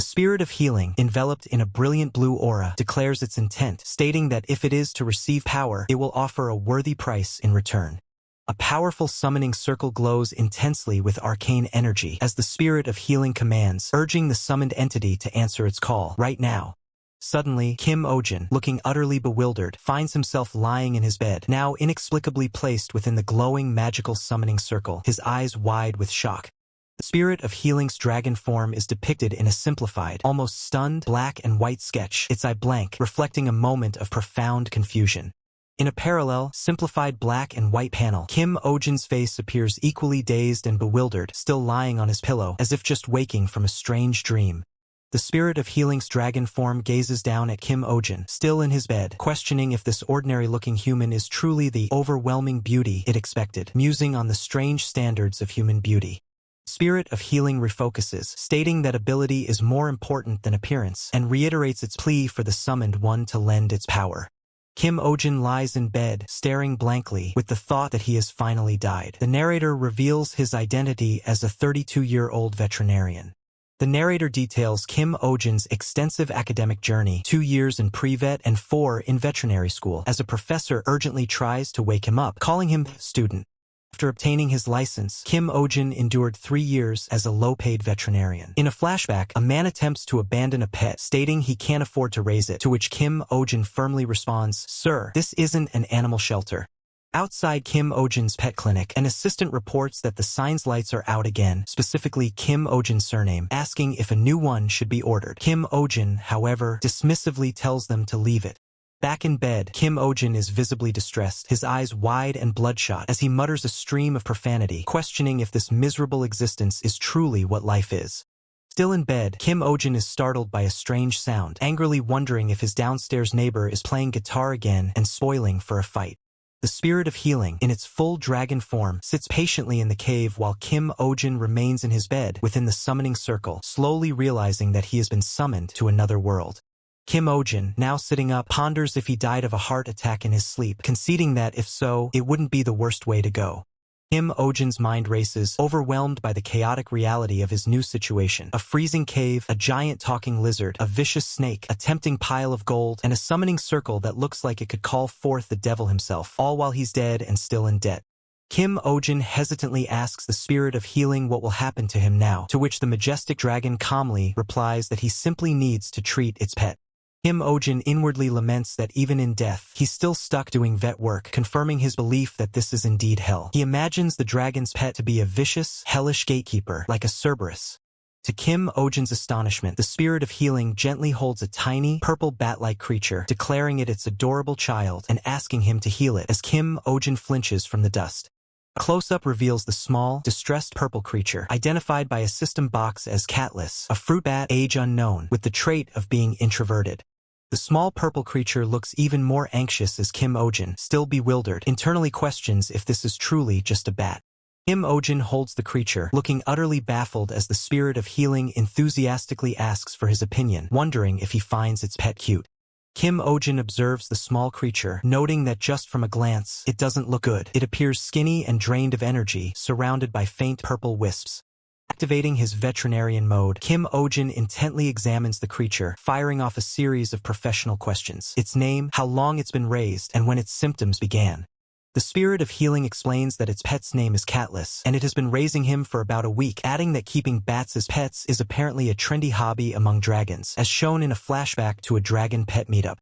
The spirit of healing, enveloped in a brilliant blue aura, declares its intent, stating that if it is to receive power, it will offer a worthy price in return. A powerful summoning circle glows intensely with arcane energy as the spirit of healing commands, urging the summoned entity to answer its call right now. Suddenly, Kim Ojin, looking utterly bewildered, finds himself lying in his bed, now inexplicably placed within the glowing magical summoning circle, his eyes wide with shock. The spirit of healing's dragon form is depicted in a simplified, almost stunned, black and white sketch, its eye blank, reflecting a moment of profound confusion. In a parallel, simplified black and white panel, Kim Ojin's face appears equally dazed and bewildered, still lying on his pillow, as if just waking from a strange dream. The spirit of healing's dragon form gazes down at Kim Ojin, still in his bed, questioning if this ordinary-looking human is truly the overwhelming beauty it expected, musing on the strange standards of human beauty. Spirit of healing refocuses, stating that ability is more important than appearance, and reiterates its plea for the summoned one to lend its power. Kim Ojin lies in bed, staring blankly, with the thought that he has finally died. The narrator reveals his identity as a 32-year-old veterinarian. The narrator details Kim Ojin's extensive academic journey, 2 years in pre-vet and 4 in veterinary school, as a professor urgently tries to wake him up, calling him student. After obtaining his license, Kim Ojin endured 3 years as a low-paid veterinarian. In a flashback, a man attempts to abandon a pet, stating he can't afford to raise it, to which Kim Ojin firmly responds, "Sir, this isn't an animal shelter." Outside Kim Ojin's pet clinic, an assistant reports that the signs lights are out again, specifically Kim Ojin's surname, asking if a new one should be ordered. Kim Ojin, however, dismissively tells them to leave it. Back in bed, Kim Ojin is visibly distressed, his eyes wide and bloodshot, as he mutters a stream of profanity, questioning if this miserable existence is truly what life is. Still in bed, Kim Ojin is startled by a strange sound, angrily wondering if his downstairs neighbor is playing guitar again and spoiling for a fight. The spirit of healing, in its full dragon form, sits patiently in the cave while Kim Ojin remains in his bed within the summoning circle, slowly realizing that he has been summoned to another world. Kim Ojin, now sitting up, ponders if he died of a heart attack in his sleep, conceding that, if so, it wouldn't be the worst way to go. Kim Ojin's mind races, overwhelmed by the chaotic reality of his new situation. A freezing cave, a giant talking lizard, a vicious snake, a tempting pile of gold, and a summoning circle that looks like it could call forth the devil himself, all while he's dead and still in debt. Kim Ojin hesitantly asks the spirit of healing what will happen to him now, to which the majestic dragon calmly replies that he simply needs to treat its pet. Kim Ojin inwardly laments that even in death, he's still stuck doing vet work, confirming his belief that this is indeed hell. He imagines the dragon's pet to be a vicious, hellish gatekeeper, like a Cerberus. To Kim Ojin's astonishment, the spirit of healing gently holds a tiny, purple bat-like creature, declaring it its adorable child and asking him to heal it as Kim Ojin flinches from the dust. A close-up reveals the small, distressed purple creature, identified by a system box as Catless, a fruit bat, age unknown, with the trait of being introverted. The small purple creature looks even more anxious as Kim Ojin, still bewildered, internally questions if this is truly just a bat. Kim Ojin holds the creature, looking utterly baffled as the spirit of healing enthusiastically asks for his opinion, wondering if he finds its pet cute. Kim Ojin observes the small creature, noting that just from a glance, it doesn't look good. It appears skinny and drained of energy, surrounded by faint purple wisps. Activating his veterinarian mode, Kim Ojin intently examines the creature, firing off a series of professional questions. Its name, how long it's been raised, and when its symptoms began. The spirit of healing explains that its pet's name is Catless, and it has been raising him for about a week, adding that keeping bats as pets is apparently a trendy hobby among dragons, as shown in a flashback to a dragon pet meetup.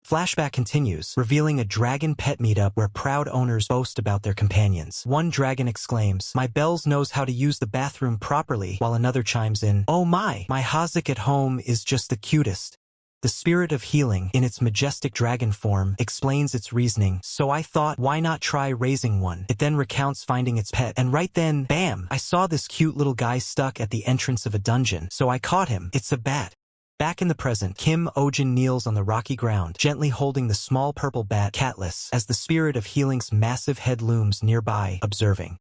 Flashback continues, revealing a dragon pet meetup where proud owners boast about their companions. One dragon exclaims, "My Bells knows how to use the bathroom properly," while another chimes in, "Oh my Hazik at home is just the cutest." The spirit of healing, in its majestic dragon form, explains its reasoning, "So I thought, why not try raising one?" It then recounts finding its pet, and right then, bam, I saw this cute little guy stuck at the entrance of a dungeon, so I caught him. It's a bat. Back in the present, Kim Ojin kneels on the rocky ground, gently holding the small purple bat, Catless, as the spirit of healing's massive head looms nearby, observing.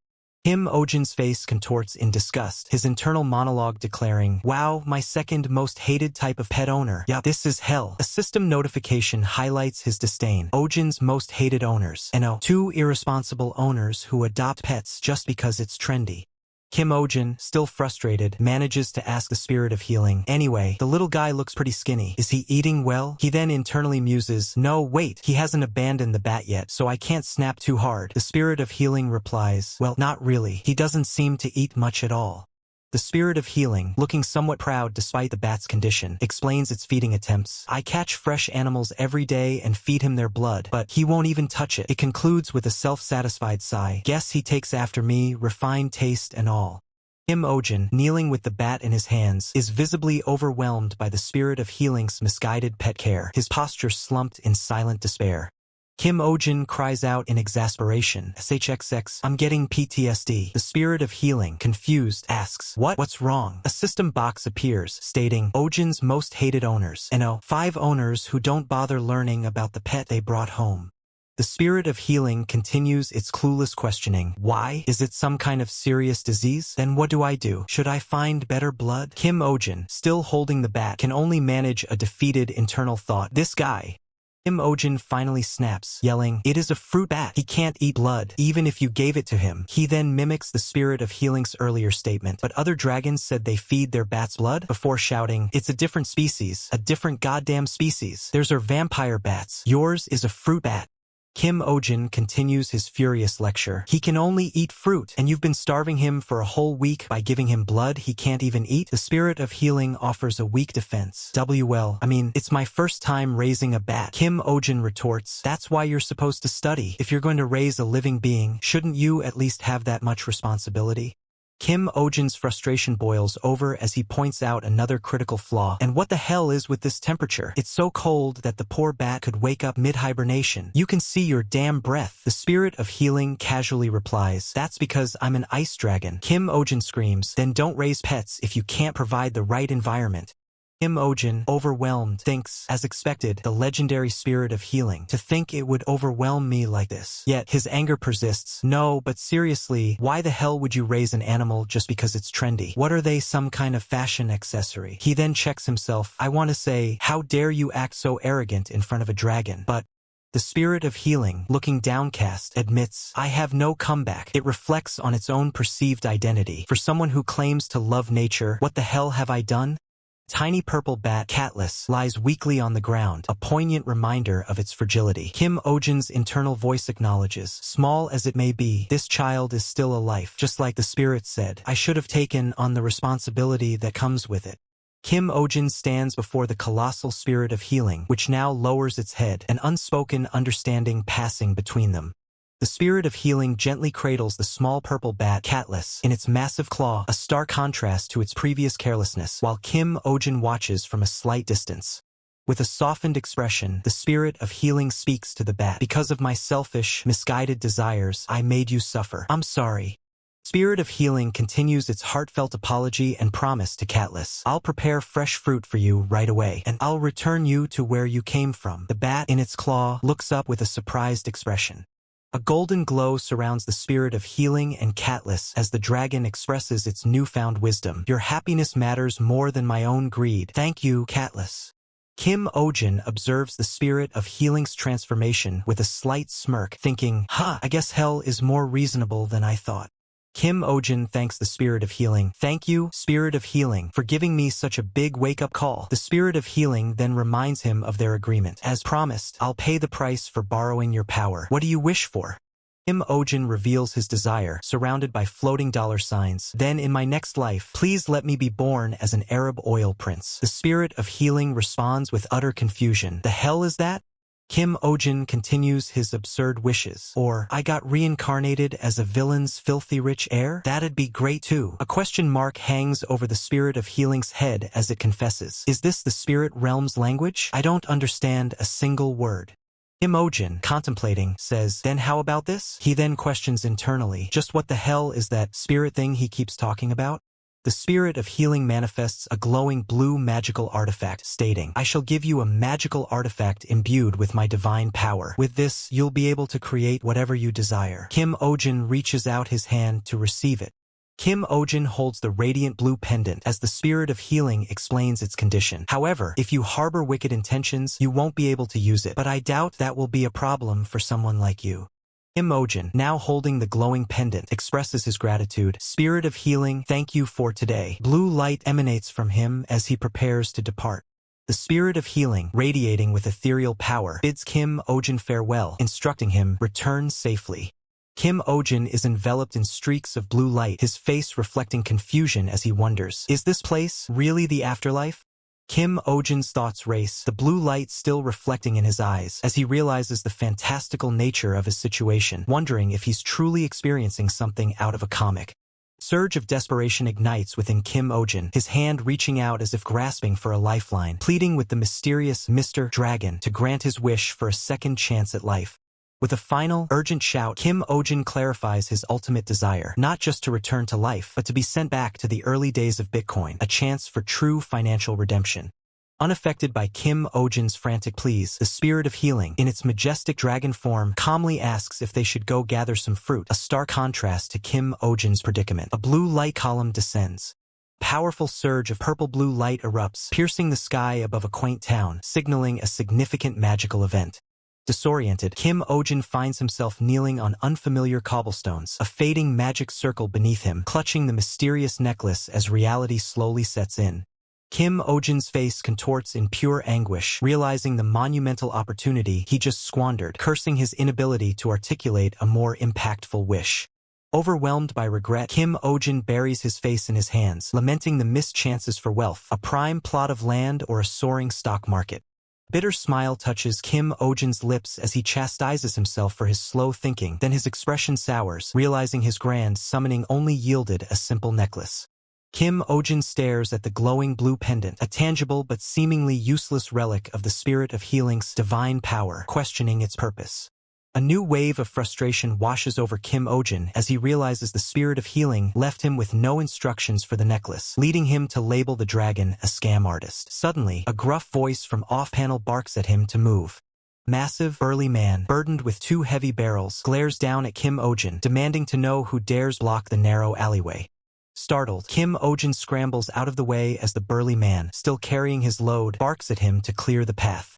Kim Ojin's face contorts in disgust, his internal monologue declaring, "Wow, my second most hated type of pet owner. Yup, this is hell." A system notification highlights his disdain. Ojin's most hated owners. NO. 2 irresponsible owners who adopt pets just because it's trendy. Kim Ojin, still frustrated, manages to ask the spirit of healing. Anyway, the little guy looks pretty skinny. Is he eating well? He then internally muses, no, wait, he hasn't abandoned the bat yet, so I can't snap too hard. The spirit of healing replies, well, not really. He doesn't seem to eat much at all. The spirit of healing, looking somewhat proud despite the bat's condition, explains its feeding attempts. I catch fresh animals every day and feed him their blood, but he won't even touch it. It concludes with a self-satisfied sigh. Guess he takes after me, refined taste and all. Kim Ojin, kneeling with the bat in his hands, is visibly overwhelmed by the spirit of healing's misguided pet care. His posture slumped in silent despair. Kim Ojin cries out in exasperation, SHXX, I'm getting PTSD. The spirit of healing, confused, asks, what's wrong? A system box appears, stating, Ojin's most hated owners. NO, 5 owners who don't bother learning about the pet they brought home. The spirit of healing continues its clueless questioning. Why? Is it some kind of serious disease? Then what do I do? Should I find better blood? Kim Ojin, still holding the bat, can only manage a defeated internal thought. This guy. Kim Ojin finally snaps, yelling, it is a fruit bat. He can't eat blood, even if you gave it to him. He then mimics the spirit of healing's earlier statement. But other dragons said they feed their bats blood, before shouting, it's a different species, a different goddamn species. Theirs are vampire bats. Yours is a fruit bat. Kim Ojin continues his furious lecture. He can only eat fruit, and you've been starving him for a whole week by giving him blood he can't even eat? The spirit of healing offers a weak defense. It's my first time raising a bat. Kim Ojin retorts, that's why you're supposed to study. If you're going to raise a living being, shouldn't you at least have that much responsibility? Kim Ojin's frustration boils over as he points out another critical flaw. And what the hell is with this temperature? It's so cold that the poor bat could wake up mid-hibernation. You can see your damn breath. The spirit of healing casually replies, that's because I'm an ice dragon. Kim Ojin screams, then don't raise pets if you can't provide the right environment. Kim Ojin, overwhelmed, thinks, as expected, the legendary spirit of healing. To think it would overwhelm me like this. Yet, his anger persists. No, but seriously, why the hell would you raise an animal just because it's trendy? What are they, some kind of fashion accessory? He then checks himself. I want to say, how dare you act so arrogant in front of a dragon? But the spirit of healing, looking downcast, admits, I have no comeback. It reflects on its own perceived identity. For someone who claims to love nature, what the hell have I done? Tiny purple bat, Catless, lies weakly on the ground, a poignant reminder of its fragility. Kim Ojin's internal voice acknowledges, small as it may be, this child is still a life. Just like the spirit said, I should have taken on the responsibility that comes with it. Kim Ojin stands before the colossal spirit of healing, which now lowers its head, an unspoken understanding passing between them. The spirit of healing gently cradles the small purple bat, Catless, in its massive claw, a stark contrast to its previous carelessness, while Kim Ojin watches from a slight distance. With a softened expression, the spirit of healing speaks to the bat. Because of my selfish, misguided desires, I made you suffer. I'm sorry. Spirit of healing continues its heartfelt apology and promise to Catless. I'll prepare fresh fruit for you right away, and I'll return you to where you came from. The bat, in its claw, looks up with a surprised expression. A golden glow surrounds the spirit of healing and Catless as the dragon expresses its newfound wisdom. Your happiness matters more than my own greed. Thank you, Catless. Kim Ojin observes the spirit of healing's transformation with a slight smirk, thinking, I guess hell is more reasonable than I thought. Kim Ojin thanks the spirit of healing. Thank you, spirit of healing, for giving me such a big wake-up call. The spirit of healing then reminds him of their agreement. As promised, I'll pay the price for borrowing your power. What do you wish for? Kim Ojin reveals his desire, surrounded by floating dollar signs. Then in my next life, please let me be born as an Arab oil prince. The spirit of healing responds with utter confusion. The hell is that? Kim Ojin continues his absurd wishes. Or, I got reincarnated as a villain's filthy rich heir? That'd be great too. A question mark hangs over the spirit of healing's head as it confesses. Is this the spirit realm's language? I don't understand a single word. Kim Ojin, contemplating, says, then how about this? He then questions internally, just what the hell is that spirit thing he keeps talking about? The spirit of healing manifests a glowing blue magical artifact, stating, I shall give you a magical artifact imbued with my divine power. With this, you'll be able to create whatever you desire. Kim Ojin reaches out his hand to receive it. Kim Ojin holds the radiant blue pendant as the spirit of healing explains its condition. However, if you harbor wicked intentions, you won't be able to use it. But I doubt that will be a problem for someone like you. Kim Ojin, now holding the glowing pendant, expresses his gratitude. Spirit of healing, thank you for today. Blue light emanates from him as he prepares to depart. The spirit of healing, radiating with ethereal power, bids Kim Ojin farewell, instructing him, return safely. Kim Ojin is enveloped in streaks of blue light, his face reflecting confusion as he wonders, is this place really the afterlife? Kim Ojin's thoughts race, the blue light still reflecting in his eyes, as he realizes the fantastical nature of his situation, wondering if he's truly experiencing something out of a comic. Surge of desperation ignites within Kim Ojin, his hand reaching out as if grasping for a lifeline, pleading with the mysterious Mr. Dragon to grant his wish for a second chance at life. With a final, urgent shout, Kim Ojin clarifies his ultimate desire, not just to return to life, but to be sent back to the early days of Bitcoin, a chance for true financial redemption. Unaffected by Kim Ojin's frantic pleas, the spirit of healing, in its majestic dragon form, calmly asks if they should go gather some fruit, a stark contrast to Kim Ojin's predicament. A blue light column descends. Powerful surge of purple-blue light erupts, piercing the sky above a quaint town, signaling a significant magical event. Disoriented, Kim Ojin finds himself kneeling on unfamiliar cobblestones, a fading magic circle beneath him, clutching the mysterious necklace as reality slowly sets in. Kim Ojin's face contorts in pure anguish, realizing the monumental opportunity he just squandered, cursing his inability to articulate a more impactful wish. Overwhelmed by regret, Kim Ojin buries his face in his hands, lamenting the missed chances for wealth, a prime plot of land or a soaring stock market. Bitter smile touches Kim Ojin's lips as he chastises himself for his slow thinking, then his expression sours, realizing his grand summoning only yielded a simple necklace. Kim Ojin stares at the glowing blue pendant, a tangible but seemingly useless relic of the spirit of healing's divine power, questioning its purpose. A new wave of frustration washes over Kim Ojin as he realizes the spirit of healing left him with no instructions for the necklace, leading him to label the dragon a scam artist. Suddenly, a gruff voice from off-panel barks at him to move. Massive, burly man, burdened with 2 heavy barrels, glares down at Kim Ojin, demanding to know who dares block the narrow alleyway. Startled, Kim Ojin scrambles out of the way as the burly man, still carrying his load, barks at him to clear the path.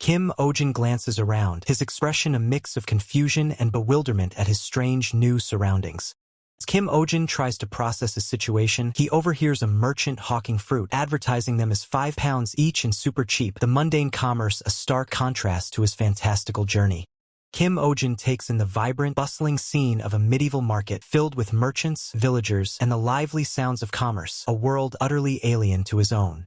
Kim Ojin glances around, his expression a mix of confusion and bewilderment at his strange new surroundings. As Kim Ojin tries to process his situation, he overhears a merchant hawking fruit, advertising them as £5 each and super cheap, the mundane commerce a stark contrast to his fantastical journey. Kim Ojin takes in the vibrant, bustling scene of a medieval market filled with merchants, villagers, and the lively sounds of commerce, a world utterly alien to his own.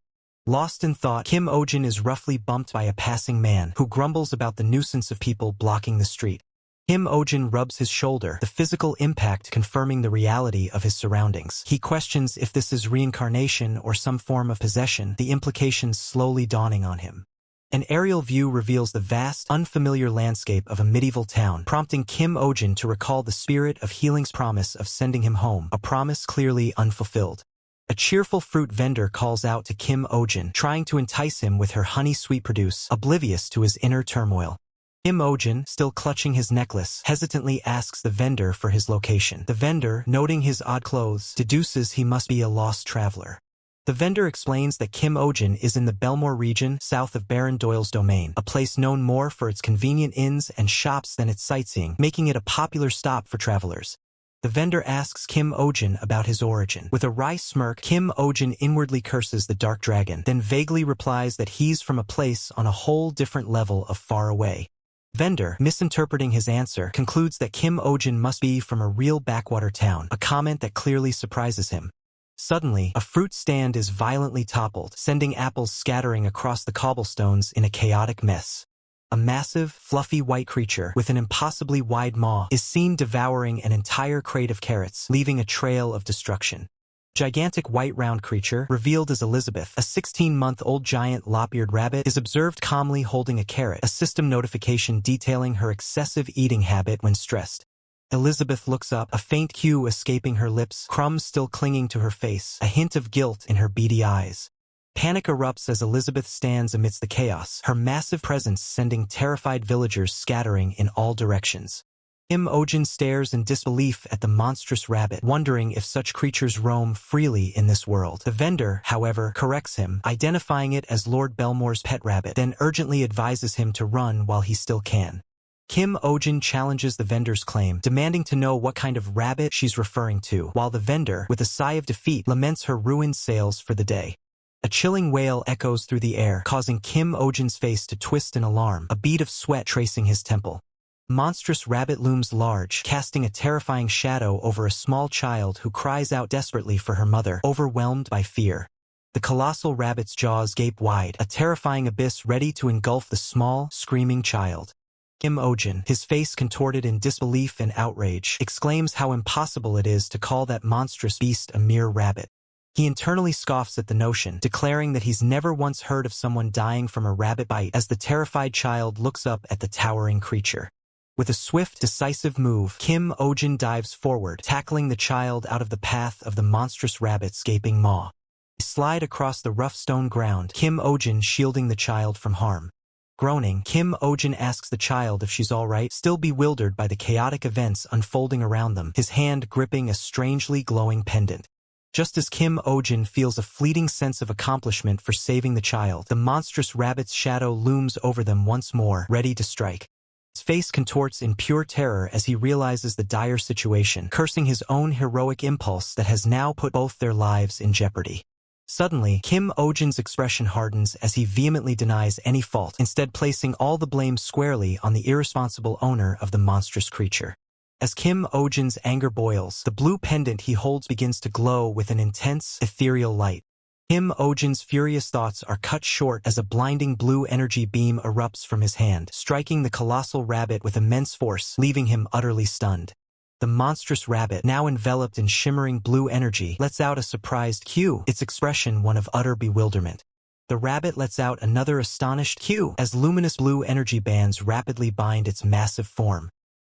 Lost in thought, Kim Ojin is roughly bumped by a passing man who grumbles about the nuisance of people blocking the street. Kim Ojin rubs his shoulder, the physical impact confirming the reality of his surroundings. He questions if this is reincarnation or some form of possession, the implications slowly dawning on him. An aerial view reveals the vast, unfamiliar landscape of a medieval town, prompting Kim Ojin to recall the spirit of healing's promise of sending him home, a promise clearly unfulfilled. A cheerful fruit vendor calls out to Kim Ojin, trying to entice him with her honey-sweet produce, oblivious to his inner turmoil. Kim Ojin, still clutching his necklace, hesitantly asks the vendor for his location. The vendor, noting his odd clothes, deduces he must be a lost traveler. The vendor explains that Kim Ojin is in the Belmore region, south of Baron Doyle's domain, a place known more for its convenient inns and shops than its sightseeing, making it a popular stop for travelers. The vendor asks Kim Ojin about his origin. With a wry smirk, Kim Ojin inwardly curses the dark dragon, then vaguely replies that he's from a place on a whole different level of far away. Vendor, misinterpreting his answer, concludes that Kim Ojin must be from a real backwater town, a comment that clearly surprises him. Suddenly, a fruit stand is violently toppled, sending apples scattering across the cobblestones in a chaotic mess. A massive, fluffy white creature with an impossibly wide maw is seen devouring an entire crate of carrots, leaving a trail of destruction. Gigantic white round creature, revealed as Elizabeth, a 16-month-old giant lop-eared rabbit, is observed calmly holding a carrot, a system notification detailing her excessive eating habit when stressed. Elizabeth looks up, a faint cue escaping her lips, crumbs still clinging to her face, a hint of guilt in her beady eyes. Panic erupts as Elizabeth stands amidst the chaos, her massive presence sending terrified villagers scattering in all directions. Kim Ojin stares in disbelief at the monstrous rabbit, wondering if such creatures roam freely in this world. The vendor, however, corrects him, identifying it as Lord Belmore's pet rabbit, then urgently advises him to run while he still can. Kim Ojin challenges the vendor's claim, demanding to know what kind of rabbit she's referring to, while the vendor, with a sigh of defeat, laments her ruined sales for the day. A chilling wail echoes through the air, causing Kim Ojin's face to twist in alarm, a bead of sweat tracing his temple. Monstrous rabbit looms large, casting a terrifying shadow over a small child who cries out desperately for her mother, overwhelmed by fear. The colossal rabbit's jaws gape wide, a terrifying abyss ready to engulf the small, screaming child. Kim Ojin, his face contorted in disbelief and outrage, exclaims how impossible it is to call that monstrous beast a mere rabbit. He internally scoffs at the notion, declaring that he's never once heard of someone dying from a rabbit bite as the terrified child looks up at the towering creature. With a swift, decisive move, Kim Ojin dives forward, tackling the child out of the path of the monstrous rabbit's gaping maw. They slide across the rough stone ground, Kim Ojin shielding the child from harm. Groaning, Kim Ojin asks the child if she's all right, still bewildered by the chaotic events unfolding around them, his hand gripping a strangely glowing pendant. Just as Kim Ojin feels a fleeting sense of accomplishment for saving the child, the monstrous rabbit's shadow looms over them once more, ready to strike. His face contorts in pure terror as he realizes the dire situation, cursing his own heroic impulse that has now put both their lives in jeopardy. Suddenly, Kim Ojin's expression hardens as he vehemently denies any fault, instead placing all the blame squarely on the irresponsible owner of the monstrous creature. As Kim Ojin's anger boils, the blue pendant he holds begins to glow with an intense, ethereal light. Kim Ojin's furious thoughts are cut short as a blinding blue energy beam erupts from his hand, striking the colossal rabbit with immense force, leaving him utterly stunned. The monstrous rabbit, now enveloped in shimmering blue energy, lets out a surprised "Q," its expression one of utter bewilderment. The rabbit lets out another astonished "Q" as luminous blue energy bands rapidly bind its massive form.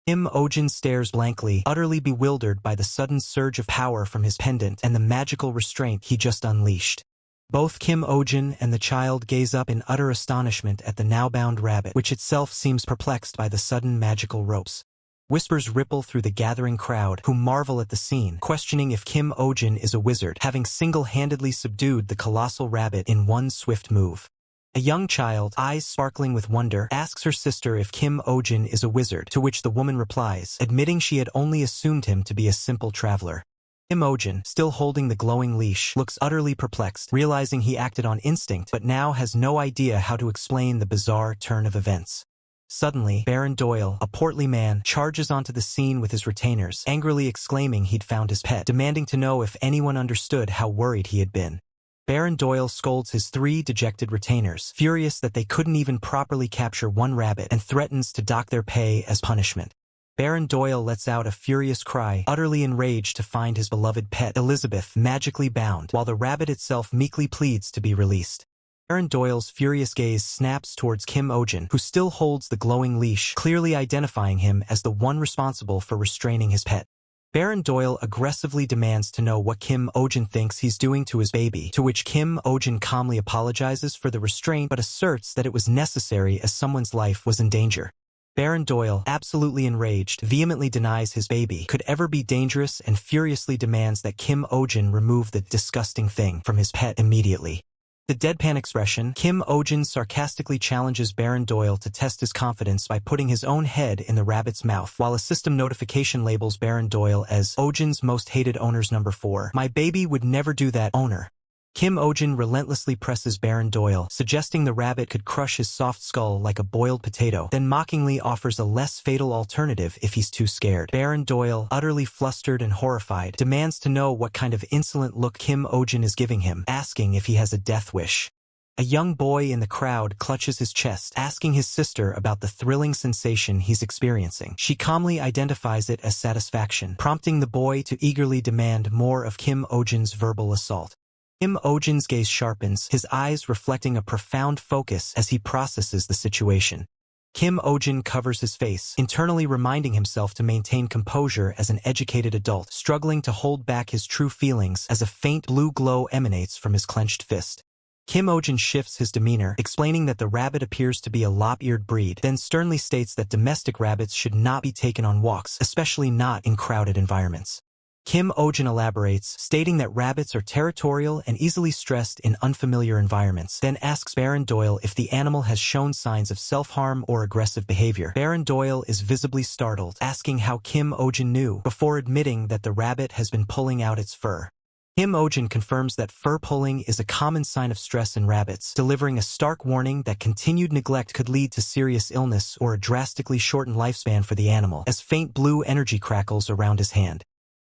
Kim Ojin stares blankly, utterly bewildered by the sudden surge of power from his pendant and the magical restraint he just unleashed. Both Kim Ojin and the child gaze up in utter astonishment at the now-bound rabbit, which itself seems perplexed by the sudden magical ropes. Whispers ripple through the gathering crowd, who marvel at the scene, questioning if Kim Ojin is a wizard, having single-handedly subdued the colossal rabbit in one swift move. A young child, eyes sparkling with wonder, asks her sister if Kim Ojin is a wizard, to which the woman replies, admitting she had only assumed him to be a simple traveler. Kim Ojin, still holding the glowing leash, looks utterly perplexed, realizing he acted on instinct but now has no idea how to explain the bizarre turn of events. Suddenly, Baron Doyle, a portly man, charges onto the scene with his retainers, angrily exclaiming he'd found his pet, demanding to know if anyone understood how worried he had been. Baron Doyle scolds his 3 dejected retainers, furious that they couldn't even properly capture one rabbit, and threatens to dock their pay as punishment. Baron Doyle lets out a furious cry, utterly enraged to find his beloved pet, Elizabeth, magically bound, while the rabbit itself meekly pleads to be released. Baron Doyle's furious gaze snaps towards Kim Ojin, who still holds the glowing leash, clearly identifying him as the one responsible for restraining his pet. Baron Doyle aggressively demands to know what Kim Ojin thinks he's doing to his baby, to which Kim Ojin calmly apologizes for the restraint but asserts that it was necessary as someone's life was in danger. Baron Doyle, absolutely enraged, vehemently denies his baby could ever be dangerous and furiously demands that Kim Ojin remove the disgusting thing from his pet immediately. The deadpan expression, Kim Ojin sarcastically challenges Baron Doyle to test his confidence by putting his own head in the rabbit's mouth, while a system notification labels Baron Doyle as Ojin's most hated owners number 4. My baby would never do that, owner. Kim Ojin relentlessly presses Baron Doyle, suggesting the rabbit could crush his soft skull like a boiled potato, then mockingly offers a less fatal alternative if he's too scared. Baron Doyle, utterly flustered and horrified, demands to know what kind of insolent look Kim Ojin is giving him, asking if he has a death wish. A young boy in the crowd clutches his chest, asking his sister about the thrilling sensation he's experiencing. She calmly identifies it as satisfaction, prompting the boy to eagerly demand more of Kim Ojin's verbal assault. Kim Ojin's gaze sharpens, his eyes reflecting a profound focus as he processes the situation. Kim Ojin covers his face, internally reminding himself to maintain composure as an educated adult, struggling to hold back his true feelings as a faint blue glow emanates from his clenched fist. Kim Ojin shifts his demeanor, explaining that the rabbit appears to be a lop-eared breed, then sternly states that domestic rabbits should not be taken on walks, especially not in crowded environments. Kim Ojin elaborates, stating that rabbits are territorial and easily stressed in unfamiliar environments, then asks Baron Doyle if the animal has shown signs of self-harm or aggressive behavior. Baron Doyle is visibly startled, asking how Kim Ojin knew, before admitting that the rabbit has been pulling out its fur. Kim Ojin confirms that fur pulling is a common sign of stress in rabbits, delivering a stark warning that continued neglect could lead to serious illness or a drastically shortened lifespan for the animal, as faint blue energy crackles around his hand.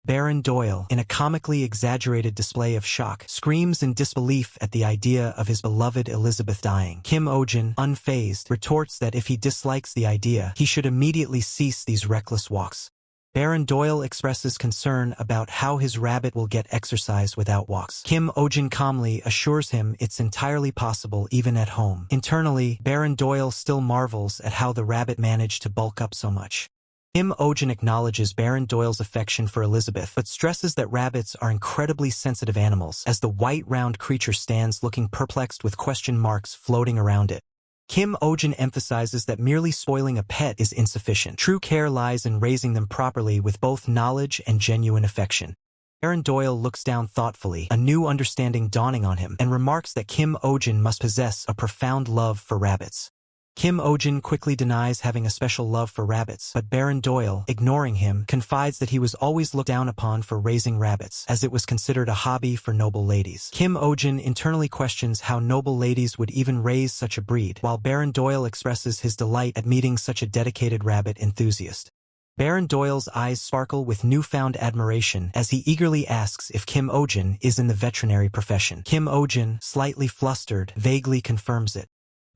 Baron Doyle, in a comically exaggerated display of shock, screams in disbelief at the idea of his beloved Elizabeth dying. Kim Ojin, unfazed, retorts that if he dislikes the idea, he should immediately cease these reckless walks. Baron Doyle expresses concern about how his rabbit will get exercise without walks. Kim Ojin calmly assures him it's entirely possible even at home. Internally, Baron Doyle still marvels at how the rabbit managed to bulk up so much. Kim Ojin acknowledges Baron Doyle's affection for Elizabeth, but stresses that rabbits are incredibly sensitive animals, as the white round creature stands looking perplexed with question marks floating around it. Kim Ojin emphasizes that merely spoiling a pet is insufficient. True care lies in raising them properly with both knowledge and genuine affection. Baron Doyle looks down thoughtfully, a new understanding dawning on him, and remarks that Kim Ojin must possess a profound love for rabbits. Kim Ojin quickly denies having a special love for rabbits, but Baron Doyle, ignoring him, confides that he was always looked down upon for raising rabbits, as it was considered a hobby for noble ladies. Kim Ojin internally questions how noble ladies would even raise such a breed, while Baron Doyle expresses his delight at meeting such a dedicated rabbit enthusiast. Baron Doyle's eyes sparkle with newfound admiration as he eagerly asks if Kim Ojin is in the veterinary profession. Kim Ojin, slightly flustered, vaguely confirms it.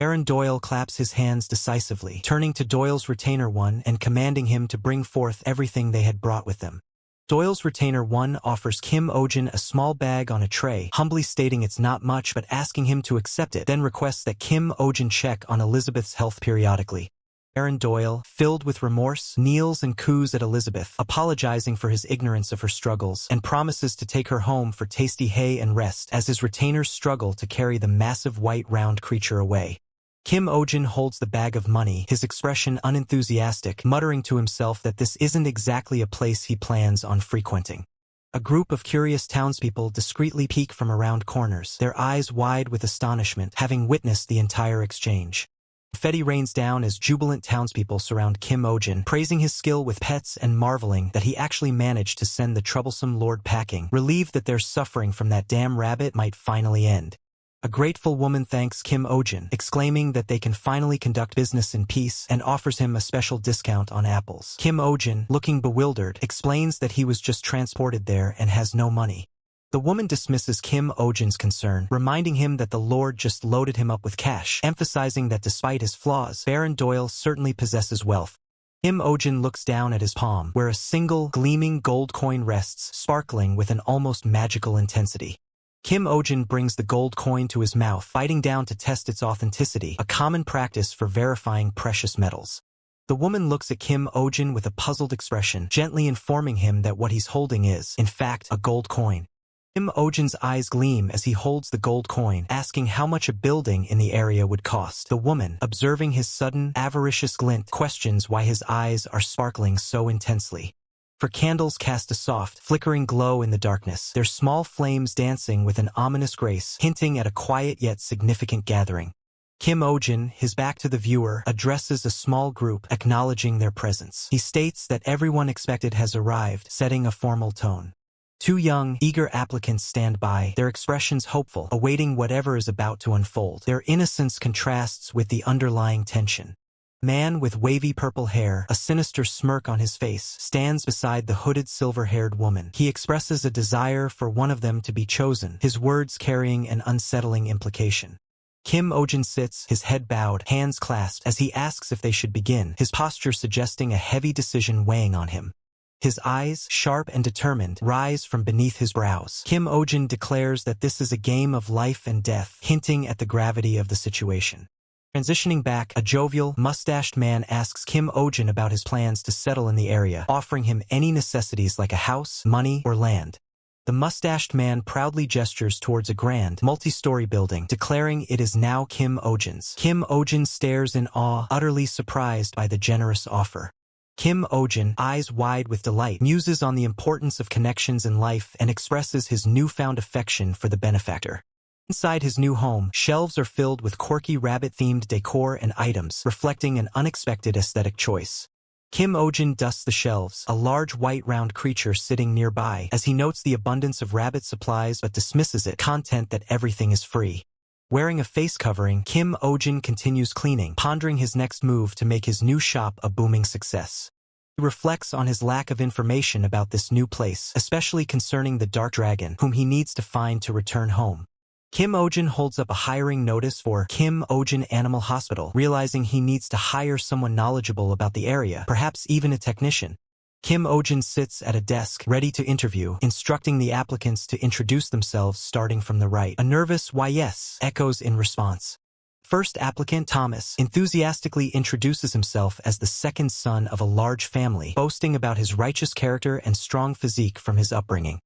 Baron Doyle claps his hands decisively, turning to Doyle's retainer 1 and commanding him to bring forth everything they had brought with them. Doyle's retainer 1 offers Kim Ojin a small bag on a tray, humbly stating it's not much but asking him to accept it, then requests that Kim Ojin check on Elizabeth's health periodically. Baron Doyle, filled with remorse, kneels and coos at Elizabeth, apologizing for his ignorance of her struggles, and promises to take her home for tasty hay and rest as his retainers struggle to carry the massive white round creature away. Kim Ojin holds the bag of money, his expression unenthusiastic, muttering to himself that this isn't exactly a place he plans on frequenting. A group of curious townspeople discreetly peek from around corners, their eyes wide with astonishment, having witnessed the entire exchange. Confetti rains down as jubilant townspeople surround Kim Ojin, praising his skill with pets and marveling that he actually managed to send the troublesome lord packing, relieved that their suffering from that damn rabbit might finally end. A grateful woman thanks Kim Ojin, exclaiming that they can finally conduct business in peace, and offers him a special discount on apples. Kim Ojin, looking bewildered, explains that he was just transported there and has no money. The woman dismisses Kim Ojin's concern, reminding him that the Lord just loaded him up with cash, emphasizing that despite his flaws, Baron Doyle certainly possesses wealth. Kim Ojin looks down at his palm, where a single, gleaming gold coin rests, sparkling with an almost magical intensity. Kim Ojin brings the gold coin to his mouth, biting down to test its authenticity, a common practice for verifying precious metals. The woman looks at Kim Ojin with a puzzled expression, gently informing him that what he's holding is, in fact, a gold coin. Kim Ojin's eyes gleam as he holds the gold coin, asking how much a building in the area would cost. The woman, observing his sudden, avaricious glint, questions why his eyes are sparkling so intensely. For candles cast a soft, flickering glow in the darkness, their small flames dancing with an ominous grace, hinting at a quiet yet significant gathering. Kim Ojin, his back to the viewer, addresses a small group, acknowledging their presence. He states that everyone expected has arrived, setting a formal tone. Two young, eager applicants stand by, their expressions hopeful, awaiting whatever is about to unfold. Their innocence contrasts with the underlying tension. Man with wavy purple hair, a sinister smirk on his face, stands beside the hooded silver-haired woman. He expresses a desire for one of them to be chosen, his words carrying an unsettling implication. Kim Ojin sits, his head bowed, hands clasped, as he asks if they should begin, his posture suggesting a heavy decision weighing on him. His eyes, sharp and determined, rise from beneath his brows. Kim Ojin declares that this is a game of life and death, hinting at the gravity of the situation. Transitioning back, a jovial, mustached man asks Kim Ojin about his plans to settle in the area, offering him any necessities like a house, money, or land. The mustached man proudly gestures towards a grand, multi-story building, declaring it is now Kim Ojin's. Kim Ojin stares in awe, utterly surprised by the generous offer. Kim Ojin, eyes wide with delight, muses on the importance of connections in life and expresses his newfound affection for the benefactor. Inside his new home, shelves are filled with quirky rabbit-themed decor and items, reflecting an unexpected aesthetic choice. Kim Ojin dusts the shelves, a large white round creature sitting nearby, as he notes the abundance of rabbit supplies but dismisses it content that everything is free. Wearing a face covering, Kim Ojin continues cleaning, pondering his next move to make his new shop a booming success. He reflects on his lack of information about this new place, especially concerning the dark dragon, whom he needs to find to return home. Kim Ojin holds up a hiring notice for Kim Ojin Animal Hospital, realizing he needs to hire someone knowledgeable about the area, perhaps even a technician. Kim Ojin sits at a desk, ready to interview, instructing the applicants to introduce themselves starting from the right. A nervous "why yes" echoes in response. First applicant, Thomas, enthusiastically introduces himself as the second son of a large family, boasting about his righteous character and strong physique from his upbringing.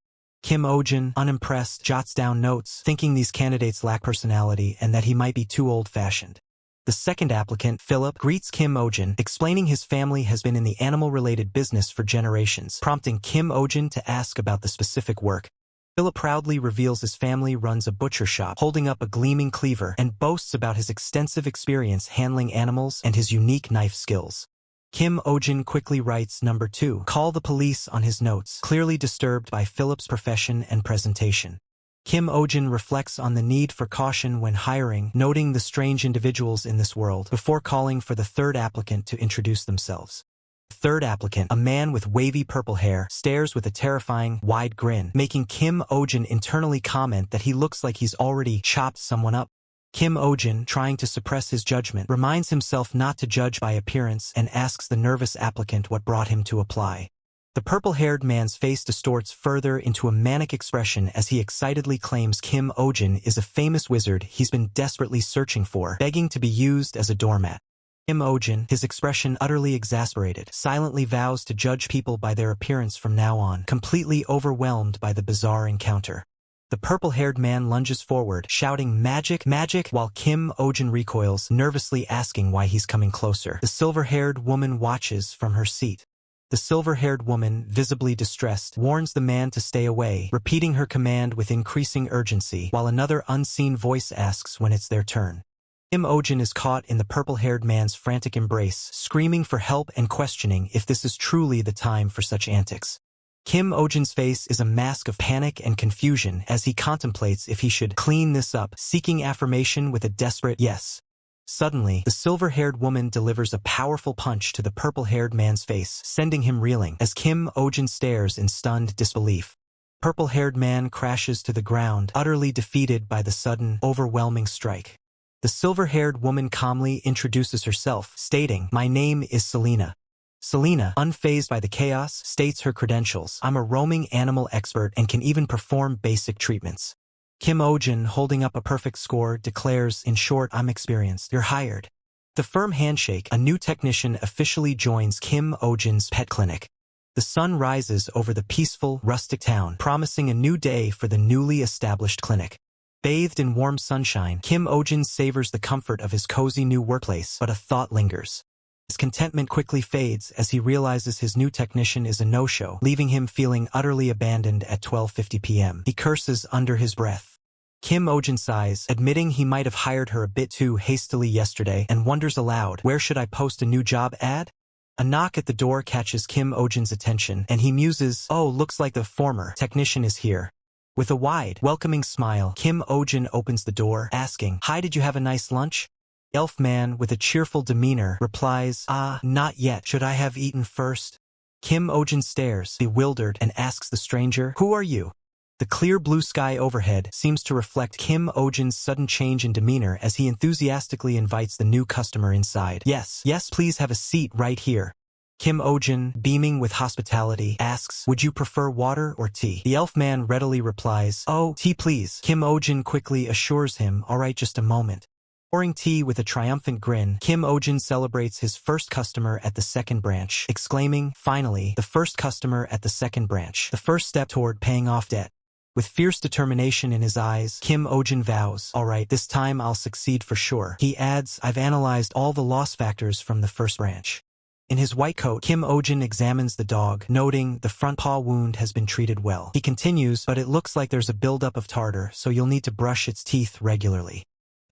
Kim Ojin, unimpressed, jots down notes, thinking these candidates lack personality and that he might be too old-fashioned. The second applicant, Philip, greets Kim Ojin, explaining his family has been in the animal-related business for generations, prompting Kim Ojin to ask about the specific work. Philip proudly reveals his family runs a butcher shop, holding up a gleaming cleaver, and boasts about his extensive experience handling animals and his unique knife skills. Kim Ojin quickly writes number 2, call the police on his notes, clearly disturbed by Philip's profession and presentation. Kim Ojin reflects on the need for caution when hiring, noting the strange individuals in this world, before calling for the third applicant to introduce themselves. Third applicant, a man with wavy purple hair, stares with a terrifying, wide grin, making Kim Ojin internally comment that he looks like he's already chopped someone up. Kim Ojin, trying to suppress his judgment, reminds himself not to judge by appearance and asks the nervous applicant what brought him to apply. The purple-haired man's face distorts further into a manic expression as he excitedly claims Kim Ojin is a famous wizard he's been desperately searching for, begging to be used as a doormat. Kim Ojin, his expression utterly exasperated, silently vows to judge people by their appearance from now on, completely overwhelmed by the bizarre encounter. The purple-haired man lunges forward, shouting "Magic, magic," while Kim Ojin recoils, nervously asking why he's coming closer. The silver-haired woman watches from her seat. The silver-haired woman, visibly distressed, warns the man to stay away, repeating her command with increasing urgency, while another unseen voice asks when it's their turn. Kim Ojin is caught in the purple-haired man's frantic embrace, screaming for help and questioning if this is truly the time for such antics. Kim Ojin's face is a mask of panic and confusion as he contemplates if he should clean this up, seeking affirmation with a desperate yes. Suddenly, the silver-haired woman delivers a powerful punch to the purple-haired man's face, sending him reeling, as Kim Ojin stares in stunned disbelief. Purple-haired man crashes to the ground, utterly defeated by the sudden, overwhelming strike. The silver-haired woman calmly introduces herself, stating, "My name is Selena." Selena, unfazed by the chaos, states her credentials. "I'm a roaming animal expert and can even perform basic treatments." Kim Ojin, holding up a perfect score, declares, "In short, I'm experienced. You're hired." The firm handshake, a new technician officially joins Kim Ojin's pet clinic. The sun rises over the peaceful, rustic town, promising a new day for the newly established clinic. Bathed in warm sunshine, Kim Ojin savors the comfort of his cozy new workplace, but a thought lingers. His contentment quickly fades as he realizes his new technician is a no-show, leaving him feeling utterly abandoned at 12:50 p.m. He curses under his breath. Kim Ojin sighs, admitting he might have hired her a bit too hastily yesterday, and wonders aloud, where should I post a new job ad? A knock at the door catches Kim Ojin's attention, and he muses, oh, looks like the former technician is here. With a wide, welcoming smile, Kim Ojin opens the door, asking, "Hi, did you have a nice lunch?" Elf man, with a cheerful demeanor, replies, not yet. Should I have eaten first?" Kim Ojin stares, bewildered, and asks the stranger, "Who are you?" The clear blue sky overhead seems to reflect Kim Ojin's sudden change in demeanor as he enthusiastically invites the new customer inside. Yes, please have a seat right here." Kim Ojin, beaming with hospitality, asks, "Would you prefer water or tea?" The elf man readily replies, "Oh, tea please." Kim Ojin quickly assures him, "All right, just a moment." Pouring tea with a triumphant grin, Kim Ojin celebrates his first customer at the second branch, exclaiming, "Finally, the first customer at the second branch, the first step toward paying off debt." With fierce determination in his eyes, Kim Ojin vows, "All right, this time I'll succeed for sure." He adds, "I've analyzed all the loss factors from the first branch. In his white coat, Kim Ojin examines the dog, noting the front paw wound has been treated well. He continues, but it looks like there's a buildup of tartar, so you'll need to brush its teeth regularly.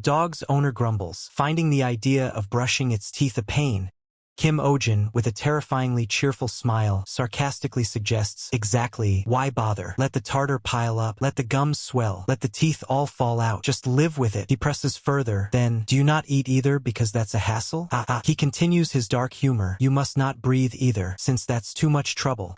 Dog's owner grumbles, finding the idea of brushing its teeth a pain. Kim Ojin, with a terrifyingly cheerful smile, sarcastically suggests, exactly, why bother? Let the tartar pile up, let the gums swell, let the teeth all fall out, just live with it. He presses further, then, do you not eat either because that's a hassle? He continues his dark humor, you must not breathe either, since that's too much trouble.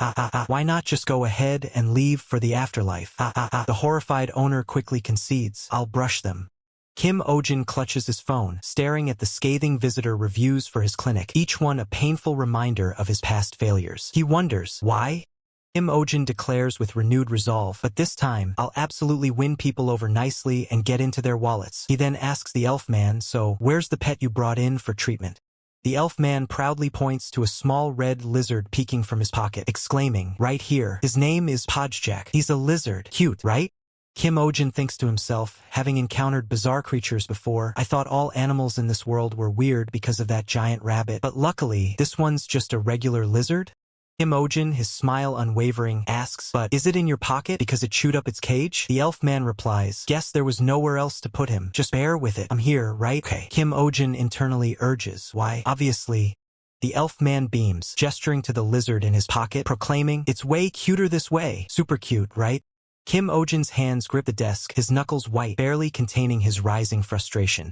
Why not just go ahead and leave for the afterlife? The horrified owner quickly concedes, I'll brush them. Kim Ojin clutches his phone, staring at the scathing visitor reviews for his clinic, each one a painful reminder of his past failures. He wonders, why? Kim Ojin declares with renewed resolve, but this time, I'll absolutely win people over nicely and get into their wallets. He then asks the elf man, so, where's the pet you brought in for treatment? The elf man proudly points to a small red lizard peeking from his pocket, exclaiming, right here. His name is Podjak. He's a lizard. Cute, right? Kim Ojin thinks to himself, having encountered bizarre creatures before, I thought all animals in this world were weird because of that giant rabbit, but luckily, this one's just a regular lizard? Kim Ojin, his smile unwavering, asks, but is it in your pocket because it chewed up its cage? The elf man replies, guess there was nowhere else to put him. Just bear with it. I'm here, right? Okay. Kim Ojin internally urges, why? Obviously. The elf man beams, gesturing to the lizard in his pocket, proclaiming, it's way cuter this way. Super cute, right? Kim Ojin's hands grip the desk, his knuckles white, barely containing his rising frustration.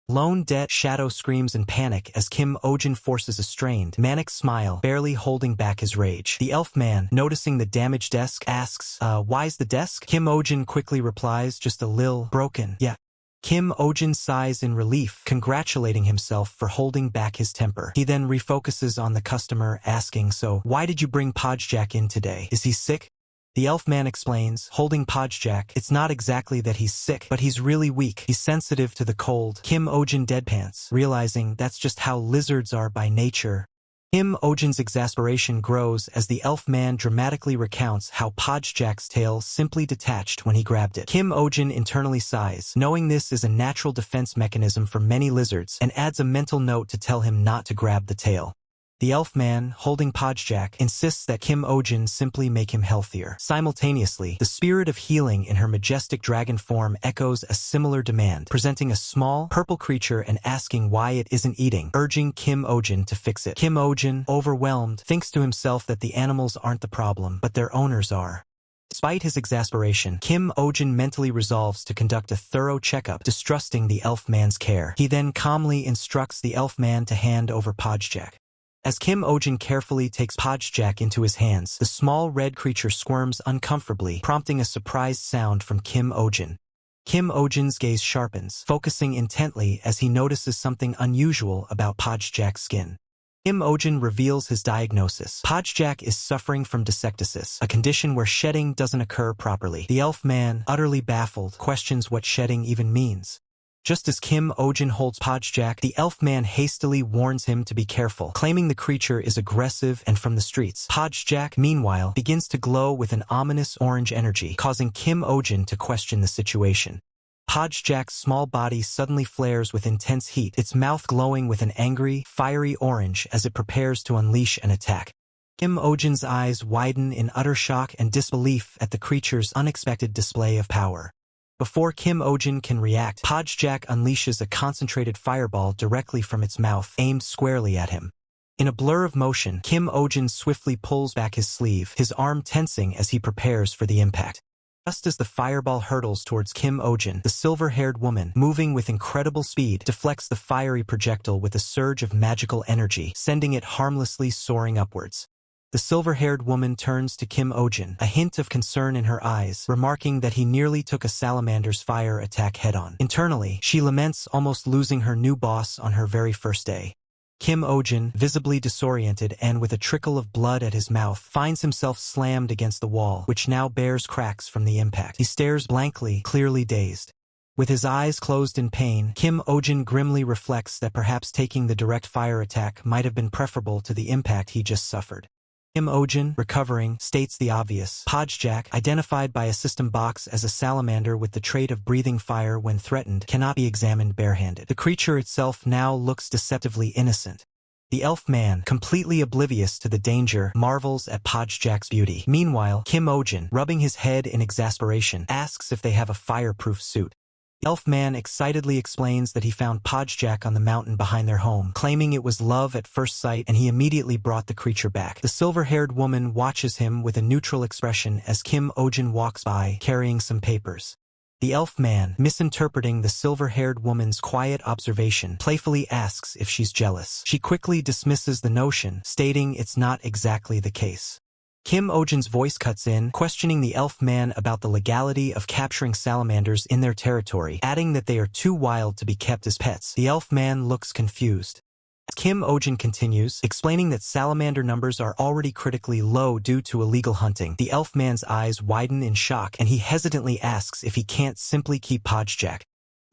Lone Det Shadow screams in panic as Kim Ojin forces a strained, manic smile, barely holding back his rage. The elf man, noticing the damaged desk, asks, why's the desk? Kim Ojin quickly replies, just a lil broken. Yeah. Kim Ojin sighs in relief, congratulating himself for holding back his temper. He then refocuses on the customer, asking, so, why did you bring Podjak in today? Is he sick? The elf man explains, holding Podjak, it's not exactly that he's sick, but he's really weak. He's sensitive to the cold. Kim Ojin deadpants, realizing that's just how lizards are by nature. Kim Ojin's exasperation grows as the elf man dramatically recounts how Podjak's tail simply detached when he grabbed it. Kim Ojin internally sighs, knowing this is a natural defense mechanism for many lizards, and adds a mental note to tell him not to grab the tail. The elf man, holding Podjak, insists that Kim Ojin simply make him healthier. Simultaneously, the spirit of healing in her majestic dragon form echoes a similar demand, presenting a small, purple creature and asking why it isn't eating, urging Kim Ojin to fix it. Kim Ojin, overwhelmed, thinks to himself that the animals aren't the problem, but their owners are. Despite his exasperation, Kim Ojin mentally resolves to conduct a thorough checkup, distrusting the elf man's care. He then calmly instructs the elf man to hand over Podjak. As Kim Ojin carefully takes Podjak into his hands, the small red creature squirms uncomfortably, prompting a surprised sound from Kim Ojin. Kim Ojin's gaze sharpens, focusing intently as he notices something unusual about Podjak's skin. Kim Ojin reveals his diagnosis. Podjak is suffering from dysectasis, a condition where shedding doesn't occur properly. The elf man, utterly baffled, questions what shedding even means. Just as Kim Ojin holds Podjak, the elf man hastily warns him to be careful, claiming the creature is aggressive and from the streets. Podjak, meanwhile, begins to glow with an ominous orange energy, causing Kim Ojin to question the situation. Podjak's small body suddenly flares with intense heat, its mouth glowing with an angry, fiery orange as it prepares to unleash an attack. Kim Ojin's eyes widen in utter shock and disbelief at the creature's unexpected display of power. Before Kim Ojin can react, Podjak unleashes a concentrated fireball directly from its mouth, aimed squarely at him. In a blur of motion, Kim Ojin swiftly pulls back his sleeve, his arm tensing as he prepares for the impact. Just as the fireball hurtles towards Kim Ojin, the silver-haired woman, moving with incredible speed, deflects the fiery projectile with a surge of magical energy, sending it harmlessly soaring upwards. The silver-haired woman turns to Kim Ojin, a hint of concern in her eyes, remarking that he nearly took a salamander's fire attack head-on. Internally, she laments almost losing her new boss on her very first day. Kim Ojin, visibly disoriented and with a trickle of blood at his mouth, finds himself slammed against the wall, which now bears cracks from the impact. He stares blankly, clearly dazed. With his eyes closed in pain, Kim Ojin grimly reflects that perhaps taking the direct fire attack might have been preferable to the impact he just suffered. Kim Ojin, recovering, states the obvious. Podjak, identified by a system box as a salamander with the trait of breathing fire when threatened, cannot be examined barehanded. The creature itself now looks deceptively innocent. The elf man, completely oblivious to the danger, marvels at Podjack's beauty. Meanwhile, Kim Ojin, rubbing his head in exasperation, asks if they have a fireproof suit. The elf man excitedly explains that he found Podjack on the mountain behind their home, claiming it was love at first sight, and he immediately brought the creature back. The silver-haired woman watches him with a neutral expression as Kim Ojin walks by, carrying some papers. The elf man, misinterpreting the silver-haired woman's quiet observation, playfully asks if she's jealous. She quickly dismisses the notion, stating it's not exactly the case. Kim Ojin's voice cuts in, questioning the elf man about the legality of capturing salamanders in their territory, adding that they are too wild to be kept as pets. The elf man looks confused. Kim Ojin continues, explaining that salamander numbers are already critically low due to illegal hunting. The elf man's eyes widen in shock, and he hesitantly asks if he can't simply keep Podjack.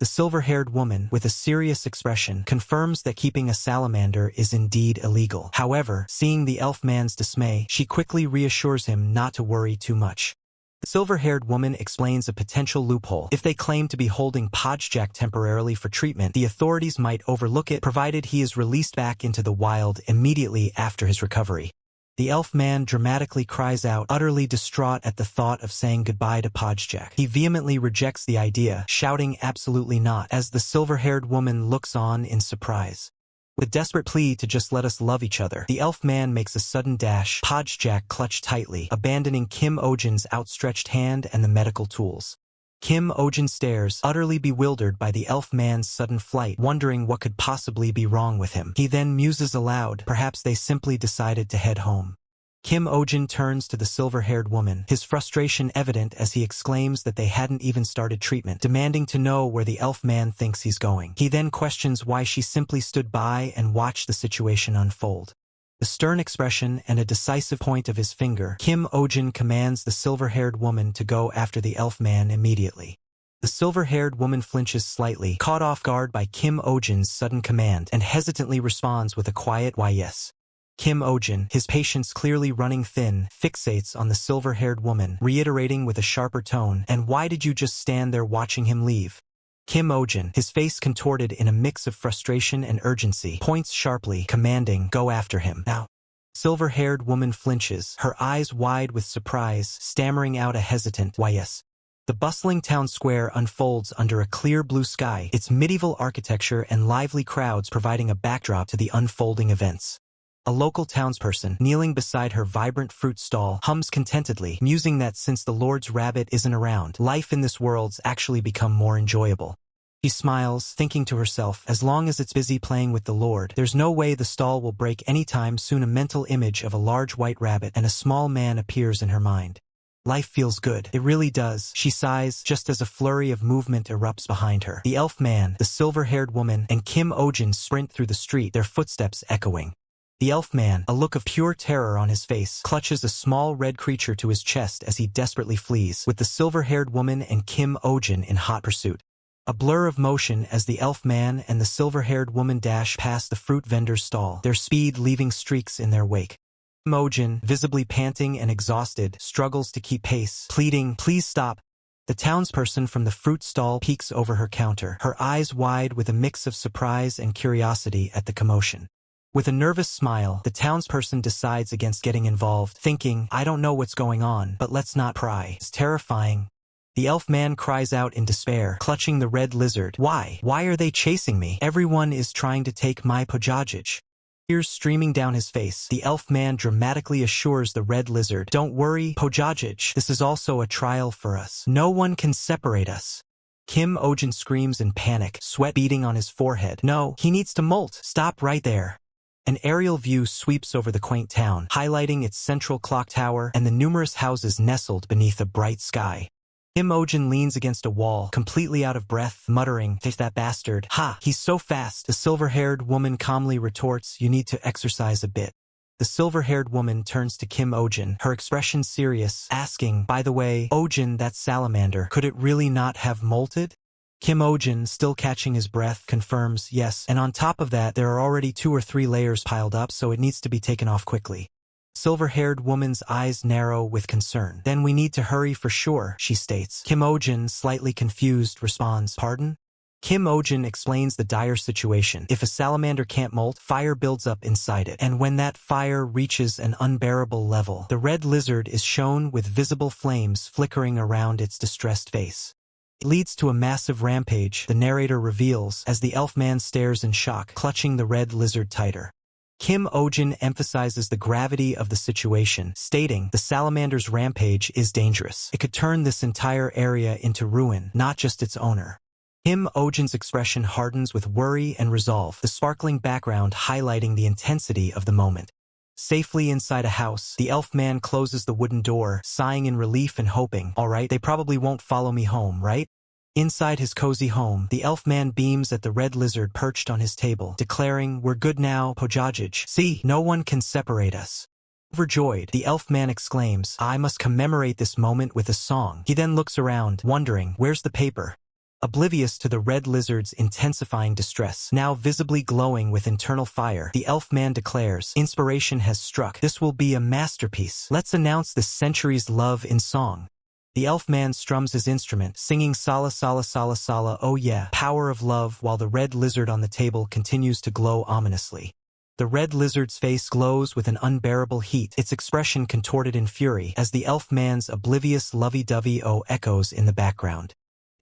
The silver-haired woman, with a serious expression, confirms that keeping a salamander is indeed illegal. However, seeing the elf man's dismay, she quickly reassures him not to worry too much. The silver-haired woman explains a potential loophole. If they claim to be holding Podjack temporarily for treatment, the authorities might overlook it, provided he is released back into the wild immediately after his recovery. The elf man dramatically cries out, utterly distraught at the thought of saying goodbye to Podjack. He vehemently rejects the idea, shouting absolutely not, as the silver-haired woman looks on in surprise. With a desperate plea to just let us love each other, the elf man makes a sudden dash, Podjack clutched tightly, abandoning Kim Ojin's outstretched hand and the medical tools. Kim Ojin stares, utterly bewildered by the elf man's sudden flight, wondering what could possibly be wrong with him. He then muses aloud, perhaps they simply decided to head home. Kim Ojin turns to the silver-haired woman, his frustration evident as he exclaims that they hadn't even started treatment, demanding to know where the elf man thinks he's going. He then questions why she simply stood by and watched the situation unfold. The stern expression and a decisive point of his finger, Kim Ojin commands the silver-haired woman to go after the elf man immediately. The silver-haired woman flinches slightly, caught off guard by Kim Ojin's sudden command, and hesitantly responds with a quiet "why yes." Kim Ojin, his patience clearly running thin, fixates on the silver-haired woman, reiterating with a sharper tone, "And why did you just stand there watching him leave?" Kim Ojin, his face contorted in a mix of frustration and urgency, points sharply, commanding, "Go after him, now." Silver-haired woman flinches, her eyes wide with surprise, stammering out a hesitant, "Why yes." The bustling town square unfolds under a clear blue sky, its medieval architecture and lively crowds providing a backdrop to the unfolding events. A local townsperson, kneeling beside her vibrant fruit stall, hums contentedly, musing that since the Lord's rabbit isn't around, life in this world's actually become more enjoyable. She smiles, thinking to herself, as long as it's busy playing with the Lord, there's no way the stall will break anytime soon. A mental image of a large white rabbit and a small man appears in her mind. Life feels good. It really does, she sighs, just as a flurry of movement erupts behind her. The elf man, the silver-haired woman, and Kim Ojin sprint through the street, their footsteps echoing. The elf man, a look of pure terror on his face, clutches a small red creature to his chest as he desperately flees, with the silver-haired woman and Kim Ojin in hot pursuit. A blur of motion as the elf man and the silver-haired woman dash past the fruit vendor's stall, their speed leaving streaks in their wake. Kim Ojin, visibly panting and exhausted, struggles to keep pace, pleading, "Please stop." The townsperson from the fruit stall peeks over her counter, her eyes wide with a mix of surprise and curiosity at the commotion. With a nervous smile, the townsperson decides against getting involved, thinking, "I don't know what's going on, but let's not pry. It's terrifying." The elf man cries out in despair, clutching the red lizard. Why? Why are they chasing me? Everyone is trying to take my Podjajic." Tears streaming down his face, the elf man dramatically assures the red lizard, "Don't worry, Podjajic, this is also a trial for us. No one can separate us." Kim Ojin screams in panic, sweat beading on his forehead. "No, he needs to molt. Stop right there." An aerial view sweeps over the quaint town, highlighting its central clock tower and the numerous houses nestled beneath a bright sky. Kim Ojin leans against a wall, completely out of breath, muttering, "Take that bastard. Ha, he's so fast." The silver-haired woman calmly retorts, "You need to exercise a bit." The silver-haired woman turns to Kim Ojin, her expression serious, asking, "By the way, Ojin, that salamander, could it really not have molted?" Kim Ojin, still catching his breath, confirms, "Yes, and on top of that, there are already 2 or 3 layers piled up, so it needs to be taken off quickly." Silver-haired woman's eyes narrow with concern. "Then we need to hurry for sure," she states. Kim Ojin, slightly confused, responds, "Pardon?" Kim Ojin explains the dire situation. If a salamander can't molt, fire builds up inside it. And when that fire reaches an unbearable level, the red lizard is shown with visible flames flickering around its distressed face. It leads to a massive rampage, the narrator reveals, as the elf man stares in shock, clutching the red lizard tighter. Kim Ojin emphasizes the gravity of the situation, stating, the salamander's rampage is dangerous. It could turn this entire area into ruin, not just its owner. Kim Ojin's expression hardens with worry and resolve, the sparkling background highlighting the intensity of the moment. Safely inside a house, the elf man closes the wooden door, sighing in relief and hoping, all right, they probably won't follow me home, right? Inside his cozy home, the elf man beams at the red lizard perched on his table, declaring, we're good now, Pojajij. See, no one can separate us. Overjoyed, the elf man exclaims, I must commemorate this moment with a song. He then looks around, wondering, where's the paper? Oblivious to the red lizard's intensifying distress, now visibly glowing with internal fire, the elf man declares, inspiration has struck. This will be a masterpiece. Let's announce this century's love in song. The elf man strums his instrument, singing Sala Sala Sala Sala, oh yeah, power of love, while the red lizard on the table continues to glow ominously. The red lizard's face glows with an unbearable heat, its expression contorted in fury, as the elf man's oblivious lovey-dovey echoes in the background.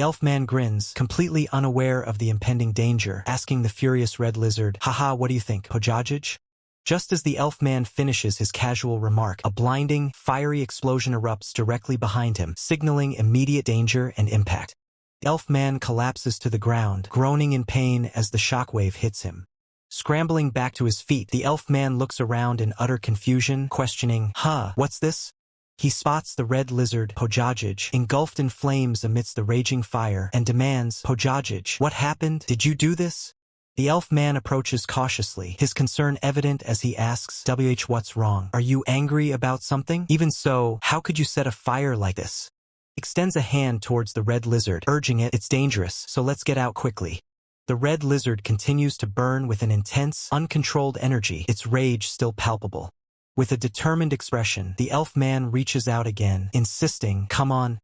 Elfman grins, completely unaware of the impending danger, asking the furious red lizard, haha, what do you think, Pojajij? Just as the elfman finishes his casual remark, a blinding, fiery explosion erupts directly behind him, signaling immediate danger and impact. The elfman collapses to the ground, groaning in pain as the shockwave hits him. Scrambling back to his feet, the elfman looks around in utter confusion, questioning, what's this? He spots the red lizard, Pojajij, engulfed in flames amidst the raging fire, and demands, Pojajij, what happened? Did you do this? The elf man approaches cautiously, his concern evident as he asks, what's wrong? Are you angry about something? Even so, how could you set a fire like this? Extends a hand towards the red lizard, urging it, it's dangerous, so let's get out quickly. The red lizard continues to burn with an intense, uncontrolled energy, its rage still palpable. With a determined expression, the elf man reaches out again, insisting, come on.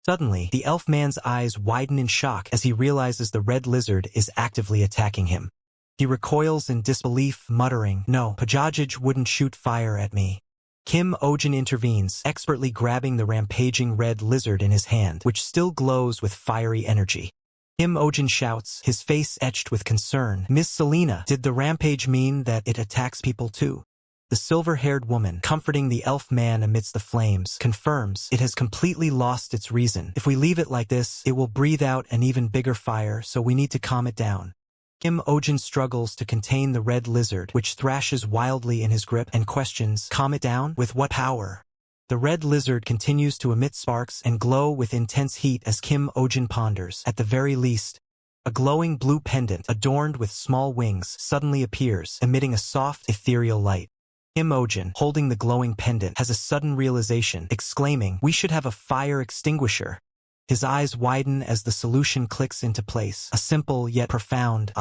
Suddenly, the elf man's eyes widen in shock as he realizes the red lizard is actively attacking him. He recoils in disbelief, muttering, no, Pojajij wouldn't shoot fire at me. Kim Ojin intervenes, expertly grabbing the rampaging red lizard in his hand, which still glows with fiery energy. Kim Ojin shouts, his face etched with concern, Miss Selena, did the rampage mean that it attacks people too? The silver-haired woman, comforting the elf man amidst the flames, confirms it has completely lost its reason. If we leave it like this, it will breathe out an even bigger fire, so we need to calm it down. Kim Ojin struggles to contain the red lizard, which thrashes wildly in his grip, and questions, calm it down? With what power? The red lizard continues to emit sparks and glow with intense heat as Kim Ojin ponders. At the very least, a glowing blue pendant, adorned with small wings, suddenly appears, emitting a soft, ethereal light. Kim Ojin, holding the glowing pendant, has a sudden realization, exclaiming, we should have a fire extinguisher. His eyes widen as the solution clicks into place, a simple yet profound,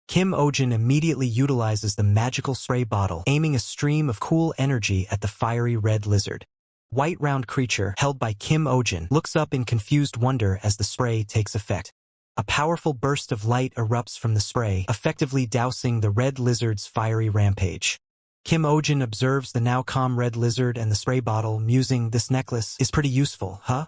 Kim Ojin immediately utilizes the magical spray bottle, aiming a stream of cool energy at the fiery red lizard. White round creature, held by Kim Ojin, looks up in confused wonder as the spray takes effect. A powerful burst of light erupts from the spray, effectively dousing the red lizard's fiery rampage. Kim Ojin observes the now calm red lizard and the spray bottle, musing, this necklace is pretty useful, huh?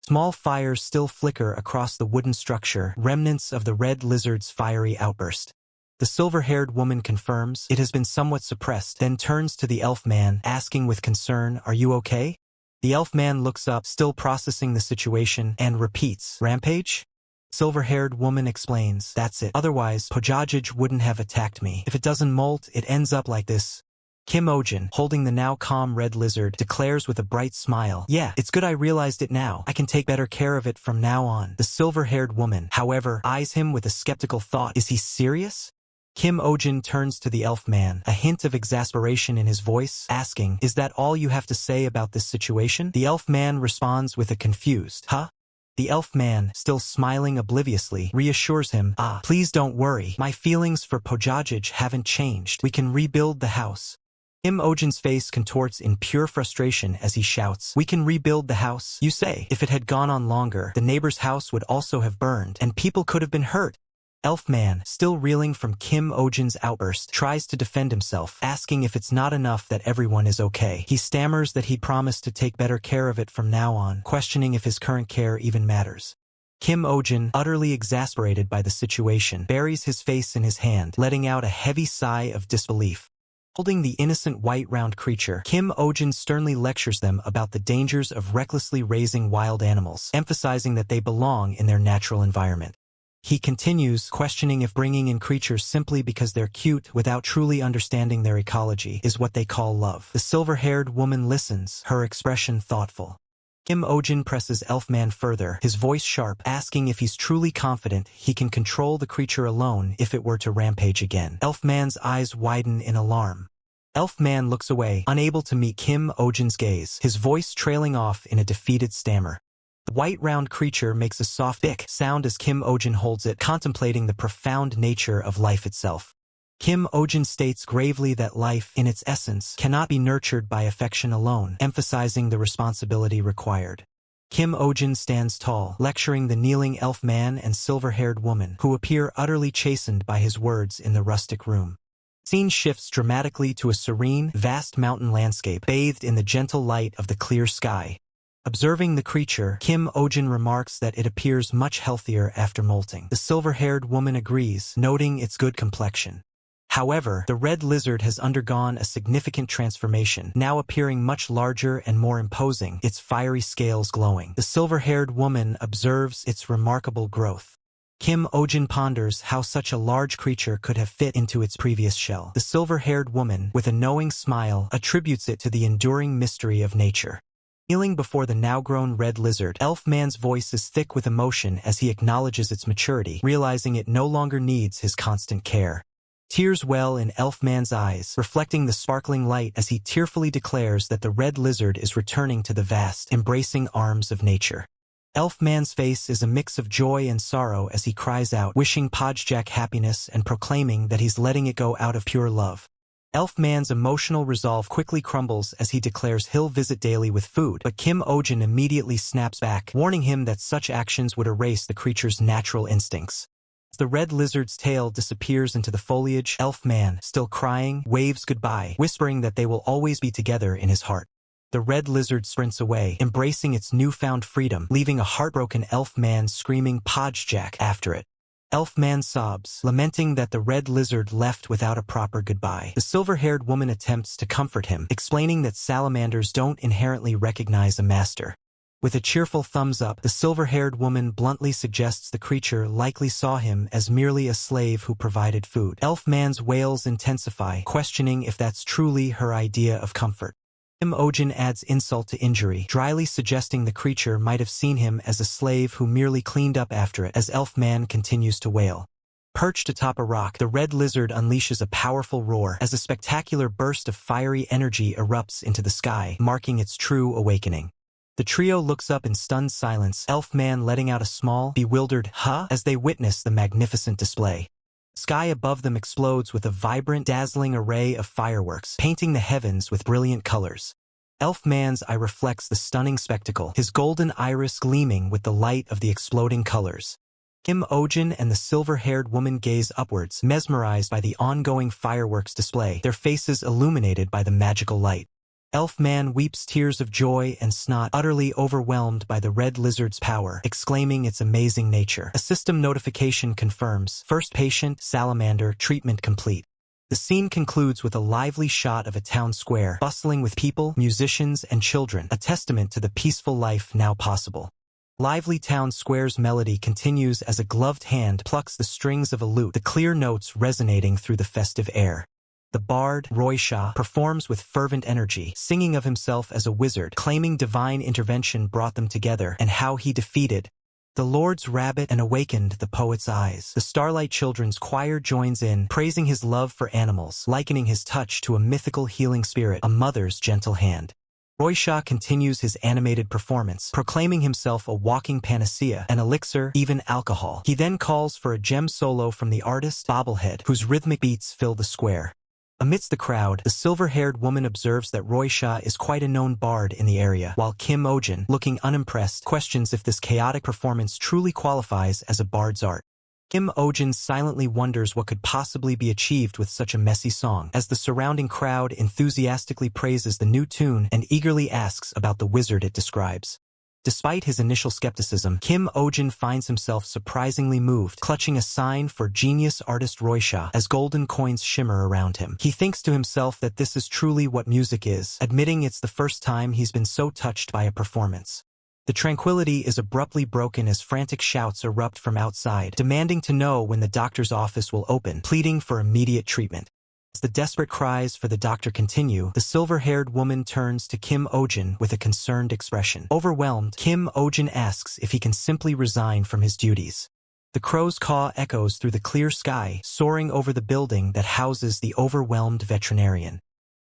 Small fires still flicker across the wooden structure, remnants of the red lizard's fiery outburst. The silver-haired woman confirms it has been somewhat suppressed, then turns to the elf man, asking with concern, are you okay? The elf man looks up, still processing the situation, and repeats, rampage? Silver-haired woman explains, that's it. Otherwise, Pojajij wouldn't have attacked me. If it doesn't molt, it ends up like this. Kim Ojin, holding the now calm red lizard, declares with a bright smile, yeah, it's good I realized it now. I can take better care of it from now on. The silver-haired woman, however, eyes him with a skeptical thought, is he serious? Kim Ojin turns to the elf man, a hint of exasperation in his voice, asking, is that all you have to say about this situation? The elf man responds with a confused, huh? The elf man, still smiling obliviously, reassures him, please don't worry. My feelings for Pojajij haven't changed. We can rebuild the house. Kim Ojin's face contorts in pure frustration as he shouts, we can rebuild the house, you say? If it had gone on longer, the neighbor's house would also have burned, and people could have been hurt. Elfman, still reeling from Kim Ojin's outburst, tries to defend himself, asking if it's not enough that everyone is okay. He stammers that he'd promised to take better care of it from now on, questioning if his current care even matters. Kim Ojin, utterly exasperated by the situation, buries his face in his hand, letting out a heavy sigh of disbelief. Holding the innocent white round creature, Kim Ojin sternly lectures them about the dangers of recklessly raising wild animals, emphasizing that they belong in their natural environment. He continues, questioning if bringing in creatures simply because they're cute without truly understanding their ecology is what they call love. The silver-haired woman listens, her expression thoughtful. Kim Ojin presses Elfman further, his voice sharp, asking if he's truly confident he can control the creature alone if it were to rampage again. Elfman's eyes widen in alarm. Elfman looks away, unable to meet Kim Ojin's gaze, his voice trailing off in a defeated stammer. The white round creature makes a soft "ick" sound as Kim Ojin holds it, contemplating the profound nature of life itself. Kim Ojin states gravely that life, in its essence, cannot be nurtured by affection alone, emphasizing the responsibility required. Kim Ojin stands tall, lecturing the kneeling elf-man and silver-haired woman, who appear utterly chastened by his words in the rustic room. Scene shifts dramatically to a serene, vast mountain landscape, bathed in the gentle light of the clear sky. Observing the creature, Kim Ojin remarks that it appears much healthier after molting. The silver-haired woman agrees, noting its good complexion. However, the red lizard has undergone a significant transformation, now appearing much larger and more imposing, its fiery scales glowing. The silver-haired woman observes its remarkable growth. Kim Ojin ponders how such a large creature could have fit into its previous shell. The silver-haired woman, with a knowing smile, attributes it to the enduring mystery of nature. Kneeling before the now-grown red lizard, Elfman's voice is thick with emotion as he acknowledges its maturity, realizing it no longer needs his constant care. Tears well in Elfman's eyes, reflecting the sparkling light as he tearfully declares that the red lizard is returning to the vast, embracing arms of nature. Elfman's face is a mix of joy and sorrow as he cries out, wishing Podjack happiness and proclaiming that he's letting it go out of pure love. Elfman's emotional resolve quickly crumbles as he declares he'll visit daily with food, but Kim Ojin immediately snaps back, warning him that such actions would erase the creature's natural instincts. As the red lizard's tail disappears into the foliage, Elfman, still crying, waves goodbye, whispering that they will always be together in his heart. The red lizard sprints away, embracing its newfound freedom, leaving a heartbroken Elfman screaming Podjack after it. Elfman sobs, lamenting that the red lizard left without a proper goodbye. The silver-haired woman attempts to comfort him, explaining that salamanders don't inherently recognize a master. With a cheerful thumbs up, the silver-haired woman bluntly suggests the creature likely saw him as merely a slave who provided food. Elfman's wails intensify, questioning if that's truly her idea of comfort. Kim Ojin adds insult to injury, dryly suggesting the creature might have seen him as a slave who merely cleaned up after it, as Elfman continues to wail. Perched atop a rock, the red lizard unleashes a powerful roar as a spectacular burst of fiery energy erupts into the sky, marking its true awakening. The trio looks up in stunned silence, Elfman letting out a small, bewildered "huh" as they witness the magnificent display. Sky above them explodes with a vibrant, dazzling array of fireworks, painting the heavens with brilliant colors. Elfman's eye reflects the stunning spectacle, his golden iris gleaming with the light of the exploding colors. Kim Ojin and the silver-haired woman gaze upwards, mesmerized by the ongoing fireworks display, their faces illuminated by the magical light. Elfman weeps tears of joy and snot, utterly overwhelmed by the red lizard's power, exclaiming its amazing nature. A system notification confirms, first patient, salamander, treatment complete. The scene concludes with a lively shot of a town square, bustling with people, musicians, and children, a testament to the peaceful life now possible. Lively town square's melody continues as a gloved hand plucks the strings of a lute, the clear notes resonating through the festive air. The bard, Roisha, performs with fervent energy, singing of himself as a wizard, claiming divine intervention brought them together, and how he defeated the Lord's rabbit and awakened the poet's eyes. The Starlight Children's Choir joins in, praising his love for animals, likening his touch to a mythical healing spirit, a mother's gentle hand. Roisha continues his animated performance, proclaiming himself a walking panacea, an elixir, even alcohol. He then calls for a gem solo from the artist, Bobblehead, whose rhythmic beats fill the square. Amidst the crowd, the silver-haired woman observes that Roisha is quite a known bard in the area, while Kim Ojin, looking unimpressed, questions if this chaotic performance truly qualifies as a bard's art. Kim Ojin silently wonders what could possibly be achieved with such a messy song, as the surrounding crowd enthusiastically praises the new tune and eagerly asks about the wizard it describes. Despite his initial skepticism, Kim Ojin finds himself surprisingly moved, clutching a sign for genius artist Roysha as golden coins shimmer around him. He thinks to himself that this is truly what music is, admitting it's the first time he's been so touched by a performance. The tranquility is abruptly broken as frantic shouts erupt from outside, demanding to know when the doctor's office will open, pleading for immediate treatment. As the desperate cries for the doctor continue, the silver-haired woman turns to Kim Ojin with a concerned expression. Overwhelmed, Kim Ojin asks if he can simply resign from his duties. The crow's caw echoes through the clear sky, soaring over the building that houses the overwhelmed veterinarian.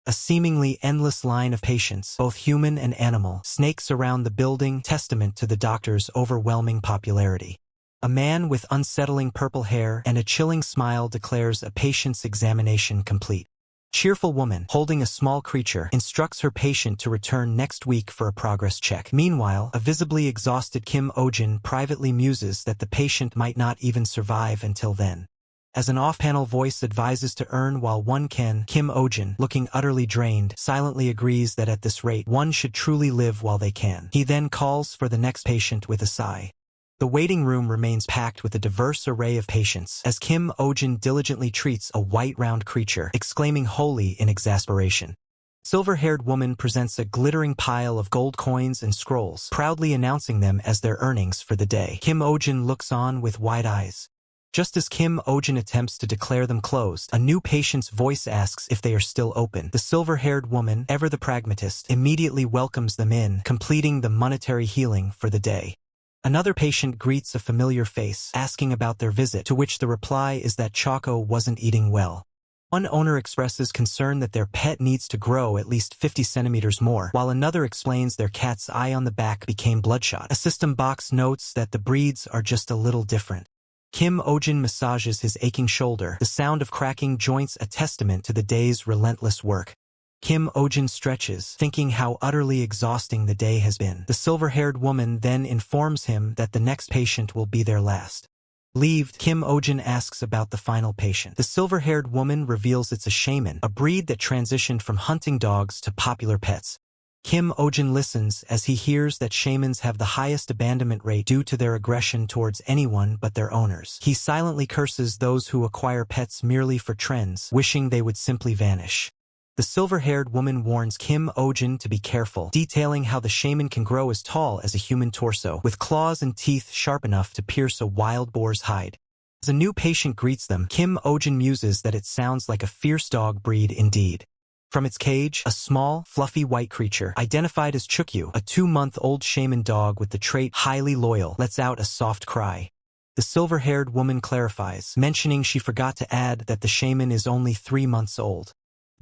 A seemingly endless line of patients, both human and animal, snakes around the building, testament to the doctor's overwhelming popularity. A man with unsettling purple hair and a chilling smile declares a patient's examination complete. Cheerful woman, holding a small creature, instructs her patient to return next week for a progress check. Meanwhile, a visibly exhausted Kim Ojin privately muses that the patient might not even survive until then. As an off-panel voice advises to earn while one can, Kim Ojin, looking utterly drained, silently agrees that at this rate, one should truly live while they can. He then calls for the next patient with a sigh. The waiting room remains packed with a diverse array of patients, as Kim Ojin diligently treats a white round creature, exclaiming holy in exasperation. Silver-haired woman presents a glittering pile of gold coins and scrolls, proudly announcing them as their earnings for the day. Kim Ojin looks on with wide eyes. Just as Kim Ojin attempts to declare them closed, a new patient's voice asks if they are still open. The silver-haired woman, ever the pragmatist, immediately welcomes them in, completing the monetary healing for the day. Another patient greets a familiar face, asking about their visit, to which the reply is that Choco wasn't eating well. One owner expresses concern that their pet needs to grow at least 50 centimeters more, while another explains their cat's eye on the back became bloodshot. A system box notes that the breeds are just a little different. Kim Ojin massages his aching shoulder, the sound of cracking joints a testament to the day's relentless work. Kim Ojin stretches, thinking how utterly exhausting the day has been. The silver-haired woman then informs him that the next patient will be their last. Relieved, Kim Ojin asks about the final patient. The silver-haired woman reveals it's a shaman, a breed that transitioned from hunting dogs to popular pets. Kim Ojin listens as he hears that shamans have the highest abandonment rate due to their aggression towards anyone but their owners. He silently curses those who acquire pets merely for trends, wishing they would simply vanish. The silver-haired woman warns Kim Ojin to be careful, detailing how the shaman can grow as tall as a human torso, with claws and teeth sharp enough to pierce a wild boar's hide. As a new patient greets them, Kim Ojin muses that it sounds like a fierce dog breed indeed. From its cage, a small, fluffy white creature, identified as Chukyu, a 2-month-old shaman dog with the trait highly loyal, lets out a soft cry. The silver-haired woman clarifies, mentioning she forgot to add that the shaman is only 3 months old.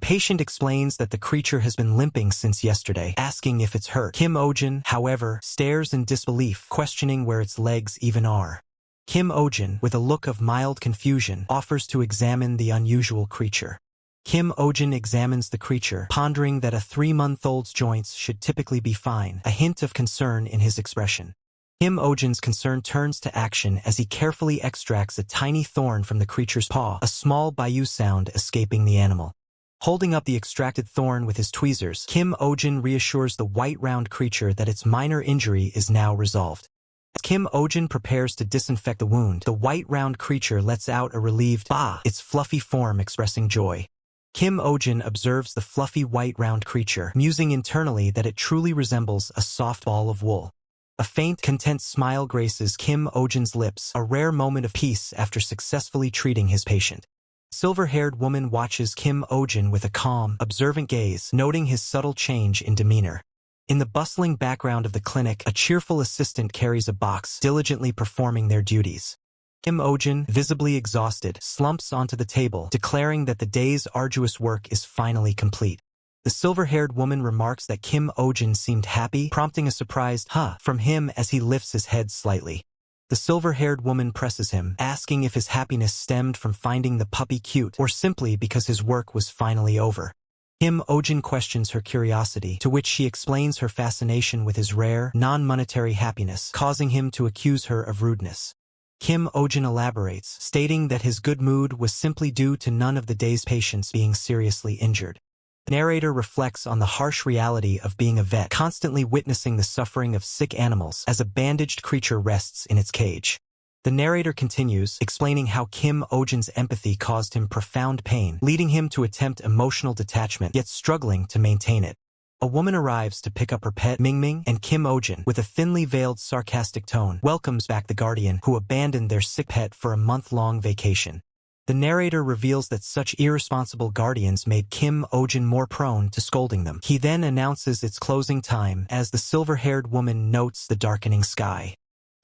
The patient explains that the creature has been limping since yesterday, asking if it's hurt. Kim Ojin, however, stares in disbelief, questioning where its legs even are. Kim Ojin, with a look of mild confusion, offers to examine the unusual creature. Kim Ojin examines the creature, pondering that a 3-month-old's joints should typically be fine, a hint of concern in his expression. Kim Ojin's concern turns to action as he carefully extracts a tiny thorn from the creature's paw, a small bayou sound escaping the animal. Holding up the extracted thorn with his tweezers, Kim Ojin reassures the white round creature that its minor injury is now resolved. As Kim Ojin prepares to disinfect the wound, the white round creature lets out a relieved "bah," its fluffy form expressing joy. Kim Ojin observes the fluffy white round creature, musing internally that it truly resembles a soft ball of wool. A faint, content smile graces Kim Ojin's lips, a rare moment of peace after successfully treating his patient. Silver-haired woman watches Kim Ojin with a calm, observant gaze, noting his subtle change in demeanor. In the bustling background of the clinic, a cheerful assistant carries a box, diligently performing their duties. Kim Ojin, visibly exhausted, slumps onto the table, declaring that the day's arduous work is finally complete. The silver-haired woman remarks that Kim Ojin seemed happy, prompting a surprised "huh" from him as he lifts his head slightly. The silver-haired woman presses him, asking if his happiness stemmed from finding the puppy cute or simply because his work was finally over. Kim Ojin questions her curiosity, to which she explains her fascination with his rare, non-monetary happiness, causing him to accuse her of rudeness. Kim Ojin elaborates, stating that his good mood was simply due to none of the day's patients being seriously injured. The narrator reflects on the harsh reality of being a vet, constantly witnessing the suffering of sick animals as a bandaged creature rests in its cage. The narrator continues, explaining how Kim Ojin's empathy caused him profound pain, leading him to attempt emotional detachment, yet struggling to maintain it. A woman arrives to pick up her pet, Mingming, and Kim Ojin, with a thinly veiled sarcastic tone, welcomes back the guardian who abandoned their sick pet for a month-long vacation. The narrator reveals that such irresponsible guardians made Kim Ojin more prone to scolding them. He then announces its closing time as the silver-haired woman notes the darkening sky.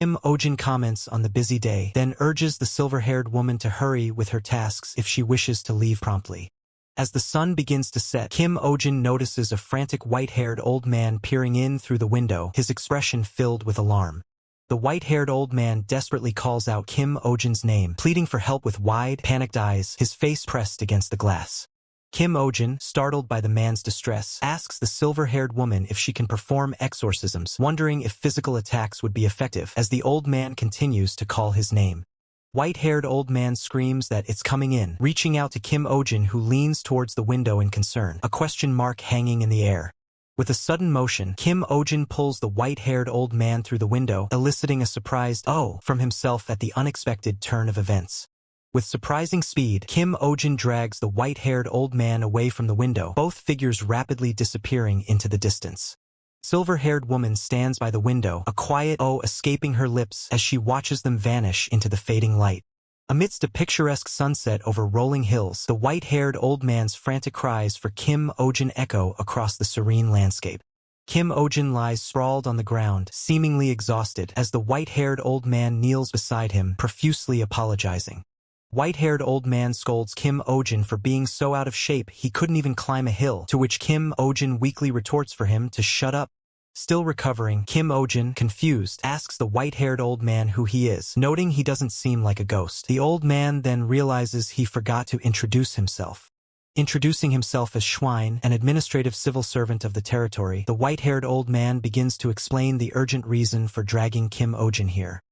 Kim Ojin comments on the busy day, then urges the silver-haired woman to hurry with her tasks if she wishes to leave promptly. As the sun begins to set, Kim Ojin notices a frantic white-haired old man peering in through the window, his expression filled with alarm. The white-haired old man desperately calls out Kim Ojin's name, pleading for help with wide, panicked eyes, his face pressed against the glass. Kim Ojin, startled by the man's distress, asks the silver-haired woman if she can perform exorcisms, wondering if physical attacks would be effective, as the old man continues to call his name. White-haired old man screams that it's coming in, reaching out to Kim Ojin, who leans towards the window in concern, a question mark hanging in the air. With a sudden motion, Kim Ojin pulls the white-haired old man through the window, eliciting a surprised "oh" from himself at the unexpected turn of events. With surprising speed, Kim Ojin drags the white-haired old man away from the window, both figures rapidly disappearing into the distance. Silver-haired woman stands by the window, a quiet "oh" escaping her lips as she watches them vanish into the fading light. Amidst a picturesque sunset over rolling hills, the white-haired old man's frantic cries for Kim Ojin echo across the serene landscape. Kim Ojin lies sprawled on the ground, seemingly exhausted, as the white-haired old man kneels beside him, profusely apologizing. White-haired old man scolds Kim Ojin for being so out of shape he couldn't even climb a hill, to which Kim Ojin weakly retorts for him to shut up. Still recovering, Kim Ojin, confused, asks the white-haired old man who he is, noting he doesn't seem like a ghost. The old man then realizes he forgot to introduce himself. Introducing himself as Schwein, an administrative civil servant of the territory, the white-haired old man begins to explain the urgent reason for dragging Kim Ojin here.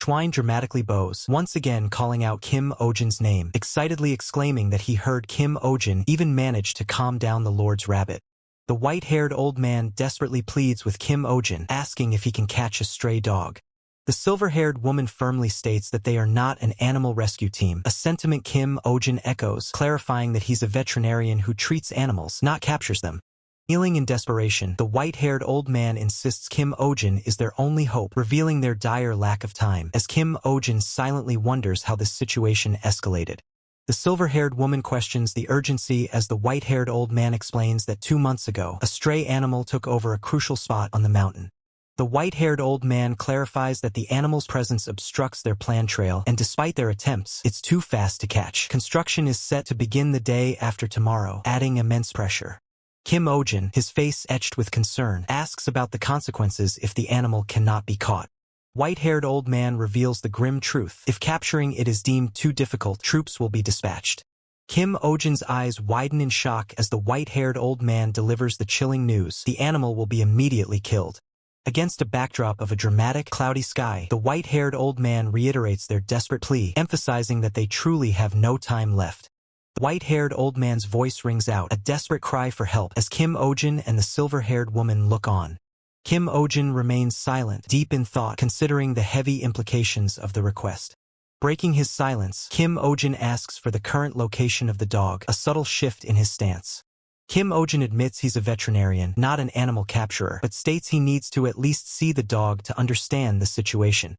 Schwein dramatically bows, once again calling out Kim Ojin's name, excitedly exclaiming that he heard Kim Ojin even managed to calm down the Lord's rabbit. The white-haired old man desperately pleads with Kim Ojin, asking if he can catch a stray dog. The silver-haired woman firmly states that they are not an animal rescue team, a sentiment Kim Ojin echoes, clarifying that he's a veterinarian who treats animals, not captures them. Kneeling in desperation, the white-haired old man insists Kim Ojin is their only hope, revealing their dire lack of time, as Kim Ojin silently wonders how this situation escalated. The silver-haired woman questions the urgency as the white-haired old man explains that 2 months ago, a stray animal took over a crucial spot on the mountain. The white-haired old man clarifies that the animal's presence obstructs their planned trail, and despite their attempts, it's too fast to catch. Construction is set to begin the day after tomorrow, adding immense pressure. Kim Ojin, his face etched with concern, asks about the consequences if the animal cannot be caught. White-haired old man reveals the grim truth. If capturing it is deemed too difficult, troops will be dispatched. Kim Ojin's eyes widen in shock as the white-haired old man delivers the chilling news. The animal will be immediately killed. Against a backdrop of a dramatic, cloudy sky, the white-haired old man reiterates their desperate plea, emphasizing that they truly have no time left. The white-haired old man's voice rings out, a desperate cry for help, as Kim Ojin and the silver-haired woman look on. Kim Ojin remains silent, deep in thought, considering the heavy implications of the request. Breaking his silence, Kim Ojin asks for the current location of the dog, a subtle shift in his stance. Kim Ojin admits he's a veterinarian, not an animal capturer, but states he needs to at least see the dog to understand the situation.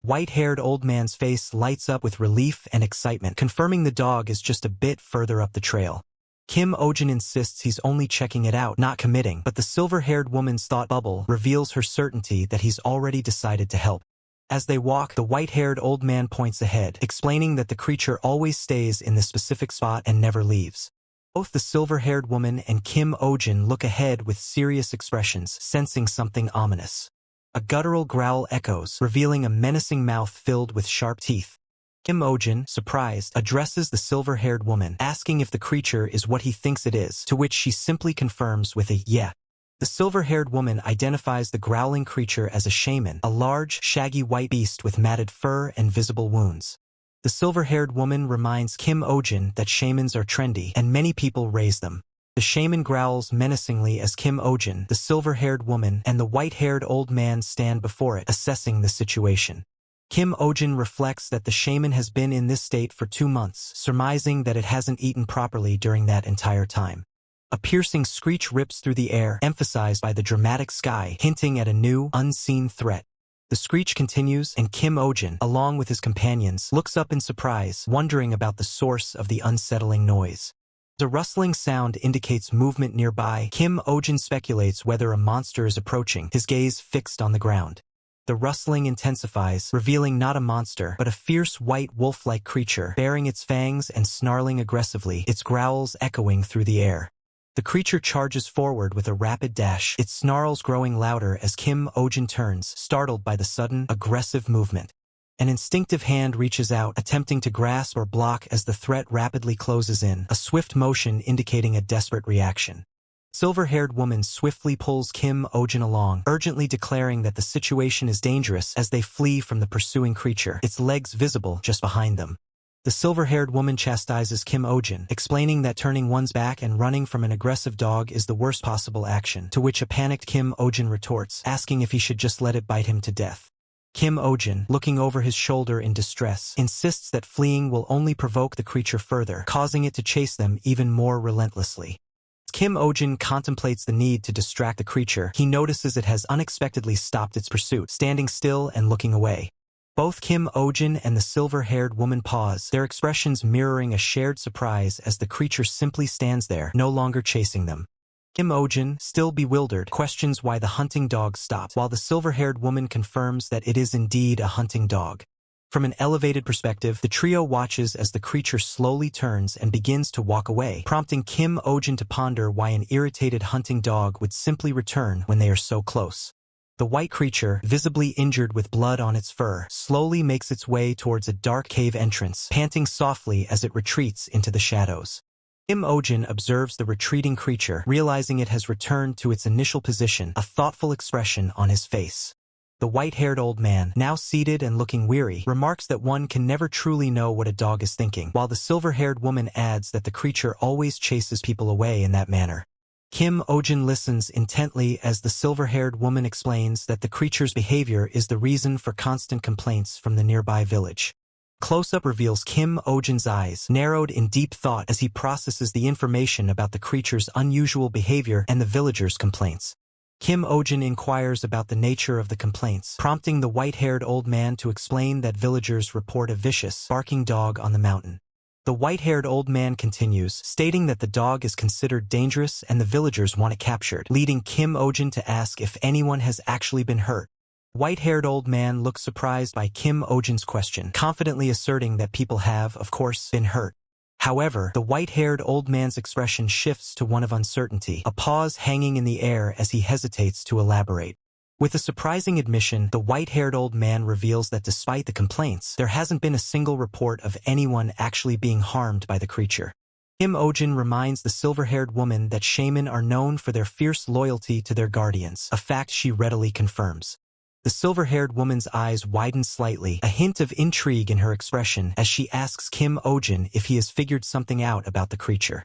White-haired old man's face lights up with relief and excitement, confirming the dog is just a bit further up the trail. Kim Ojin insists he's only checking it out, not committing, but the silver-haired woman's thought bubble reveals her certainty that he's already decided to help. As they walk, the white-haired old man points ahead, explaining that the creature always stays in the specific spot and never leaves. Both the silver-haired woman and Kim Ojin look ahead with serious expressions, sensing something ominous. A guttural growl echoes, revealing a menacing mouth filled with sharp teeth. Kim Ojin, surprised, addresses the silver-haired woman, asking if the creature is what he thinks it is, to which she simply confirms with a "yeah." The silver-haired woman identifies the growling creature as a shaman, a large, shaggy white beast with matted fur and visible wounds. The silver-haired woman reminds Kim Ojin that shamans are trendy, and many people raise them. The shaman growls menacingly as Kim Ojin, the silver-haired woman, and the white-haired old man stand before it, assessing the situation. Kim Ojin reflects that the shaman has been in this state for 2 months, surmising that it hasn't eaten properly during that entire time. A piercing screech rips through the air, emphasized by the dramatic sky, hinting at a new, unseen threat. The screech continues, and Kim Ojin, along with his companions, looks up in surprise, wondering about the source of the unsettling noise. As a rustling sound indicates movement nearby, Kim Ojin speculates whether a monster is approaching, his gaze fixed on the ground. The rustling intensifies, revealing not a monster, but a fierce white wolf-like creature, baring its fangs and snarling aggressively, its growls echoing through the air. The creature charges forward with a rapid dash, its snarls growing louder as Kim Ojin turns, startled by the sudden, aggressive movement. An instinctive hand reaches out, attempting to grasp or block as the threat rapidly closes in, a swift motion indicating a desperate reaction. Silver-haired woman swiftly pulls Kim Ojin along, urgently declaring that the situation is dangerous as they flee from the pursuing creature, its legs visible just behind them. The silver-haired woman chastises Kim Ojin, explaining that turning one's back and running from an aggressive dog is the worst possible action, to which a panicked Kim Ojin retorts, asking if he should just let it bite him to death. Kim Ojin, looking over his shoulder in distress, insists that fleeing will only provoke the creature further, causing it to chase them even more relentlessly. As Kim Ojin contemplates the need to distract the creature, he notices it has unexpectedly stopped its pursuit, standing still and looking away. Both Kim Ojin and the silver-haired woman pause, their expressions mirroring a shared surprise as the creature simply stands there, no longer chasing them. Kim Ojin, still bewildered, questions why the hunting dog stopped, while the silver-haired woman confirms that it is indeed a hunting dog. From an elevated perspective, the trio watches as the creature slowly turns and begins to walk away, prompting Kim Ojin to ponder why an irritated hunting dog would simply return when they are so close. The white creature, visibly injured with blood on its fur, slowly makes its way towards a dark cave entrance, panting softly as it retreats into the shadows. Kim Ojin observes the retreating creature, realizing it has returned to its initial position, a thoughtful expression on his face. The white-haired old man, now seated and looking weary, remarks that one can never truly know what a dog is thinking, while the silver-haired woman adds that the creature always chases people away in that manner. Kim Ojin listens intently as the silver-haired woman explains that the creature's behavior is the reason for constant complaints from the nearby village. Close-up reveals Kim Ojin's eyes, narrowed in deep thought as he processes the information about the creature's unusual behavior and the villagers' complaints. Kim Ojin inquires about the nature of the complaints, prompting the white-haired old man to explain that villagers report a vicious, barking dog on the mountain. The white-haired old man continues, stating that the dog is considered dangerous and the villagers want it captured, leading Kim Ojin to ask if anyone has actually been hurt. White-haired old man looks surprised by Kim Ojin's question, confidently asserting that people have, of course, been hurt. However, the white-haired old man's expression shifts to one of uncertainty, a pause hanging in the air as he hesitates to elaborate. With a surprising admission, the white-haired old man reveals that despite the complaints, there hasn't been a single report of anyone actually being harmed by the creature. Kim Ojin reminds the silver-haired woman that shaman are known for their fierce loyalty to their guardians, a fact she readily confirms. The silver-haired woman's eyes widen slightly, a hint of intrigue in her expression as she asks Kim Ojin if he has figured something out about the creature.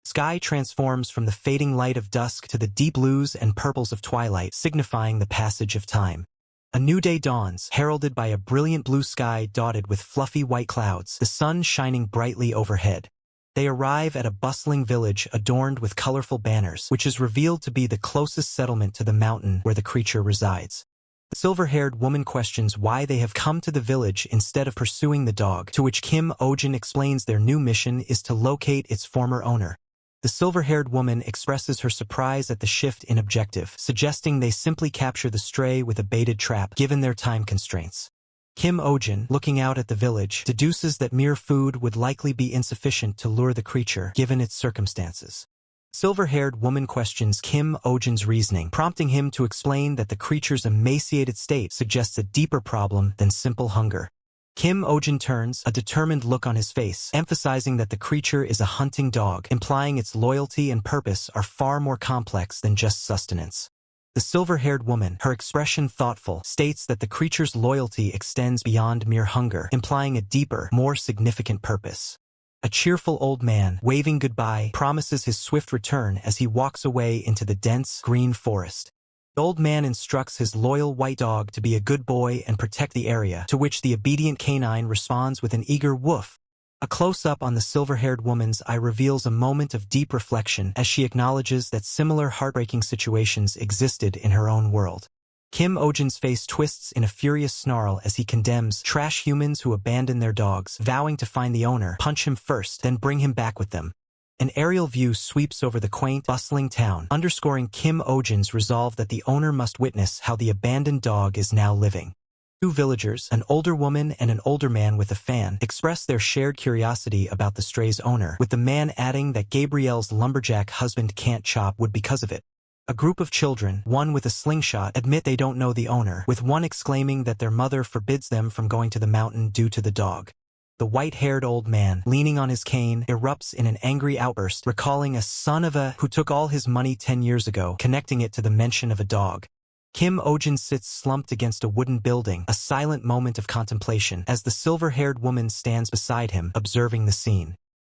Sky transforms from the fading light of dusk to the deep blues and purples of twilight, signifying the passage of time. A new day dawns, heralded by a brilliant blue sky dotted with fluffy white clouds, the sun shining brightly overhead. They arrive at a bustling village adorned with colorful banners, which is revealed to be the closest settlement to the mountain where the creature resides. The silver-haired woman questions why they have come to the village instead of pursuing the dog, to which Kim Ojin explains their new mission is to locate its former owner. The silver-haired woman expresses her surprise at the shift in objective, suggesting they simply capture the stray with a baited trap, given their time constraints. Kim Ojin, looking out at the village, deduces that mere food would likely be insufficient to lure the creature, given its circumstances. Silver-haired woman questions Kim Ojin's reasoning, prompting him to explain that the creature's emaciated state suggests a deeper problem than simple hunger. Kim Ojin turns, a determined look on his face, emphasizing that the creature is a hunting dog, implying its loyalty and purpose are far more complex than just sustenance. The silver-haired woman, her expression thoughtful, states that the creature's loyalty extends beyond mere hunger, implying a deeper, more significant purpose. A cheerful old man, waving goodbye, promises his swift return as he walks away into the dense, green forest. The old man instructs his loyal white dog to be a good boy and protect the area, to which the obedient canine responds with an eager woof. A close-up on the silver-haired woman's eye reveals a moment of deep reflection as she acknowledges that similar heartbreaking situations existed in her own world. Kim Ojin's face twists in a furious snarl as he condemns trash humans who abandon their dogs, vowing to find the owner, punch him first, then bring him back with them. An aerial view sweeps over the quaint, bustling town, underscoring Kim Ojin's resolve that the owner must witness how the abandoned dog is now living. Two villagers, an older woman and an older man with a fan, express their shared curiosity about the stray's owner, with the man adding that Gabrielle's lumberjack husband can't chop wood because of it. A group of children, one with a slingshot, admit they don't know the owner, with one exclaiming that their mother forbids them from going to the mountain due to the dog. The white-haired old man, leaning on his cane, erupts in an angry outburst, recalling a son of a who took all his money 10 years ago, connecting it to the mention of a dog. Kim Ojin sits slumped against a wooden building, a silent moment of contemplation, as the silver-haired woman stands beside him, observing the scene.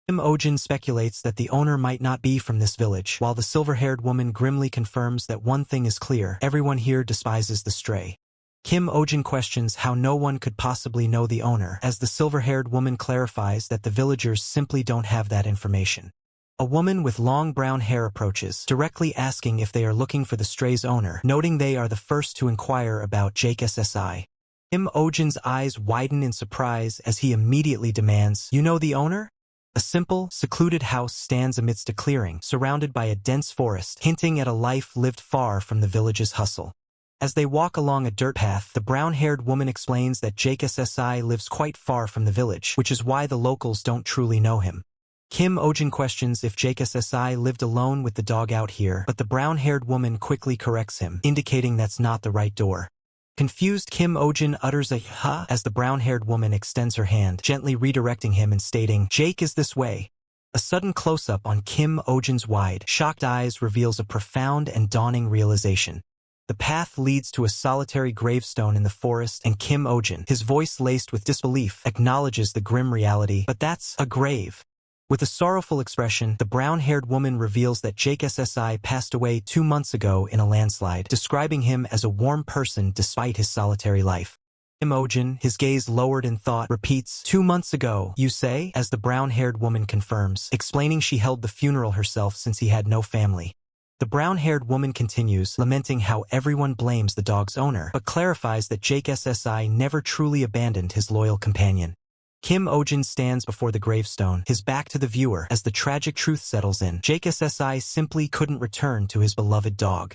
Kim Ojin speculates that the owner might not be from this village, while the silver-haired woman grimly confirms that one thing is clear: everyone here despises the stray. Kim Ojin questions how no one could possibly know the owner, as the silver-haired woman clarifies that the villagers simply don't have that information. A woman with long brown hair approaches, directly asking if they are looking for the stray's owner, noting they are the first to inquire about Jake SSI. Kim Ojin's eyes widen in surprise as he immediately demands, "You know the owner?" A simple, secluded house stands amidst a clearing, surrounded by a dense forest, hinting at a life lived far from the village's hustle. As they walk along a dirt path, the brown-haired woman explains that Jake SSI lives quite far from the village, which is why the locals don't truly know him. Kim Ojin questions if Jake SSI lived alone with the dog out here, but the brown-haired woman quickly corrects him, indicating that's not the right door. Confused, Kim Ojin utters a "huh" as the brown-haired woman extends her hand, gently redirecting him and stating, "Jake is this way." A sudden close-up on Kim Ojin's wide, shocked eyes reveals a profound and dawning realization. The path leads to a solitary gravestone in the forest, and Kim Ojin, his voice laced with disbelief, acknowledges the grim reality. "But that's a grave." With a sorrowful expression, the brown-haired woman reveals that Jake SSI passed away 2 months ago in a landslide, describing him as a warm person despite his solitary life. Kim Ojin, his gaze lowered in thought, repeats, "2 months ago, you say?" as the brown-haired woman confirms, explaining she held the funeral herself since he had no family. The brown-haired woman continues, lamenting how everyone blames the dog's owner, but clarifies that Jake SSI never truly abandoned his loyal companion. Kim Ojin stands before the gravestone, his back to the viewer, as the tragic truth settles in. Jake SSI simply couldn't return to his beloved dog.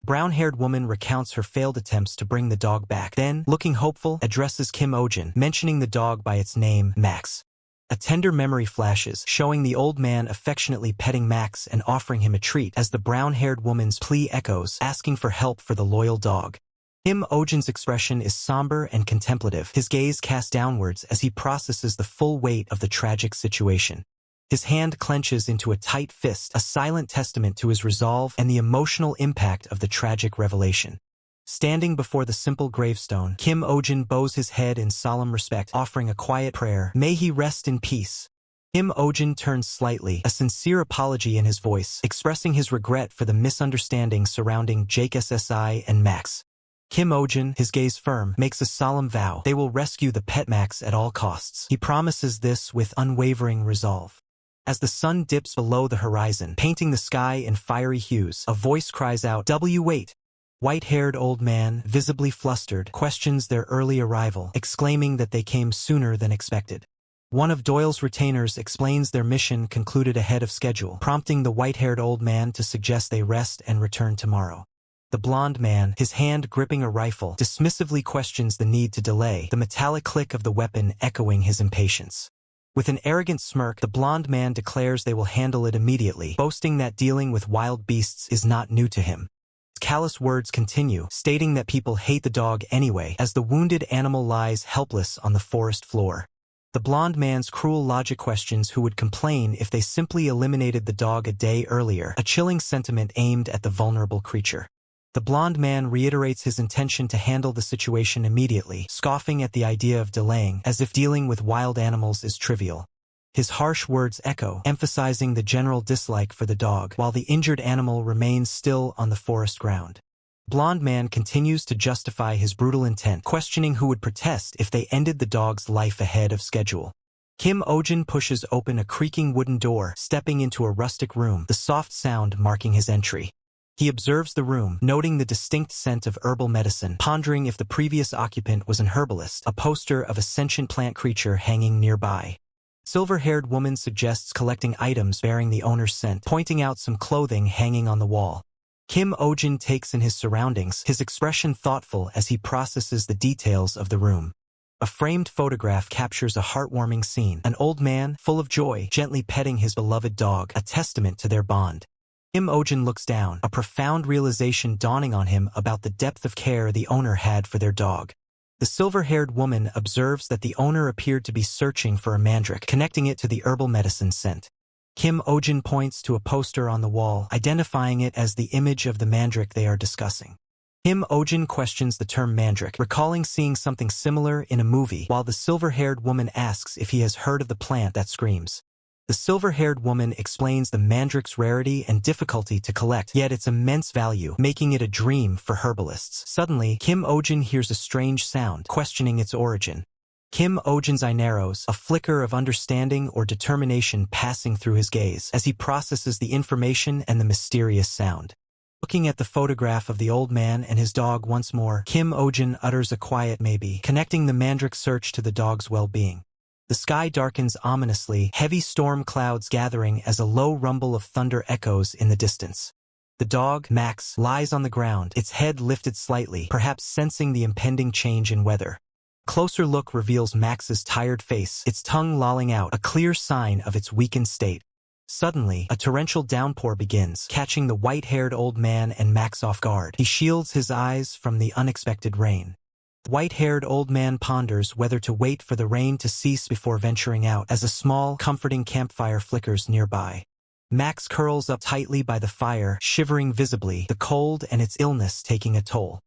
Brown-haired woman recounts her failed attempts to bring the dog back, then, looking hopeful, addresses Kim Ojin, mentioning the dog by its name, Max. A tender memory flashes, showing the old man affectionately petting Max and offering him a treat, as the brown-haired woman's plea echoes, asking for help for the loyal dog. Kim Ojin's expression is somber and contemplative, his gaze cast downwards as he processes the full weight of the tragic situation. His hand clenches into a tight fist, a silent testament to his resolve and the emotional impact of the tragic revelation. Standing before the simple gravestone, Kim Ojin bows his head in solemn respect, offering a quiet prayer, "May he rest in peace." Kim Ojin turns slightly, a sincere apology in his voice, expressing his regret for the misunderstanding surrounding Jake SSI and Max. Kim Ojin, his gaze firm, makes a solemn vow. They will rescue the pet Max at all costs. He promises this with unwavering resolve. As the sun dips below the horizon, painting the sky in fiery hues, a voice cries out, "Wait!" White-haired old man, visibly flustered, questions their early arrival, exclaiming that they came sooner than expected. One of Doyle's retainers explains their mission concluded ahead of schedule, prompting the white-haired old man to suggest they rest and return tomorrow. The blonde man, his hand gripping a rifle, dismissively questions the need to delay, the metallic click of the weapon echoing his impatience. With an arrogant smirk, the blonde man declares they will handle it immediately, boasting that dealing with wild beasts is not new to him. Callous words continue, stating that people hate the dog anyway, as the wounded animal lies helpless on the forest floor. The blonde man's cruel logic questions who would complain if they simply eliminated the dog a day earlier, a chilling sentiment aimed at the vulnerable creature. The blonde man reiterates his intention to handle the situation immediately, scoffing at the idea of delaying, as if dealing with wild animals is trivial. His harsh words echo, emphasizing the general dislike for the dog, while the injured animal remains still on the forest ground. Blonde man continues to justify his brutal intent, questioning who would protest if they ended the dog's life ahead of schedule. Kim Ojin pushes open a creaking wooden door, stepping into a rustic room, the soft sound marking his entry. He observes the room, noting the distinct scent of herbal medicine, pondering if the previous occupant was an herbalist, a poster of a sentient plant creature hanging nearby. Silver-haired woman suggests collecting items bearing the owner's scent, pointing out some clothing hanging on the wall. Kim Ojin takes in his surroundings, his expression thoughtful as he processes the details of the room. A framed photograph captures a heartwarming scene, an old man, full of joy, gently petting his beloved dog, a testament to their bond. Kim Ojin looks down, a profound realization dawning on him about the depth of care the owner had for their dog. The silver-haired woman observes that the owner appeared to be searching for a mandrake, connecting it to the herbal medicine scent. Kim Ojin points to a poster on the wall, identifying it as the image of the mandrake they are discussing. Kim Ojin questions the term mandrake, recalling seeing something similar in a movie, while the silver-haired woman asks if he has heard of the plant that screams. The silver-haired woman explains the mandrake's rarity and difficulty to collect, yet its immense value, making it a dream for herbalists. Suddenly, Kim Ojin hears a strange sound, questioning its origin. Kim Ojin's eye narrows, a flicker of understanding or determination passing through his gaze, as he processes the information and the mysterious sound. Looking at the photograph of the old man and his dog once more, Kim Ojin utters a quiet maybe, connecting the mandrake search to the dog's well-being. The sky darkens ominously, heavy storm clouds gathering as a low rumble of thunder echoes in the distance. The dog, Max, lies on the ground, its head lifted slightly, perhaps sensing the impending change in weather. Closer look reveals Max's tired face, its tongue lolling out, a clear sign of its weakened state. Suddenly, a torrential downpour begins, catching the white-haired old man and Max off guard. He shields his eyes from the unexpected rain. The white-haired old man ponders whether to wait for the rain to cease before venturing out, as a small, comforting campfire flickers nearby. Max curls up tightly by the fire, shivering visibly, the cold and its illness taking a toll.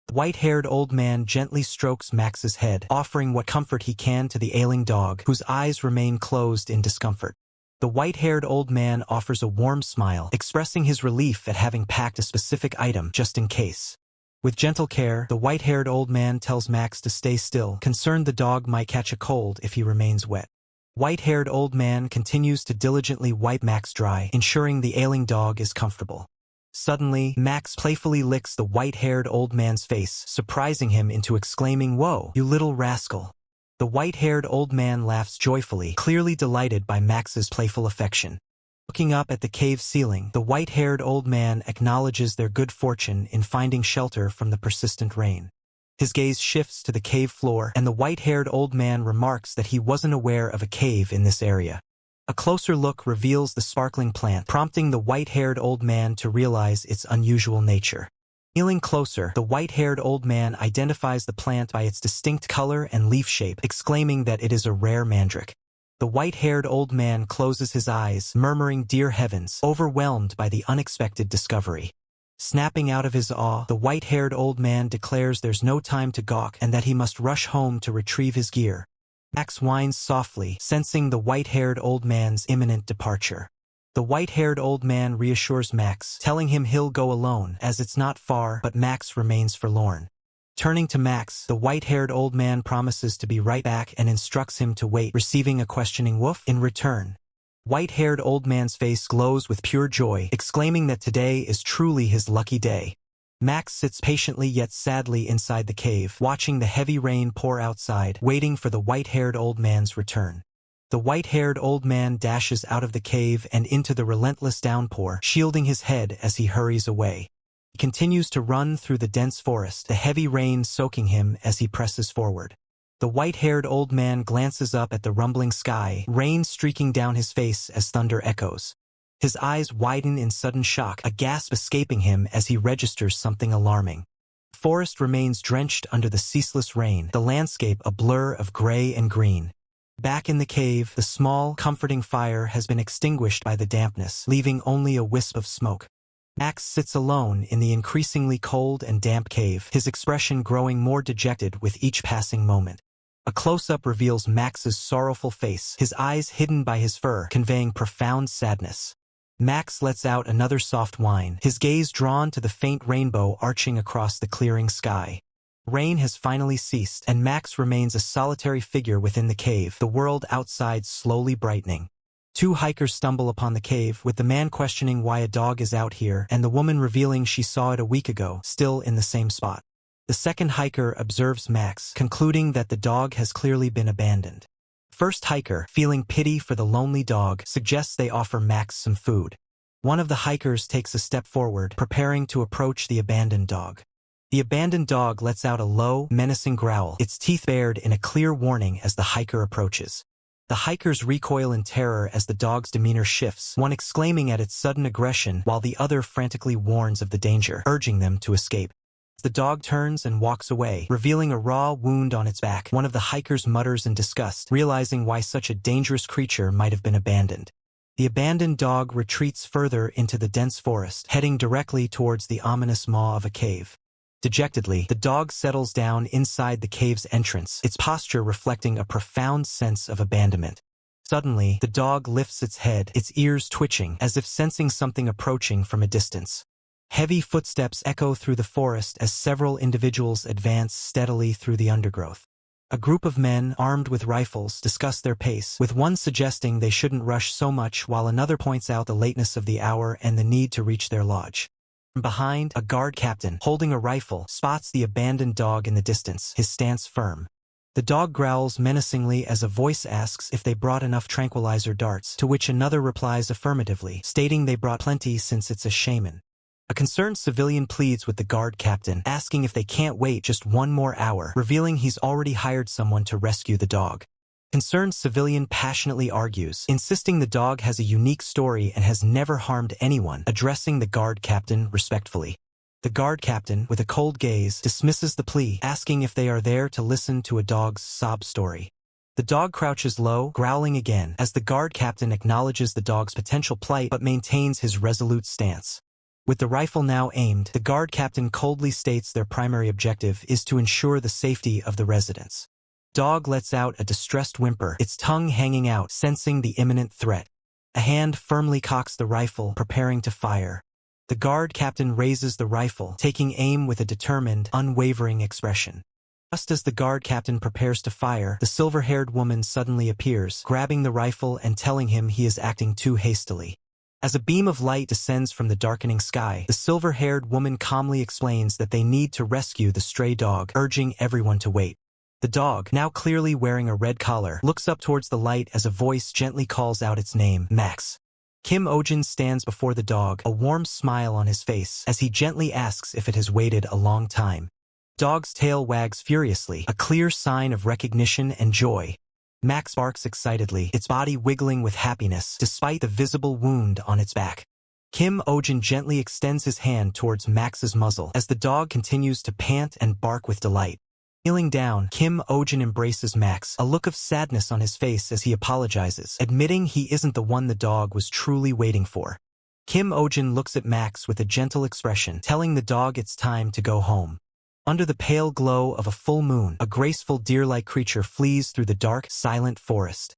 The white-haired old man gently strokes Max's head, offering what comfort he can to the ailing dog, whose eyes remain closed in discomfort. The white-haired old man offers a warm smile, expressing his relief at having packed a specific item just in case. With gentle care, the white-haired old man tells Max to stay still, concerned the dog might catch a cold if he remains wet. White-haired old man continues to diligently wipe Max dry, ensuring the ailing dog is comfortable. Suddenly, Max playfully licks the white-haired old man's face, surprising him into exclaiming, "Whoa, you little rascal." The white-haired old man laughs joyfully, clearly delighted by Max's playful affection. Looking up at the cave ceiling, the white-haired old man acknowledges their good fortune in finding shelter from the persistent rain. His gaze shifts to the cave floor, and the white-haired old man remarks that he wasn't aware of a cave in this area. A closer look reveals the sparkling plant, prompting the white-haired old man to realize its unusual nature. Kneeling closer, the white-haired old man identifies the plant by its distinct color and leaf shape, exclaiming that it is a rare mandrake. The white-haired old man closes his eyes, murmuring, "Dear heavens," overwhelmed by the unexpected discovery. Snapping out of his awe, the white-haired old man declares there's no time to gawk and that he must rush home to retrieve his gear. Max whines softly, sensing the white-haired old man's imminent departure. The white-haired old man reassures Max, telling him he'll go alone, as it's not far, but Max remains forlorn. Turning to Max, the white-haired old man promises to be right back and instructs him to wait, receiving a questioning woof in return. White-haired old man's face glows with pure joy, exclaiming that today is truly his lucky day. Max sits patiently yet sadly inside the cave, watching the heavy rain pour outside, waiting for the white-haired old man's return. The white-haired old man dashes out of the cave and into the relentless downpour, shielding his head as he hurries away. He continues to run through the dense forest, the heavy rain soaking him as he presses forward. The white-haired old man glances up at the rumbling sky, rain streaking down his face as thunder echoes. His eyes widen in sudden shock, a gasp escaping him as he registers something alarming. The forest remains drenched under the ceaseless rain, the landscape a blur of gray and green. Back in the cave, the small, comforting fire has been extinguished by the dampness, leaving only a wisp of smoke. Max sits alone in the increasingly cold and damp cave, his expression growing more dejected with each passing moment. A close-up reveals Max's sorrowful face, his eyes hidden by his fur, conveying profound sadness. Max lets out another soft whine, his gaze drawn to the faint rainbow arching across the clearing sky. Rain has finally ceased, and Max remains a solitary figure within the cave, the world outside slowly brightening. Two hikers stumble upon the cave, with the man questioning why a dog is out here and the woman revealing she saw it a week ago, still in the same spot. The second hiker observes Max, concluding that the dog has clearly been abandoned. First hiker, feeling pity for the lonely dog, suggests they offer Max some food. One of the hikers takes a step forward, preparing to approach the abandoned dog. The abandoned dog lets out a low, menacing growl, its teeth bared in a clear warning as the hiker approaches. The hikers recoil in terror as the dog's demeanor shifts, one exclaiming at its sudden aggression while the other frantically warns of the danger, urging them to escape. The dog turns and walks away, revealing a raw wound on its back. One of the hikers mutters in disgust, realizing why such a dangerous creature might have been abandoned. The abandoned dog retreats further into the dense forest, heading directly towards the ominous maw of a cave. Dejectedly, the dog settles down inside the cave's entrance, its posture reflecting a profound sense of abandonment. Suddenly, the dog lifts its head, its ears twitching, as if sensing something approaching from a distance. Heavy footsteps echo through the forest as several individuals advance steadily through the undergrowth. A group of men, armed with rifles, discuss their pace, with one suggesting they shouldn't rush so much while another points out the lateness of the hour and the need to reach their lodge. From behind, a guard captain, holding a rifle, spots the abandoned dog in the distance, his stance firm. The dog growls menacingly as a voice asks if they brought enough tranquilizer darts, to which another replies affirmatively, stating they brought plenty since it's a shaman. A concerned civilian pleads with the guard captain, asking if they can't wait just one more hour, revealing he's already hired someone to rescue the dog. Concerned civilian passionately argues, insisting the dog has a unique story and has never harmed anyone, addressing the guard captain respectfully. The guard captain, with a cold gaze, dismisses the plea, asking if they are there to listen to a dog's sob story. The dog crouches low, growling again, as the guard captain acknowledges the dog's potential plight but maintains his resolute stance. With the rifle now aimed, the guard captain coldly states their primary objective is to ensure the safety of the residents. Dog lets out a distressed whimper, its tongue hanging out, sensing the imminent threat. A hand firmly cocks the rifle, preparing to fire. The guard captain raises the rifle, taking aim with a determined, unwavering expression. Just as the guard captain prepares to fire, the silver-haired woman suddenly appears, grabbing the rifle and telling him he is acting too hastily. As a beam of light descends from the darkening sky, the silver-haired woman calmly explains that they need to rescue the stray dog, urging everyone to wait. The dog, now clearly wearing a red collar, looks up towards the light as a voice gently calls out its name, Max. Kim Ojin stands before the dog, a warm smile on his face, as he gently asks if it has waited a long time. Dog's tail wags furiously, a clear sign of recognition and joy. Max barks excitedly, its body wiggling with happiness, despite the visible wound on its back. Kim Ojin gently extends his hand towards Max's muzzle, as the dog continues to pant and bark with delight. Kneeling down, Kim Ojin embraces Max, a look of sadness on his face as he apologizes, admitting he isn't the one the dog was truly waiting for. Kim Ojin looks at Max with a gentle expression, telling the dog it's time to go home. Under the pale glow of a full moon, a graceful deer-like creature flees through the dark, silent forest.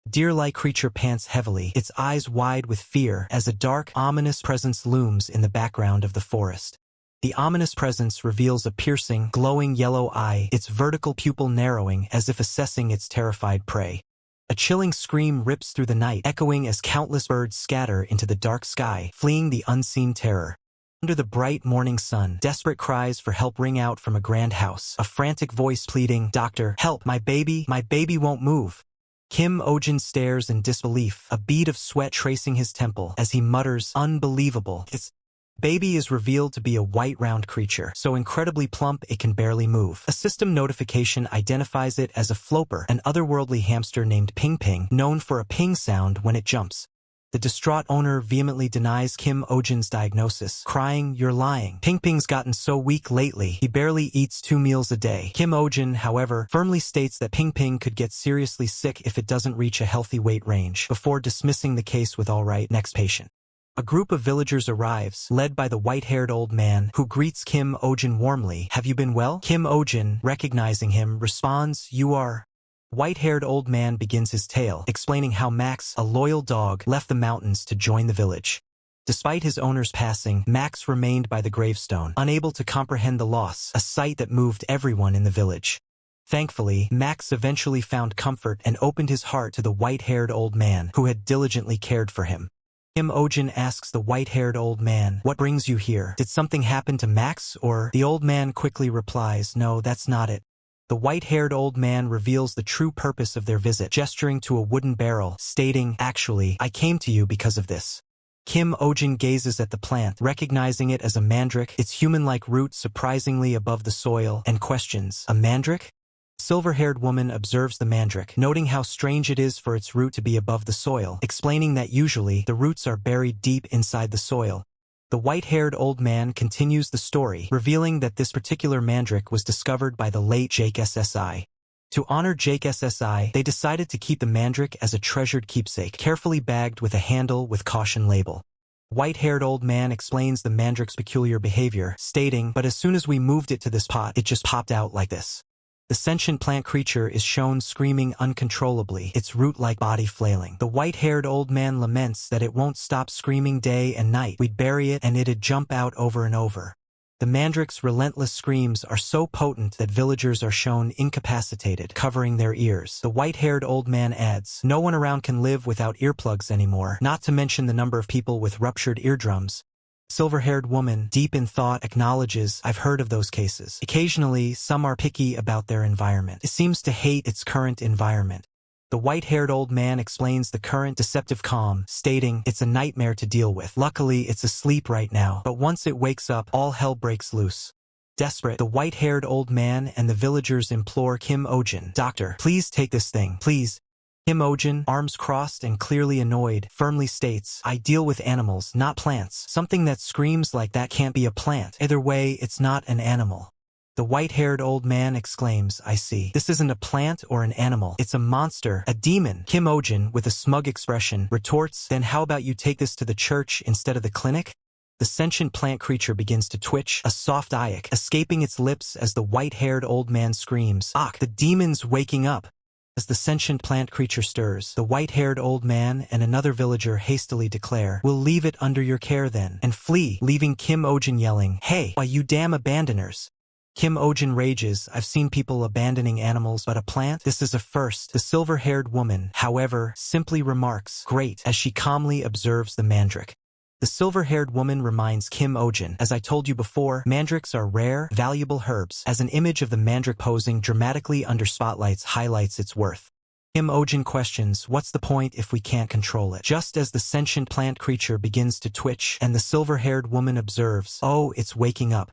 Deer-like creature pants heavily, its eyes wide with fear as a dark, ominous presence looms in the background of the forest. The ominous presence reveals a piercing, glowing yellow eye, its vertical pupil narrowing as if assessing its terrified prey. A chilling scream rips through the night, echoing as countless birds scatter into the dark sky, fleeing the unseen terror. Under the bright morning sun, desperate cries for help ring out from a grand house, a frantic voice pleading, "Doctor, help, my baby won't move." Kim Ojin stares in disbelief, a bead of sweat tracing his temple, as he mutters, "Unbelievable." Its baby is revealed to be a white round creature, so incredibly plump it can barely move. A system notification identifies it as a floper, an otherworldly hamster named Ping Ping, known for a ping sound when it jumps. The distraught owner vehemently denies Kim Ojin's diagnosis, crying, "You're lying. Pingping's gotten so weak lately, he barely eats 2 meals a day." Kim Ojin, however, firmly states that Pingping could get seriously sick if it doesn't reach a healthy weight range, before dismissing the case with "all right, next patient." A group of villagers arrives, led by the white-haired old man, who greets Kim Ojin warmly. "Have you been well?" Kim Ojin, recognizing him, responds, "You are..." White-haired old man begins his tale, explaining how Max, a loyal dog, left the mountains to join the village. Despite his owner's passing, Max remained by the gravestone, unable to comprehend the loss, a sight that moved everyone in the village. Thankfully, Max eventually found comfort and opened his heart to the white-haired old man, who had diligently cared for him. Kim Ojin asks the white-haired old man, "What brings you here? Did something happen to Max, or?" The old man quickly replies, "No, that's not it." The white-haired old man reveals the true purpose of their visit, gesturing to a wooden barrel, stating, "Actually, I came to you because of this." Kim Ojin gazes at the plant, recognizing it as a mandrake, its human-like root surprisingly above the soil, and questions, "A mandrake?" Silver-haired woman observes the mandrake, noting how strange it is for its root to be above the soil, explaining that usually the roots are buried deep inside the soil. The white-haired old man continues the story, revealing that this particular mandrake was discovered by the late Jake SSI. To honor Jake SSI, they decided to keep the mandrake as a treasured keepsake, carefully bagged with a handle with caution label. White-haired old man explains the mandrake's peculiar behavior, stating, "But as soon as we moved it to this pot, it just popped out like this." The sentient plant creature is shown screaming uncontrollably, its root-like body flailing. The white-haired old man laments that it won't stop screaming day and night. "We'd bury it and it'd jump out over and over." The mandrake's relentless screams are so potent that villagers are shown incapacitated, covering their ears. The white-haired old man adds, "No one around can live without earplugs anymore, not to mention the number of people with ruptured eardrums." Silver-haired woman, deep in thought, acknowledges, "I've heard of those cases. Occasionally, some are picky about their environment. It seems to hate its current environment." The white-haired old man explains the current deceptive calm, stating, "It's a nightmare to deal with. Luckily, it's asleep right now, but once it wakes up, all hell breaks loose." Desperate, the white-haired old man and the villagers implore Kim Ojin, "Doctor, please take this thing, please." Kim Ojin, arms crossed and clearly annoyed, firmly states, "I deal with animals, not plants. Something that screams like that can't be a plant. Either way, it's not an animal." The white-haired old man exclaims, "I see. This isn't a plant or an animal. It's a monster, a demon." Kim Ojin, with a smug expression, retorts, "Then how about you take this to the church instead of the clinic?" The sentient plant creature begins to twitch, a soft ick escaping its lips as the white-haired old man screams, "Ach, the demon's waking up." As the sentient plant creature stirs, the white-haired old man and another villager hastily declare, "We'll leave it under your care then," and flee, leaving Kim Ojin yelling, "Hey, why you damn abandoners." Kim Ojin rages, "I've seen people abandoning animals, but a plant? This is a first." The silver-haired woman, however, simply remarks, "Great," as she calmly observes the mandrake. The silver-haired woman reminds Kim Ojin, "As I told you before, mandrakes are rare, valuable herbs," as an image of the mandrake posing dramatically under spotlights highlights its worth. Kim Ojin questions, "What's the point if we can't control it?" Just as the sentient plant creature begins to twitch, and the silver-haired woman observes, "Oh, it's waking up."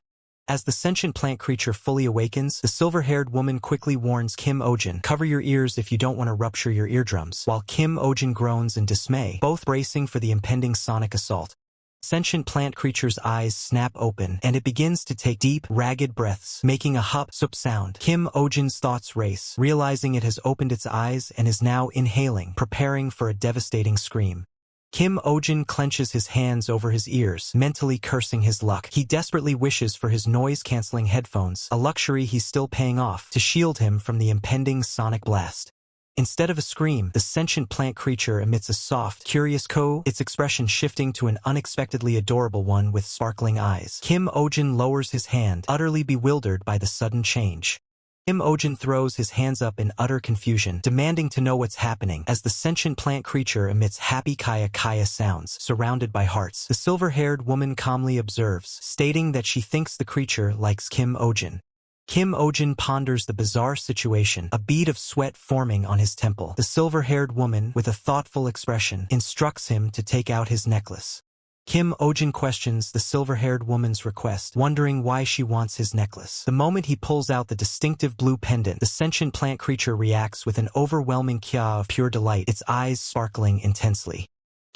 As the sentient plant creature fully awakens, the silver-haired woman quickly warns Kim Ojin, "Cover your ears if you don't want to rupture your eardrums," while Kim Ojin groans in dismay, both bracing for the impending sonic assault. Sentient plant creature's eyes snap open, and it begins to take deep, ragged breaths, making a hup-sup sound. Kim Ojin's thoughts race, realizing it has opened its eyes and is now inhaling, preparing for a devastating scream. Kim Ojin clenches his hands over his ears, mentally cursing his luck. He desperately wishes for his noise-canceling headphones, a luxury he's still paying off, to shield him from the impending sonic blast. Instead of a scream, the sentient plant creature emits a soft, curious coo, its expression shifting to an unexpectedly adorable one with sparkling eyes. Kim Ojin lowers his hand, utterly bewildered by the sudden change. Kim Ojin throws his hands up in utter confusion, demanding to know what's happening, as the sentient plant creature emits happy kaya-kaya sounds, surrounded by hearts. The silver-haired woman calmly observes, stating that she thinks the creature likes Kim Ojin. Kim Ojin ponders the bizarre situation, a bead of sweat forming on his temple. The silver-haired woman, with a thoughtful expression, instructs him to take out his necklace. Kim Ojin questions the silver-haired woman's request, wondering why she wants his necklace. The moment he pulls out the distinctive blue pendant, the sentient plant creature reacts with an overwhelming kya of pure delight, its eyes sparkling intensely.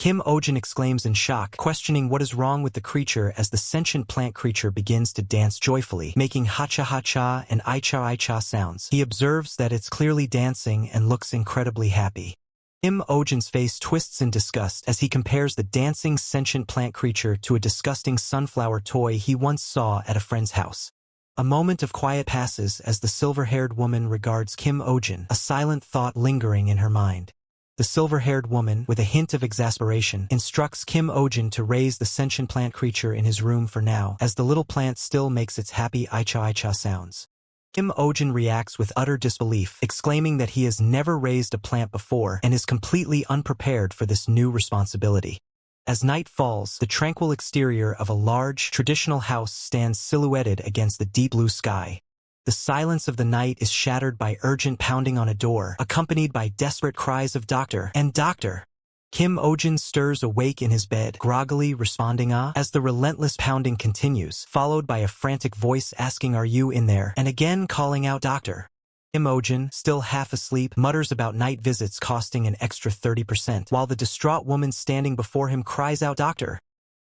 Kim Ojin exclaims in shock, questioning what is wrong with the creature as the sentient plant creature begins to dance joyfully, making hacha-hacha and aicha-aicha sounds. He observes that it's clearly dancing and looks incredibly happy. Kim Ojin's face twists in disgust as he compares the dancing sentient plant creature to a disgusting sunflower toy he once saw at a friend's house. A moment of quiet passes as the silver-haired woman regards Kim Ojin, a silent thought lingering in her mind. The silver-haired woman, with a hint of exasperation, instructs Kim Ojin to raise the sentient plant creature in his room for now, as the little plant still makes its happy aicha-aicha sounds. Kim Ojin reacts with utter disbelief, exclaiming that he has never raised a plant before and is completely unprepared for this new responsibility. As night falls, the tranquil exterior of a large, traditional house stands silhouetted against the deep blue sky. The silence of the night is shattered by urgent pounding on a door, accompanied by desperate cries of "Doctor!" and "Doctor!" Kim Ojin stirs awake in his bed, groggily responding "Ah," as the relentless pounding continues, followed by a frantic voice asking "Are you in there?" and again calling out "Doctor!" Kim Ojin, still half asleep, mutters about night visits costing an extra 30%, while the distraught woman standing before him cries out "Doctor!"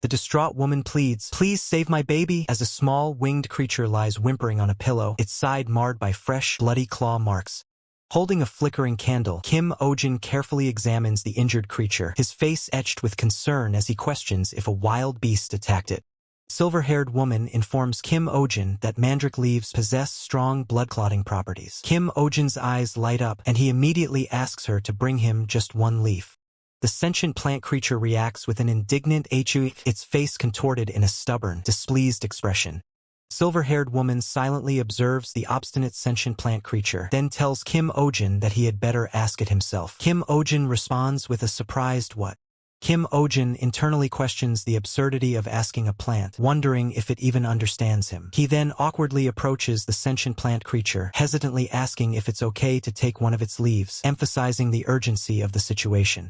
The distraught woman pleads, "Please save my baby," as a small, winged creature lies whimpering on a pillow, its side marred by fresh, bloody claw marks. Holding a flickering candle, Kim Ojin carefully examines the injured creature, his face etched with concern as he questions if a wild beast attacked it. Silver-haired woman informs Kim Ojin that mandrake leaves possess strong blood-clotting properties. Kim Ojin's eyes light up, and he immediately asks her to bring him just one leaf. The sentient plant creature reacts with an indignant "Achu," its face contorted in a stubborn, displeased expression. Silver-haired woman silently observes the obstinate sentient plant creature, then tells Kim Ojin that he had better ask it himself. Kim Ojin responds with a surprised "What?" Kim Ojin internally questions the absurdity of asking a plant, wondering if it even understands him. He then awkwardly approaches the sentient plant creature, hesitantly asking if it's okay to take one of its leaves, emphasizing the urgency of the situation.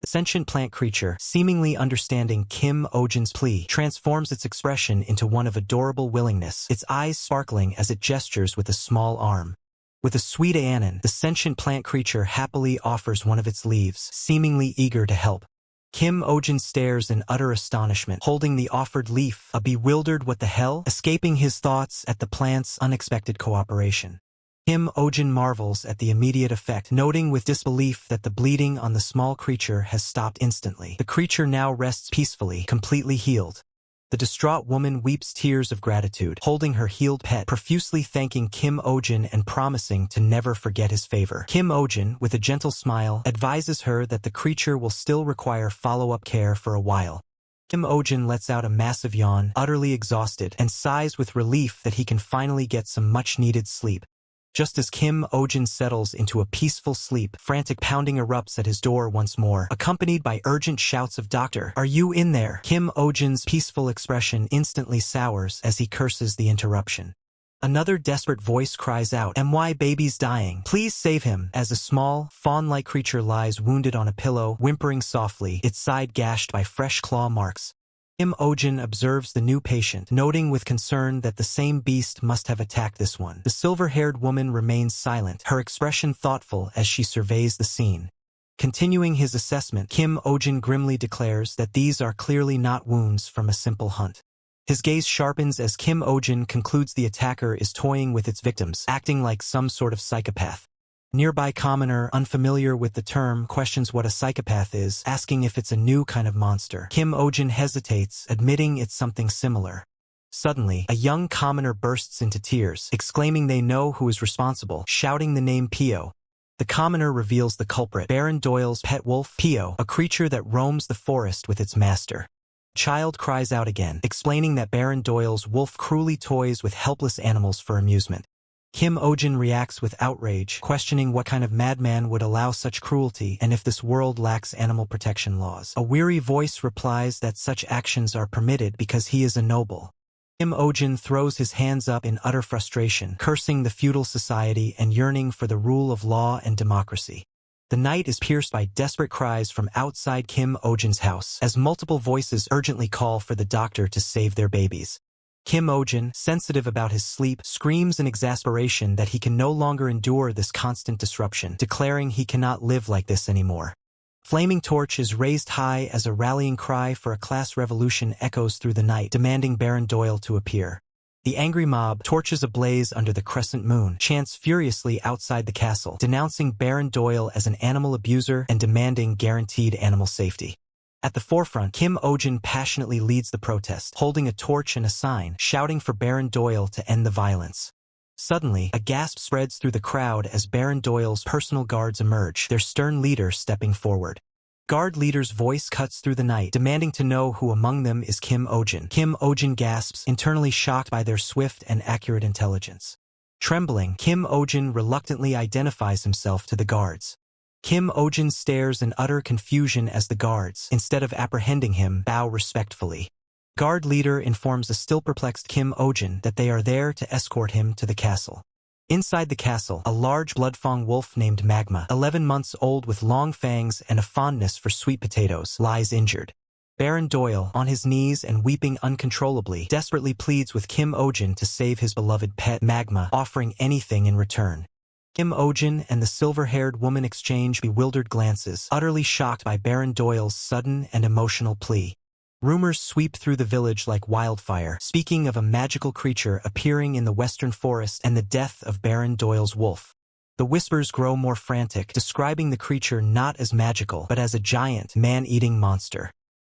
The sentient plant creature, seemingly understanding Kim Ojin's plea, transforms its expression into one of adorable willingness, its eyes sparkling as it gestures with a small arm. With a sweet anon, the sentient plant creature happily offers one of its leaves, seemingly eager to help. Kim Ojin stares in utter astonishment, holding the offered leaf, a bewildered "What the hell?" escaping his thoughts at the plant's unexpected cooperation. Kim Ojin marvels at the immediate effect, noting with disbelief that the bleeding on the small creature has stopped instantly. The creature now rests peacefully, completely healed. The distraught woman weeps tears of gratitude, holding her healed pet, profusely thanking Kim Ojin and promising to never forget his favor. Kim Ojin, with a gentle smile, advises her that the creature will still require follow-up care for a while. Kim Ojin lets out a massive yawn, utterly exhausted, and sighs with relief that he can finally get some much-needed sleep. Just as Kim Ojin settles into a peaceful sleep, frantic pounding erupts at his door once more, accompanied by urgent shouts of "Doctor, are you in there?" Kim Ojin's peaceful expression instantly sours as he curses the interruption. Another desperate voice cries out, "My baby's dying. Please save him," as a small, fawn-like creature lies wounded on a pillow, whimpering softly, its side gashed by fresh claw marks. Kim Ojin observes the new patient, noting with concern that the same beast must have attacked this one. The silver-haired woman remains silent, her expression thoughtful as she surveys the scene. Continuing his assessment, Kim Ojin grimly declares that these are clearly not wounds from a simple hunt. His gaze sharpens as Kim Ojin concludes the attacker is toying with its victims, acting like some sort of psychopath. Nearby commoner, unfamiliar with the term, questions what a psychopath is, asking if it's a new kind of monster. Kim Ojin hesitates, admitting it's something similar. Suddenly, a young commoner bursts into tears, exclaiming they know who is responsible, shouting the name Pio. The commoner reveals the culprit, Baron Doyle's pet wolf, Pio, a creature that roams the forest with its master. Child cries out again, explaining that Baron Doyle's wolf cruelly toys with helpless animals for amusement. Kim Ojin reacts with outrage, questioning what kind of madman would allow such cruelty and if this world lacks animal protection laws. A weary voice replies that such actions are permitted because he is a noble. Kim Ojin throws his hands up in utter frustration, cursing the feudal society and yearning for the rule of law and democracy. The night is pierced by desperate cries from outside Kim Ojin's house, as multiple voices urgently call for the doctor to save their babies. Kim Ojin, sensitive about his sleep, screams in exasperation that he can no longer endure this constant disruption, declaring he cannot live like this anymore. Flaming torch is raised high as a rallying cry for a class revolution echoes through the night, demanding Baron Doyle to appear. The angry mob, torches ablaze under the crescent moon, chants furiously outside the castle, denouncing Baron Doyle as an animal abuser and demanding guaranteed animal safety. At the forefront, Kim Oh-jin passionately leads the protest, holding a torch and a sign, shouting for Baron Doyle to end the violence. Suddenly, a gasp spreads through the crowd as Baron Doyle's personal guards emerge, their stern leader stepping forward. Guard leader's voice cuts through the night, demanding to know who among them is Kim Oh-jin. Kim Oh-jin gasps, internally shocked by their swift and accurate intelligence. Trembling, Kim Oh-jin reluctantly identifies himself to the guards. Kim Oh-jin stares in utter confusion as the guards, instead of apprehending him, bow respectfully. Guard leader informs a still perplexed Kim Oh-jin that they are there to escort him to the castle. Inside the castle, a large bloodfang wolf named Magma, 11 months old with long fangs and a fondness for sweet potatoes, lies injured. Baron Doyle, on his knees and weeping uncontrollably, desperately pleads with Kim Oh-jin to save his beloved pet, Magma, offering anything in return. Kim Oh-jin and the silver-haired woman exchange bewildered glances, utterly shocked by Baron Doyle's sudden and emotional plea. Rumors sweep through the village like wildfire, speaking of a magical creature appearing in the western forest and the death of Baron Doyle's wolf. The whispers grow more frantic, describing the creature not as magical but as a giant, man-eating monster.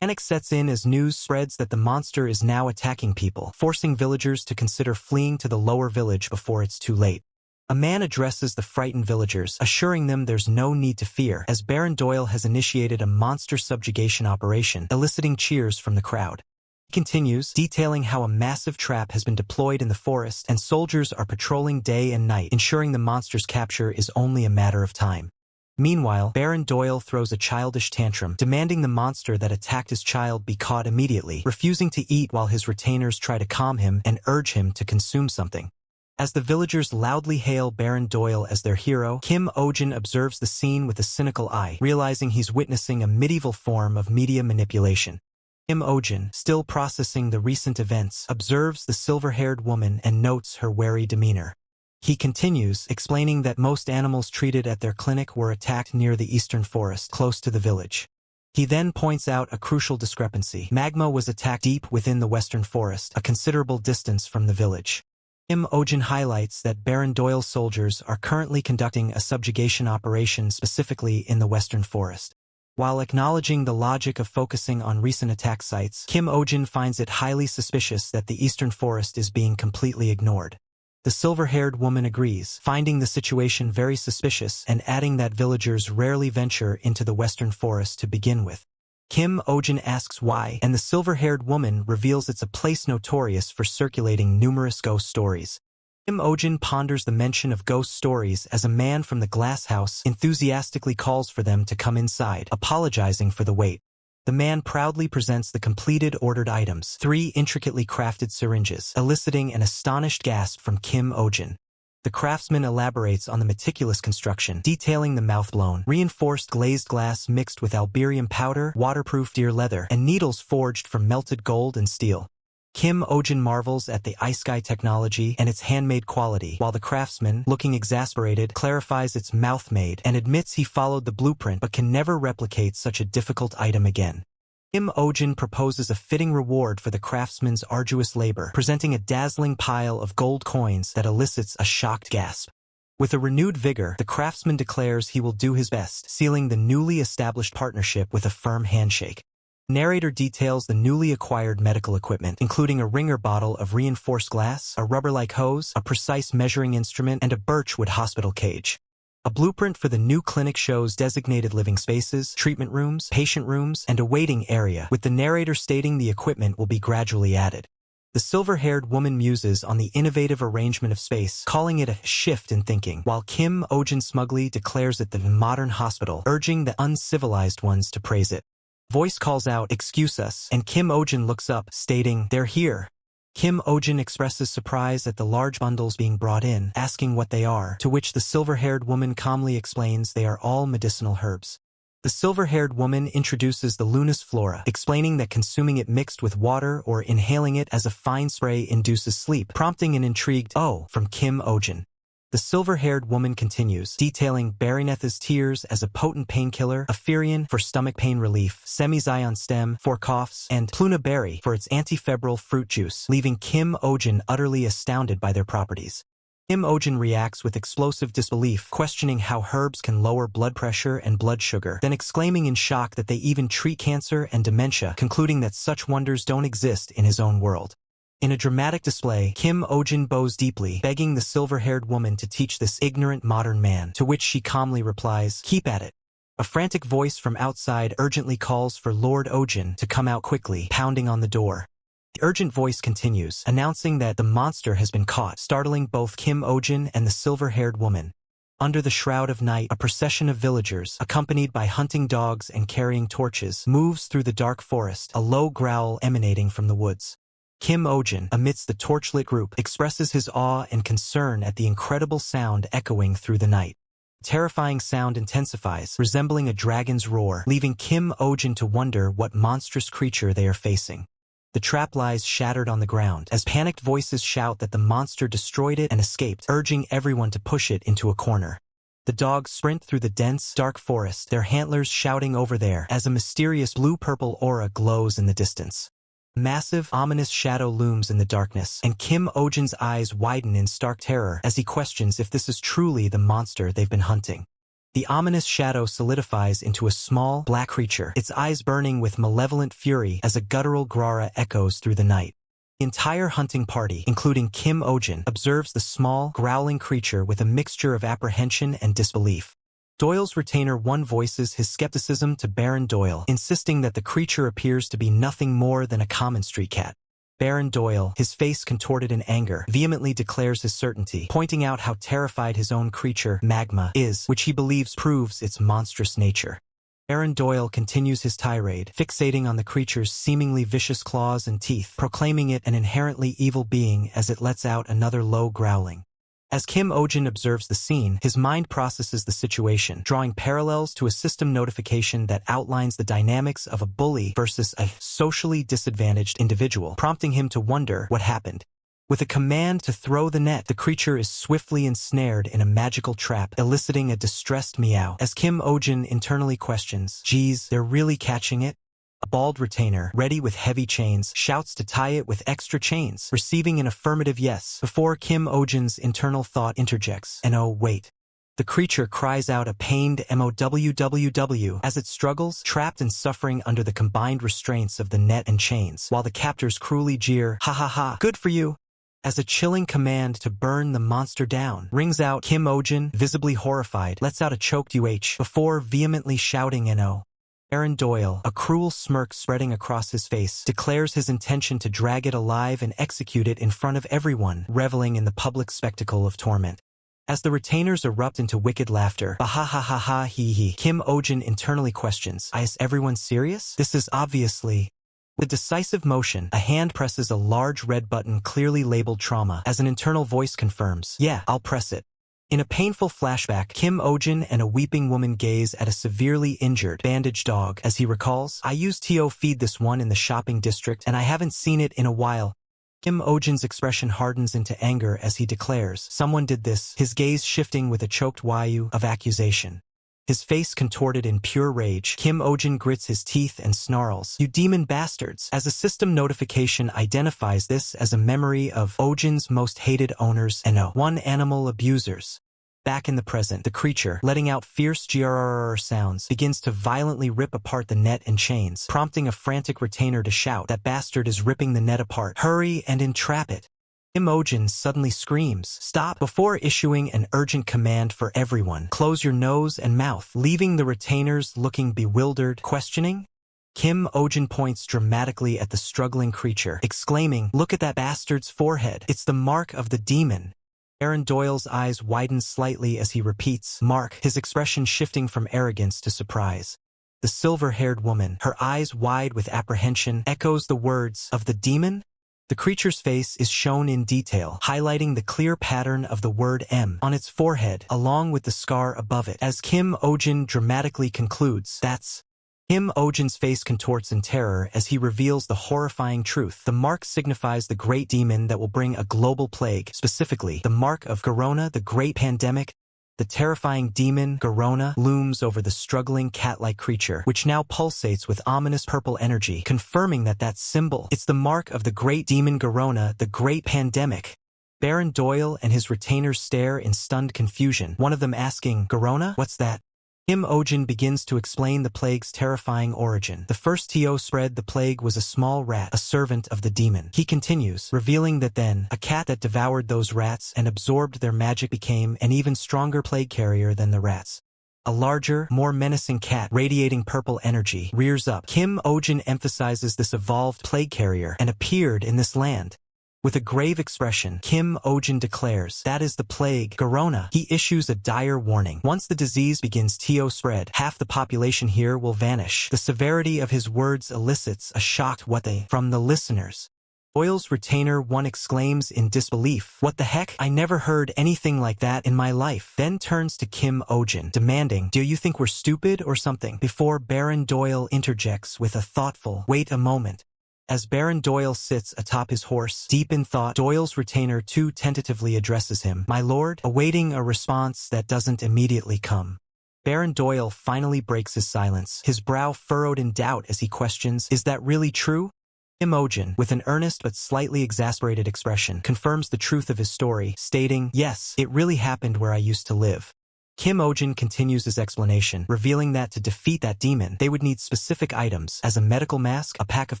Panic sets in as news spreads that the monster is now attacking people, forcing villagers to consider fleeing to the lower village before it's too late. A man addresses the frightened villagers, assuring them there's no need to fear, as Baron Doyle has initiated a monster subjugation operation, eliciting cheers from the crowd. He continues, detailing how a massive trap has been deployed in the forest and soldiers are patrolling day and night, ensuring the monster's capture is only a matter of time. Meanwhile, Baron Doyle throws a childish tantrum, demanding the monster that attacked his child be caught immediately, refusing to eat while his retainers try to calm him and urge him to consume something. As the villagers loudly hail Baron Doyle as their hero, Kim Oh-jin observes the scene with a cynical eye, realizing he's witnessing a medieval form of media manipulation. Kim Oh-jin, still processing the recent events, observes the silver-haired woman and notes her wary demeanor. He continues, explaining that most animals treated at their clinic were attacked near the eastern forest, close to the village. He then points out a crucial discrepancy. Magma was attacked deep within the western forest, a considerable distance from the village. Kim Oh-jin highlights that Baron Doyle's soldiers are currently conducting a subjugation operation specifically in the western forest. While acknowledging the logic of focusing on recent attack sites, Kim Oh-jin finds it highly suspicious that the eastern forest is being completely ignored. The silver-haired woman agrees, finding the situation very suspicious and adding that villagers rarely venture into the western forest to begin with. Kim Oh-jin asks why, and the silver-haired woman reveals it's a place notorious for circulating numerous ghost stories. Kim Oh-jin ponders the mention of ghost stories as a man from the glass house enthusiastically calls for them to come inside, apologizing for the wait. The man proudly presents the completed ordered items, 3 intricately crafted syringes, eliciting an astonished gasp from Kim Oh-jin. The craftsman elaborates on the meticulous construction, detailing the mouth-blown, reinforced glazed glass mixed with alberium powder, waterproof deer leather, and needles forged from melted gold and steel. Kim Oh-jin marvels at the iSky technology and its handmade quality, while the craftsman, looking exasperated, clarifies it's mouth-made and admits he followed the blueprint but can never replicate such a difficult item again. Kim Oh-jin proposes a fitting reward for the craftsman's arduous labor, presenting a dazzling pile of gold coins that elicits a shocked gasp. With a renewed vigor, the craftsman declares he will do his best, sealing the newly established partnership with a firm handshake. Narrator details the newly acquired medical equipment, including a ringer bottle of reinforced glass, a rubber-like hose, a precise measuring instrument, and a birchwood hospital cage. A blueprint for the new clinic shows designated living spaces, treatment rooms, patient rooms, and a waiting area, with the narrator stating the equipment will be gradually added. The silver-haired woman muses on the innovative arrangement of space, calling it a shift in thinking, while Kim Oh-jin smugly declares it the modern hospital, urging the uncivilized ones to praise it. Voice calls out, "Excuse us," and Kim Oh-jin looks up, stating, "They're here." Kim Oh-jin expresses surprise at the large bundles being brought in, asking what they are, to which the silver-haired woman calmly explains they are all medicinal herbs. The silver-haired woman introduces the Lunas flora, explaining that consuming it mixed with water or inhaling it as a fine spray induces sleep, prompting an intrigued "oh" from Kim Oh-jin. The silver-haired woman continues, detailing Baroneth's tears as a potent painkiller, Apherion for stomach pain relief, Semizion stem for coughs, and Pluna berry for its antifebrile fruit juice, leaving Kim Ojin utterly astounded by their properties. Kim Ojin reacts with explosive disbelief, questioning how herbs can lower blood pressure and blood sugar, then exclaiming in shock that they even treat cancer and dementia, concluding that such wonders don't exist in his own world. In a dramatic display, Kim Ojin bows deeply, begging the silver-haired woman to teach this ignorant modern man, to which she calmly replies, "Keep at it." A frantic voice from outside urgently calls for Lord Ojin to come out quickly, pounding on the door. The urgent voice continues, announcing that the monster has been caught, startling both Kim Ojin and the silver-haired woman. Under the shroud of night, a procession of villagers, accompanied by hunting dogs and carrying torches, moves through the dark forest, a low growl emanating from the woods. Kim Ojin, amidst the torchlit group, expresses his awe and concern at the incredible sound echoing through the night. The terrifying sound intensifies, resembling a dragon's roar, leaving Kim Ojin to wonder what monstrous creature they are facing. The trap lies shattered on the ground, as panicked voices shout that the monster destroyed it and escaped, urging everyone to push it into a corner. The dogs sprint through the dense, dark forest, their antlers shouting over there, as a mysterious blue-purple aura glows in the distance. A massive, ominous shadow looms in the darkness, and Kim Ojin's eyes widen in stark terror as he questions if this is truly the monster they've been hunting. The ominous shadow solidifies into a small, black creature, its eyes burning with malevolent fury as a guttural grara echoes through the night. The entire hunting party, including Kim Ojin, observes the small, growling creature with a mixture of apprehension and disbelief. Doyle's retainer 1 voices his skepticism to Baron Doyle, insisting that the creature appears to be nothing more than a common street cat. Baron Doyle, his face contorted in anger, vehemently declares his certainty, pointing out how terrified his own creature, Magma, is, which he believes proves its monstrous nature. Baron Doyle continues his tirade, fixating on the creature's seemingly vicious claws and teeth, proclaiming it an inherently evil being as it lets out another low growling. As Kim Ojin observes the scene, his mind processes the situation, drawing parallels to a system notification that outlines the dynamics of a bully versus a socially disadvantaged individual, prompting him to wonder what happened. With a command to throw the net, the creature is swiftly ensnared in a magical trap, eliciting a distressed meow. As Kim Ojin internally questions, "Geez, they're really catching it?" A bald retainer, ready with heavy chains, shouts to tie it with extra chains, receiving an affirmative yes, before Kim Ojin's internal thought interjects, "And oh, wait." The creature cries out a pained MOWWW as it struggles, trapped and suffering under the combined restraints of the net and chains, while the captors cruelly jeer, "Ha ha ha, good for you." As a chilling command to burn the monster down rings out, Kim Ojin, visibly horrified, lets out a choked UH before vehemently shouting "No." Baron Doyle, a cruel smirk spreading across his face, declares his intention to drag it alive and execute it in front of everyone, reveling in the public spectacle of torment. As the retainers erupt into wicked laughter, "Bah-ha-ha-ha-ha, hee-hee," Kim Ojin internally questions, "Is everyone serious? This is obviously..." With decisive motion, a hand presses a large red button clearly labeled trauma, as an internal voice confirms, "Yeah, I'll press it." In a painful flashback, Kim Ojin and a weeping woman gaze at a severely injured, bandaged dog as he recalls, "I used to feed this one in the shopping district and I haven't seen it in a while." Kim Ojin's expression hardens into anger as he declares, "Someone did this," his gaze shifting with a choked waiu of accusation. His face contorted in pure rage, Kim Ojin grits his teeth and snarls, "You demon bastards," as a system notification identifies this as a memory of Ojin's most hated owners, one animal abusers. Back in the present, the creature, letting out fierce grrr sounds, begins to violently rip apart the net and chains, prompting a frantic retainer to shout, "That bastard is ripping the net apart. Hurry and entrap it." Kim Ojin suddenly screams, "Stop," before issuing an urgent command for everyone, "Close your nose and mouth," leaving the retainers looking bewildered, questioning. Kim Ojin points dramatically at the struggling creature, exclaiming, "Look at that bastard's forehead. It's the mark of the demon." Baron Doyle's eyes widen slightly as he repeats, "Mark," his expression shifting from arrogance to surprise. The silver-haired woman, her eyes wide with apprehension, echoes the words, "Of the demon?" The creature's face is shown in detail, highlighting the clear pattern of the word M on its forehead, along with the scar above it, as Kim Ojin dramatically concludes, "That's..." Kim Ojin's face contorts in terror as he reveals the horrifying truth. The mark signifies the great demon that will bring a global plague, specifically the mark of Corona, the great pandemic. The terrifying demon, Corona, looms over the struggling cat-like creature, which now pulsates with ominous purple energy, confirming that symbol. It's the mark of the great demon Corona, the great pandemic. Baron Doyle and his retainers stare in stunned confusion, one of them asking, "Corona? What's that?" Kim Ojin begins to explain the plague's terrifying origin. The first TO spread the plague was a small rat, a servant of the demon. He continues, revealing that then, a cat that devoured those rats and absorbed their magic became an even stronger plague carrier than the rats. A larger, more menacing cat, radiating purple energy, rears up. Kim Ojin emphasizes this evolved plague carrier and appeared in this land. With a grave expression, Kim Ojin declares, "That is the plague, Corona." He issues a dire warning. Once the disease begins to spread, half the population here will vanish. The severity of his words elicits a shocked "what the" from the listeners. Doyle's retainer one exclaims in disbelief, "What the heck? I never heard anything like that in my life." Then turns to Kim Ojin, demanding, "Do you think we're stupid or something?" Before Baron Doyle interjects with a thoughtful, "Wait a moment." As Baron Doyle sits atop his horse, deep in thought, Doyle's retainer too tentatively addresses him, "My lord," awaiting a response that doesn't immediately come. Baron Doyle finally breaks his silence, his brow furrowed in doubt as he questions, "Is that really true?" Kim Ojin, with an earnest but slightly exasperated expression, confirms the truth of his story, stating, "Yes, it really happened where I used to live." Kim Ojin continues his explanation, revealing that to defeat that demon, they would need specific items, as a medical mask, a pack of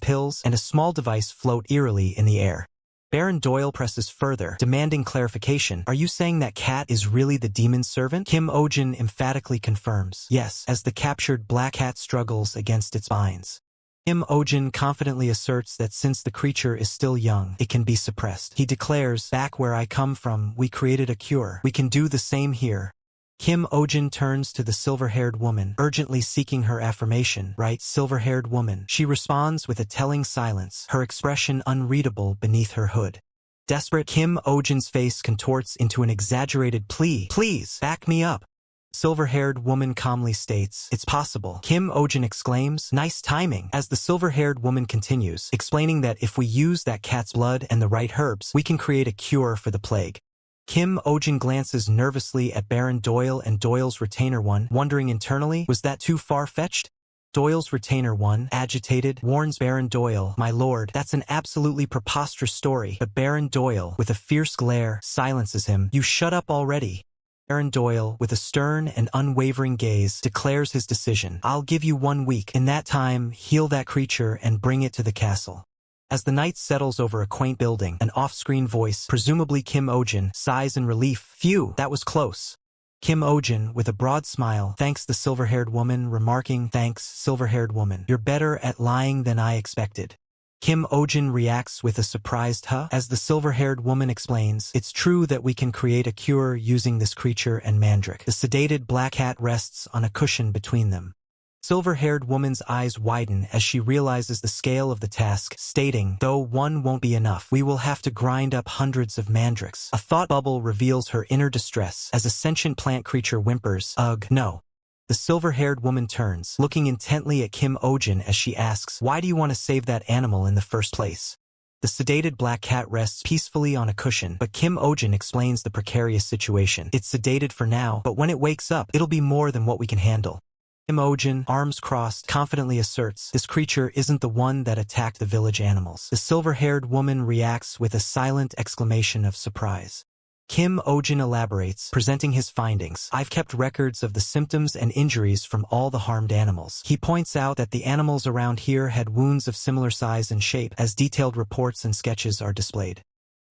pills, and a small device float eerily in the air. Baron Doyle presses further, demanding clarification. "Are you saying that cat is really the demon's servant?" Kim Ojin emphatically confirms, "Yes," as the captured black cat struggles against its binds. Kim Ojin confidently asserts that since the creature is still young, it can be suppressed. He declares, "Back where I come from, we created a cure. We can do the same here." Kim Ojin turns to the silver-haired woman, urgently seeking her affirmation. "Right, silver-haired woman." She responds with a telling silence, her expression unreadable beneath her hood. Desperate, Kim Ojin's face contorts into an exaggerated plea. "Please, back me up." Silver-haired woman calmly states, "It's possible." Kim Ojin exclaims, "Nice timing," as the silver-haired woman continues, explaining that if we use that cat's blood and the right herbs, we can create a cure for the plague. Kim Ojin glances nervously at Baron Doyle and Doyle's retainer one, wondering internally, was that too far-fetched? Doyle's retainer one, agitated, warns Baron Doyle, "My lord, that's an absolutely preposterous story." But Baron Doyle, with a fierce glare, silences him. "You shut up already." Baron Doyle, with a stern and unwavering gaze, declares his decision. "I'll give you 1 week. In that time, heal that creature and bring it to the castle." As the night settles over a quaint building, an off-screen voice, presumably Kim Ojin, sighs in relief. "Phew, that was close." Kim Ojin, with a broad smile, thanks the silver-haired woman, remarking, "Thanks, silver-haired woman. You're better at lying than I expected." Kim Ojin reacts with a surprised "huh?" as the silver-haired woman explains, "It's true that we can create a cure using this creature and mandrake." The sedated black cat rests on a cushion between them. Silver-haired woman's eyes widen as she realizes the scale of the task, stating, "Though one won't be enough, we will have to grind up hundreds of mandrakes." A thought bubble reveals her inner distress as a sentient plant creature whimpers, "Ugh, no." The silver-haired woman turns, looking intently at Kim Ojin as she asks, "Why do you want to save that animal in the first place?" The sedated black cat rests peacefully on a cushion, but Kim Ojin explains the precarious situation. "It's sedated for now, but when it wakes up, it'll be more than what we can handle." Kim Ojin, arms crossed, confidently asserts, "This creature isn't the one that attacked the village animals." The silver-haired woman reacts with a silent exclamation of surprise. Kim Ojin elaborates, presenting his findings. "I've kept records of the symptoms and injuries from all the harmed animals." He points out that the animals around here had wounds of similar size and shape, as detailed reports and sketches are displayed.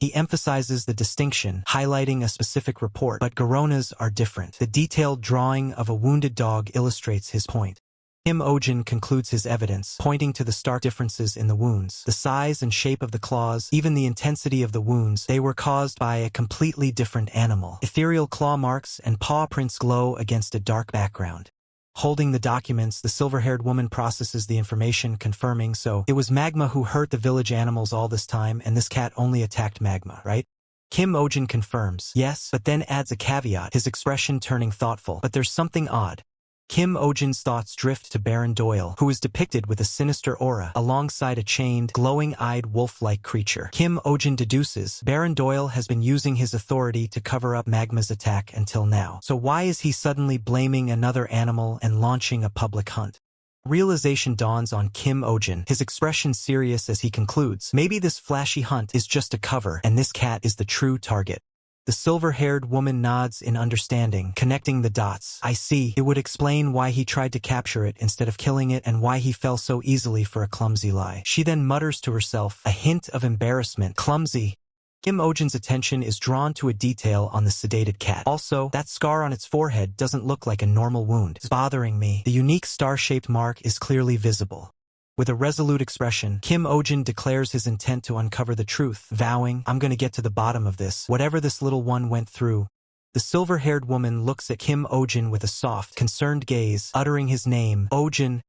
He emphasizes the distinction, highlighting a specific report, but Coronas are different. The detailed drawing of a wounded dog illustrates his point. Kim Ojin concludes his evidence, pointing to the stark differences in the wounds, the size and shape of the claws, even the intensity of the wounds. They were caused by a completely different animal. Ethereal claw marks and paw prints glow against a dark background. Holding the documents, the silver-haired woman processes the information, confirming, "So, it was Magma who hurt the village animals all this time, and this cat only attacked Magma, right?" Kim Ojin confirms, "Yes," but then adds a caveat, his expression turning thoughtful. "But there's something odd." Kim Ojin's thoughts drift to Baron Doyle, who is depicted with a sinister aura alongside a chained, glowing-eyed wolf-like creature. Kim Ojin deduces Baron Doyle has been using his authority to cover up Magma's attack until now. So why is he suddenly blaming another animal and launching a public hunt? Realization dawns on Kim Ojin, his expression serious as he concludes, maybe this flashy hunt is just a cover and this cat is the true target. The silver-haired woman nods in understanding, connecting the dots. I see. It would explain why he tried to capture it instead of killing it and why he fell so easily for a clumsy lie. She then mutters to herself, a hint of embarrassment. Clumsy. Kim Ojin's attention is drawn to a detail on the sedated cat. Also, that scar on its forehead doesn't look like a normal wound. It's bothering me. The unique star-shaped mark is clearly visible. With a resolute expression, Kim Ojin declares his intent to uncover the truth, vowing, I'm gonna get to the bottom of this, whatever this little one went through. The silver-haired woman looks at Kim Ojin with a soft, concerned gaze, uttering his name, Ojin.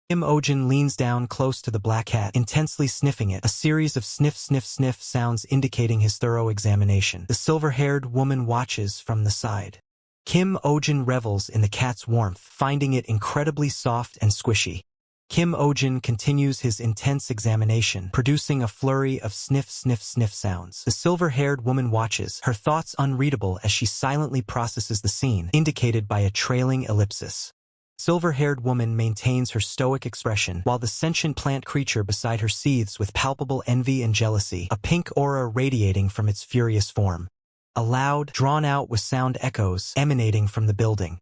Kim Ojin leans down close to the black cat, intensely sniffing it, a series of sniff sounds indicating his thorough examination. The silver-haired woman watches from the side. Kim Ojin revels in the cat's warmth, finding it incredibly soft and squishy. Kim Ojin continues his intense examination, producing a flurry of sniff sounds. The silver-haired woman watches, her thoughts unreadable as she silently processes the scene, indicated by a trailing ellipsis. Silver-haired woman maintains her stoic expression, while the sentient plant creature beside her seethes with palpable envy and jealousy, a pink aura radiating from its furious form. A loud, drawn-out with sound echoes emanating from the building.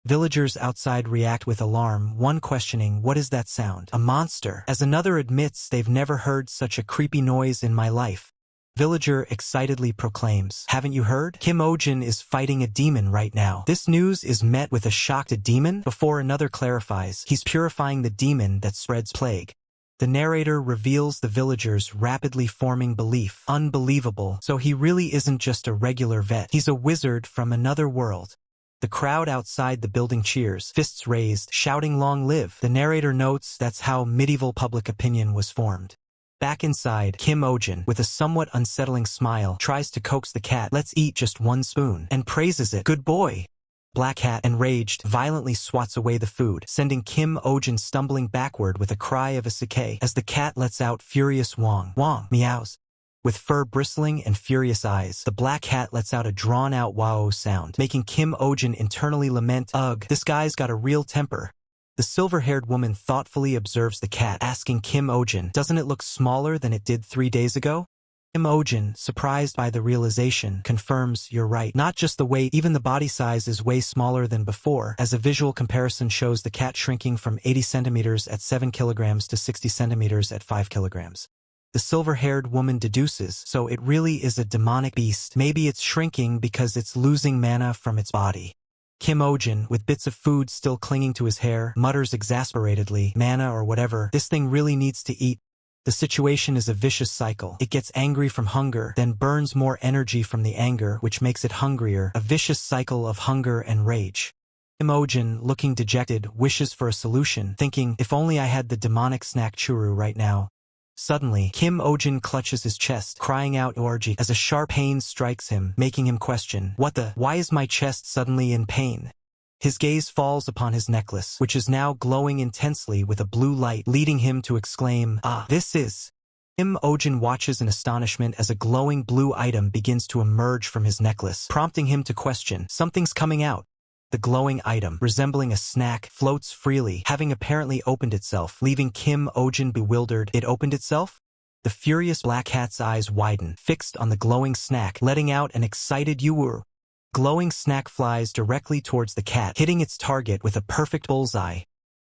Villagers outside react with alarm, one questioning, what is that sound? A monster, as another admits they've never heard such a creepy noise in my life. Villager excitedly proclaims, haven't you heard? Kim Ojin is fighting a demon right now. This news is met with a shocked demon, before another clarifies, he's purifying the demon that spreads plague. The narrator reveals the villager's rapidly forming belief. Unbelievable, so he really isn't just a regular vet. He's a wizard from another world. The crowd outside the building cheers, fists raised, shouting long live. The narrator notes that's how medieval public opinion was formed. Back inside, Kim Ojin, with a somewhat unsettling smile, tries to coax the cat, let's eat just one spoon, and praises it. Good boy. Black Cat, enraged, violently swats away the food, sending Kim Ojin stumbling backward with a cry of a sake as the cat lets out furious wong meows. With fur bristling and furious eyes, the black cat lets out a drawn-out wow sound, making Kim Ojin internally lament, ugh, this guy's got a real temper. The silver-haired woman thoughtfully observes the cat, asking Kim Ojin, doesn't it look smaller than it did 3 days ago? Kim Ojin, surprised by the realization, confirms, you're right. Not just the weight, even the body size is way smaller than before, as a visual comparison shows the cat shrinking from 80 centimeters at 7 kilograms to 60 centimeters at 5 kilograms. The silver-haired woman deduces, so it really is a demonic beast. Maybe it's shrinking because it's losing mana from its body. Kim Ojin, with bits of food still clinging to his hair, mutters exasperatedly, mana or whatever, this thing really needs to eat. The situation is a vicious cycle. It gets angry from hunger, then burns more energy from the anger, which makes it hungrier, a vicious cycle of hunger and rage. Kim Ojin, looking dejected, wishes for a solution, thinking, if only I had the demonic snack churu right now. Suddenly, Kim Ojin clutches his chest, crying out orgy as a sharp pain strikes him, making him question, why is my chest suddenly in pain? His gaze falls upon his necklace, which is now glowing intensely with a blue light, leading him to exclaim, ah, this is... Kim Ojin watches in astonishment as a glowing blue item begins to emerge from his necklace, prompting him to question, something's coming out. The glowing item, resembling a snack, floats freely, having apparently opened itself, leaving Kim Ojin bewildered. It opened itself? The furious black cat's eyes widen, fixed on the glowing snack, letting out an excited "Yoo-woo." Glowing snack flies directly towards the cat, hitting its target with a perfect bullseye.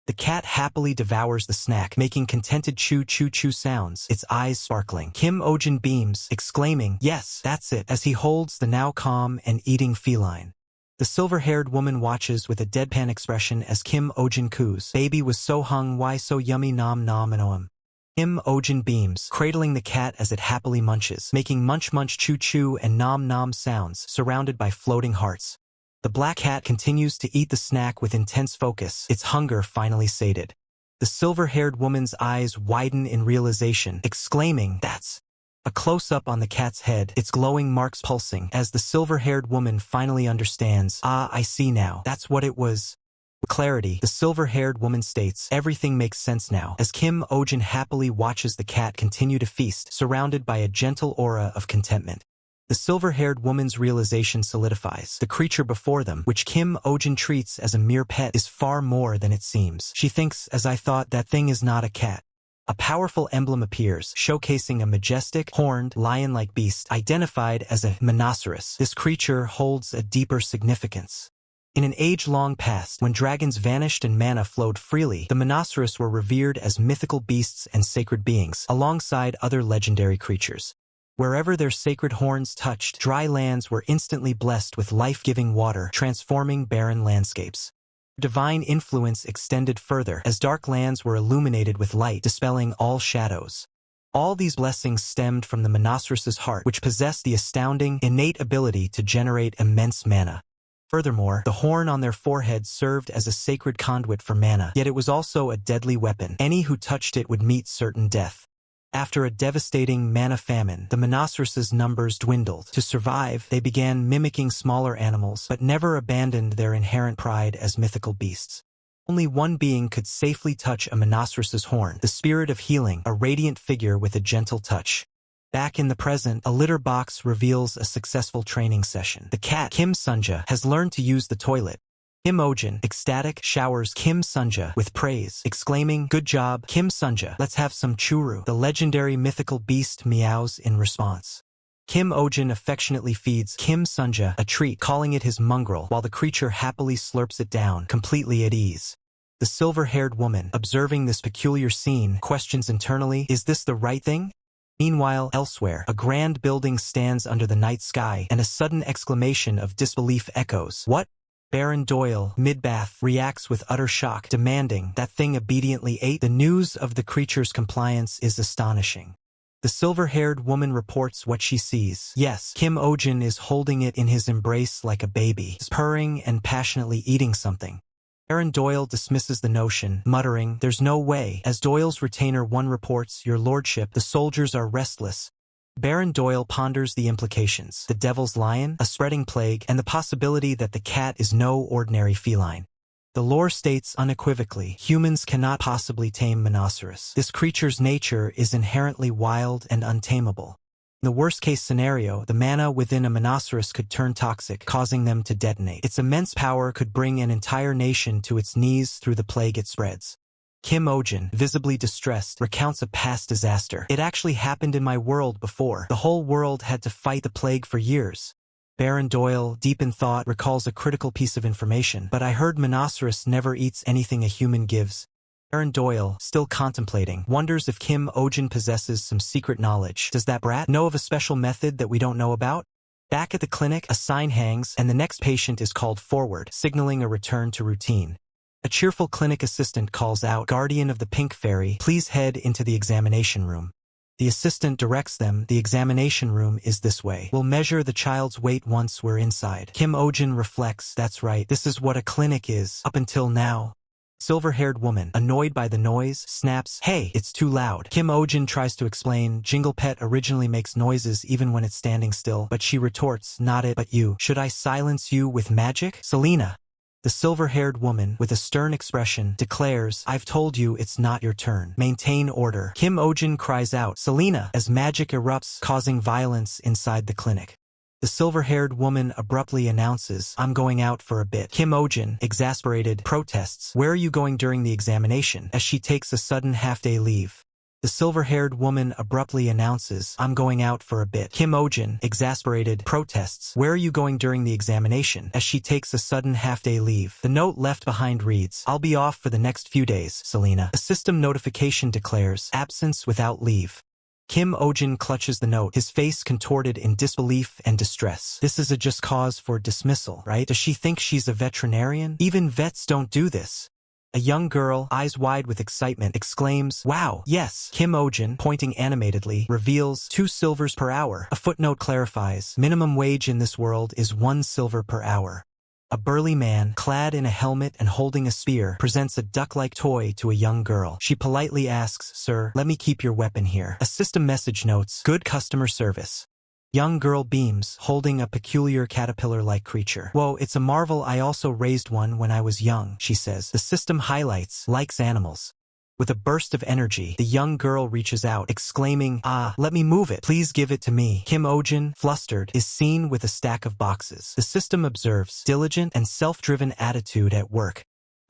The cat happily devours the snack, making contented chew sounds, its eyes sparkling. Kim Ojin beams, exclaiming, yes, that's it, as he holds the now calm and eating feline. The silver-haired woman watches with a deadpan expression as Kim Ojin coos, baby was so hung, why so yummy, nom nom and oem. Kim Ojin beams, cradling the cat as it happily munches, making munch chew and nom nom sounds, surrounded by floating hearts. The black cat continues to eat the snack with intense focus, its hunger finally sated. The silver-haired woman's eyes widen in realization, exclaiming, that's... A close-up on the cat's head, its glowing marks pulsing, as the silver-haired woman finally understands, ah, I see now, that's what it was. With clarity, the silver-haired woman states, everything makes sense now, as Kim Ojin happily watches the cat continue to feast, surrounded by a gentle aura of contentment. The silver-haired woman's realization solidifies. The creature before them, which Kim Ojin treats as a mere pet, is far more than it seems. She thinks, as I thought, that thing is not a cat. A powerful emblem appears, showcasing a majestic, horned, lion-like beast, identified as a rhinoceros. This creature holds a deeper significance. In an age-long past, when dragons vanished and mana flowed freely, the rhinoceros were revered as mythical beasts and sacred beings, alongside other legendary creatures. Wherever their sacred horns touched, dry lands were instantly blessed with life-giving water, transforming barren landscapes. Divine influence extended further, as dark lands were illuminated with light, dispelling all shadows. All these blessings stemmed from the rhinoceros's heart, which possessed the astounding, innate ability to generate immense mana. Furthermore, the horn on their foreheads served as a sacred conduit for mana, yet it was also a deadly weapon. Any who touched it would meet certain death. After a devastating mana famine, the rhinoceros's numbers dwindled. To survive, they began mimicking smaller animals, but never abandoned their inherent pride as mythical beasts. Only one being could safely touch a rhinoceros's horn, the spirit of healing, a radiant figure with a gentle touch. Back in the present, a litter box reveals a successful training session. The cat, Kim Sunja, has learned to use the toilet. Kim Ojin, ecstatic, showers Kim Sunja with praise, exclaiming, "Good job, Kim Sunja, let's have some churu." The legendary mythical beast meows in response. Kim Ojin affectionately feeds Kim Sunja a treat, calling it his mongrel, while the creature happily slurps it down, completely at ease. The silver-haired woman, observing this peculiar scene, questions internally, is this the right thing? Meanwhile, elsewhere, a grand building stands under the night sky, and a sudden exclamation of disbelief echoes. What? Baron Doyle, mid-bath, reacts with utter shock, demanding that thing obediently ate. The news of the creature's compliance is astonishing. The silver-haired woman reports what she sees. Yes, Kim Ojin is holding it in his embrace like a baby, purring and passionately eating something. Baron Doyle dismisses the notion, muttering, "There's no way." As Doyle's retainer one reports, "Your lordship, the soldiers are restless." Baron Doyle ponders the implications: the devil's lion, a spreading plague, and the possibility that the cat is no ordinary feline. The lore states unequivocally, humans cannot possibly tame rhinoceros. This creature's nature is inherently wild and untamable. In the worst-case scenario, the mana within a rhinoceros could turn toxic, causing them to detonate. Its immense power could bring an entire nation to its knees through the plague it spreads. Kim Ojin, visibly distressed, recounts a past disaster. "It actually happened in my world before. The whole world had to fight the plague for years." Baron Doyle, deep in thought, recalls a critical piece of information. "But I heard rhinoceros never eats anything a human gives." Baron Doyle, still contemplating, wonders if Kim Ojin possesses some secret knowledge. Does that brat know of a special method that we don't know about? Back at the clinic, a sign hangs, and the next patient is called forward, signaling a return to routine. A cheerful clinic assistant calls out, "Guardian of the Pink Fairy, please head into the examination room." The assistant directs them. "The examination room is this way. We'll measure the child's weight once we're inside." Kim Ojin reflects, "That's right, this is what a clinic is, up until now." Silver-haired woman, annoyed by the noise, snaps, "Hey, it's too loud." Kim Ojin tries to explain, Jingle Pet originally makes noises even when it's standing still, but she retorts, "Not it, but you. Should I silence you with magic?" Selena. The silver-haired woman, with a stern expression, declares, "I've told you it's not your turn. Maintain order." Kim Ojin cries out, "Selena," as magic erupts, causing violence inside the clinic. The silver-haired woman abruptly announces, "I'm going out for a bit." Kim Ojin, exasperated, protests, "Where are you going during the examination?" as she takes a sudden half-day leave. The silver-haired woman abruptly announces, "I'm going out for a bit." Kim Ojin, exasperated, protests, "Where are you going during the examination?" as she takes a sudden half-day leave. The note left behind reads, "I'll be off for the next few days, Selena." A system notification declares, "Absence without leave." Kim Ojin clutches the note, his face contorted in disbelief and distress. This is a just cause for dismissal, right? Does she think she's a veterinarian? Even vets don't do this. A young girl, eyes wide with excitement, exclaims, "Wow, yes." Kim Ojin, pointing animatedly, reveals 2 silvers per hour. A footnote clarifies, minimum wage in this world is 1 silver per hour. A burly man, clad in a helmet and holding a spear, presents a duck-like toy to a young girl. She politely asks, "Sir, let me keep your weapon here." A system message notes, "Good customer service." Young girl beams, holding a peculiar caterpillar-like creature. Whoa, it's a marvel, I also raised one when I was young, she says. The system highlights, likes animals. With a burst of energy, the young girl reaches out, exclaiming, "Ah, let me move it. Please give it to me." Kim Ojin, flustered, is seen with a stack of boxes. The system observes diligent and self-driven attitude at work.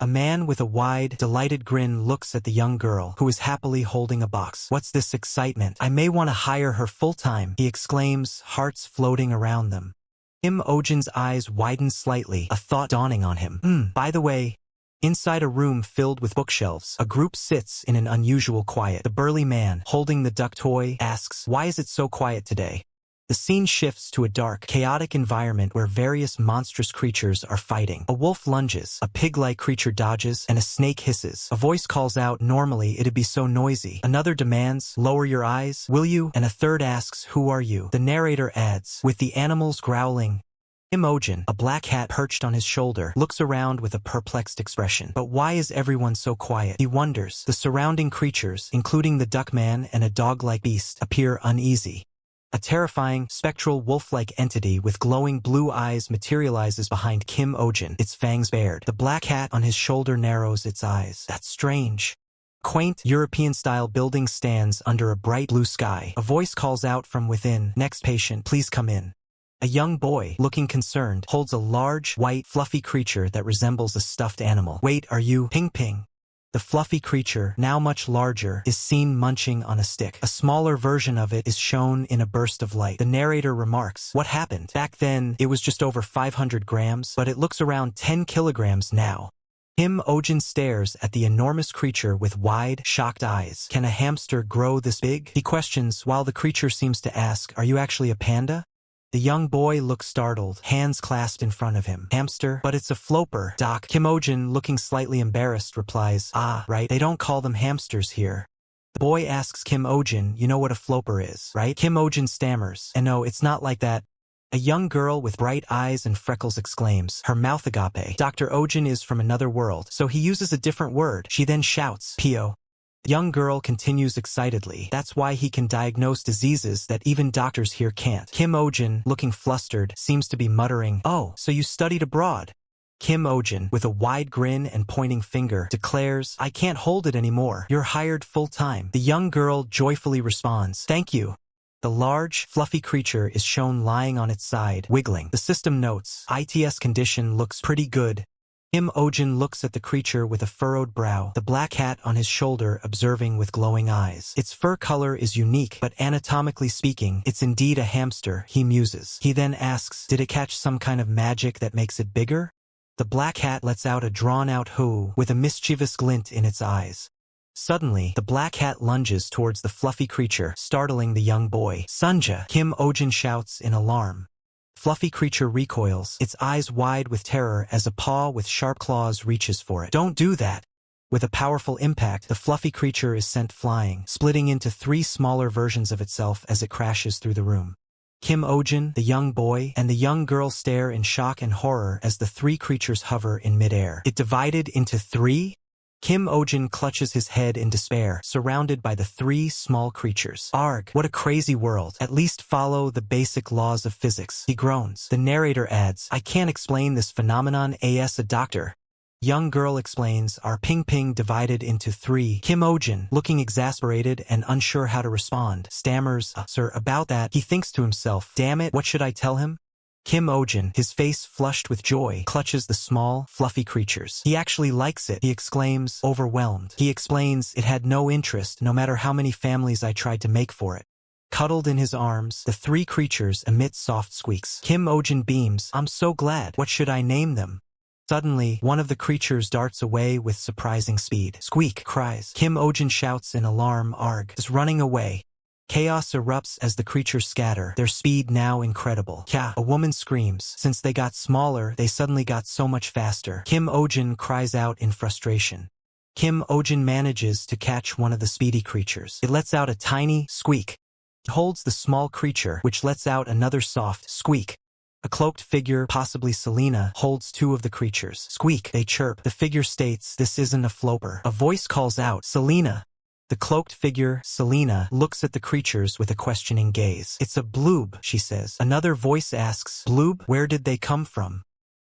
A man with a wide, delighted grin looks at the young girl, who is happily holding a box. What's this excitement? I may want to hire her full-time, he exclaims, hearts floating around them. Kim Ojin's eyes widen slightly, a thought dawning on him. By the way, inside a room filled with bookshelves, a group sits in an unusual quiet. The burly man, holding the duck toy, asks, "Why is it so quiet today?" The scene shifts to a dark, chaotic environment where various monstrous creatures are fighting. A wolf lunges, a pig-like creature dodges, and a snake hisses. A voice calls out, "Normally it'd be so noisy." Another demands, "Lower your eyes, will you?" And a third asks, "Who are you?" The narrator adds, "With the animals growling." Kim Ojin, a black hat perched on his shoulder, looks around with a perplexed expression. But why is everyone so quiet? He wonders. The surrounding creatures, including the duckman and a dog-like beast, appear uneasy. A terrifying, spectral wolf-like entity with glowing blue eyes materializes behind Kim Ojin, its fangs bared. The black hat on his shoulder narrows its eyes. That's strange. Quaint, European-style building stands under a bright blue sky. A voice calls out from within, "Next patient, please come in." A young boy, looking concerned, holds a large, white, fluffy creature that resembles a stuffed animal. "Wait, are you Ping Ping?" The fluffy creature, now much larger, is seen munching on a stick. A smaller version of it is shown in a burst of light. The narrator remarks, "What happened? Back then, it was just over 500 grams, but it looks around 10 kilograms now." Kim Ojin stares at the enormous creature with wide, shocked eyes. "Can a hamster grow this big?" he questions, while the creature seems to ask, "Are you actually a panda?" The young boy looks startled, hands clasped in front of him. "Hamster? But it's a floper, Doc." Kim Ojin, looking slightly embarrassed, replies, "Ah, right, they don't call them hamsters here." The boy asks Kim Ojin, "You know what a floper is, right?" Kim Ojin stammers, "And no, it's not like that." A young girl with bright eyes and freckles exclaims, "Her mouth agape. Dr. Ojin is from another world, so he uses a different word." She then shouts, "Pio." The young girl continues excitedly, "That's why he can diagnose diseases that even doctors here can't." Kim Ojin, looking flustered, seems to be muttering, "Oh, so you studied abroad?" Kim Ojin, with a wide grin and pointing finger, declares, "I can't hold it anymore. You're hired full-time." The young girl joyfully responds, "Thank you." The large, fluffy creature is shown lying on its side, wiggling. The system notes, "ITS condition looks pretty good." Kim Ojin looks at the creature with a furrowed brow, the black hat on his shoulder observing with glowing eyes. Its fur color is unique, but anatomically speaking, it's indeed a hamster, he muses. He then asks, "Did it catch some kind of magic that makes it bigger?" The black hat lets out a drawn-out hoo, with a mischievous glint in its eyes. Suddenly, the black hat lunges towards the fluffy creature, startling the young boy. "Sunja!" Kim Ojin shouts in alarm. Fluffy creature recoils, its eyes wide with terror as a paw with sharp claws reaches for it. "Don't do that!" With a powerful impact, the fluffy creature is sent flying, splitting into 3 smaller versions of itself as it crashes through the room. Kim Ojin, the young boy, and the young girl stare in shock and horror as the 3 creatures hover in midair. It divided into 3? Kim Ojin clutches his head in despair, surrounded by the 3 small creatures. "Arg, what a crazy world. At least follow the basic laws of physics," he groans. The narrator adds, "I can't explain this phenomenon as a doctor." Young girl explains, "Our Ping Ping divided into 3. Kim Ojin, looking exasperated and unsure how to respond, stammers, "Sir, about that." He thinks to himself, "Damn it, what should I tell him?" Kim Ojin, his face flushed with joy, clutches the small, fluffy creatures. "He actually likes it," he exclaims, overwhelmed. He explains, "It had no interest, no matter how many families I tried to make for it." Cuddled in his arms, the 3 creatures emit soft squeaks. Kim Ojin beams, "I'm so glad. What should I name them?" Suddenly, one of the creatures darts away with surprising speed. "Squeak!" cries. Kim Ojin shouts in alarm, "Arg!" is running away. Chaos erupts as the creatures scatter, their speed now incredible. "Kya!" a woman screams. Since they got smaller, they suddenly got so much faster. Kim Ojin cries out in frustration. Kim Ojin manages to catch one of the speedy creatures. It lets out a tiny squeak. It holds the small creature, which lets out another soft squeak. A cloaked figure, possibly Selena, holds 2 of the creatures. "Squeak," they chirp. The figure states, "This isn't a floper." A voice calls out, "Selena." The cloaked figure, Selena, looks at the creatures with a questioning gaze. It's a bloob, she says. Another voice asks, bloob, where did they come from?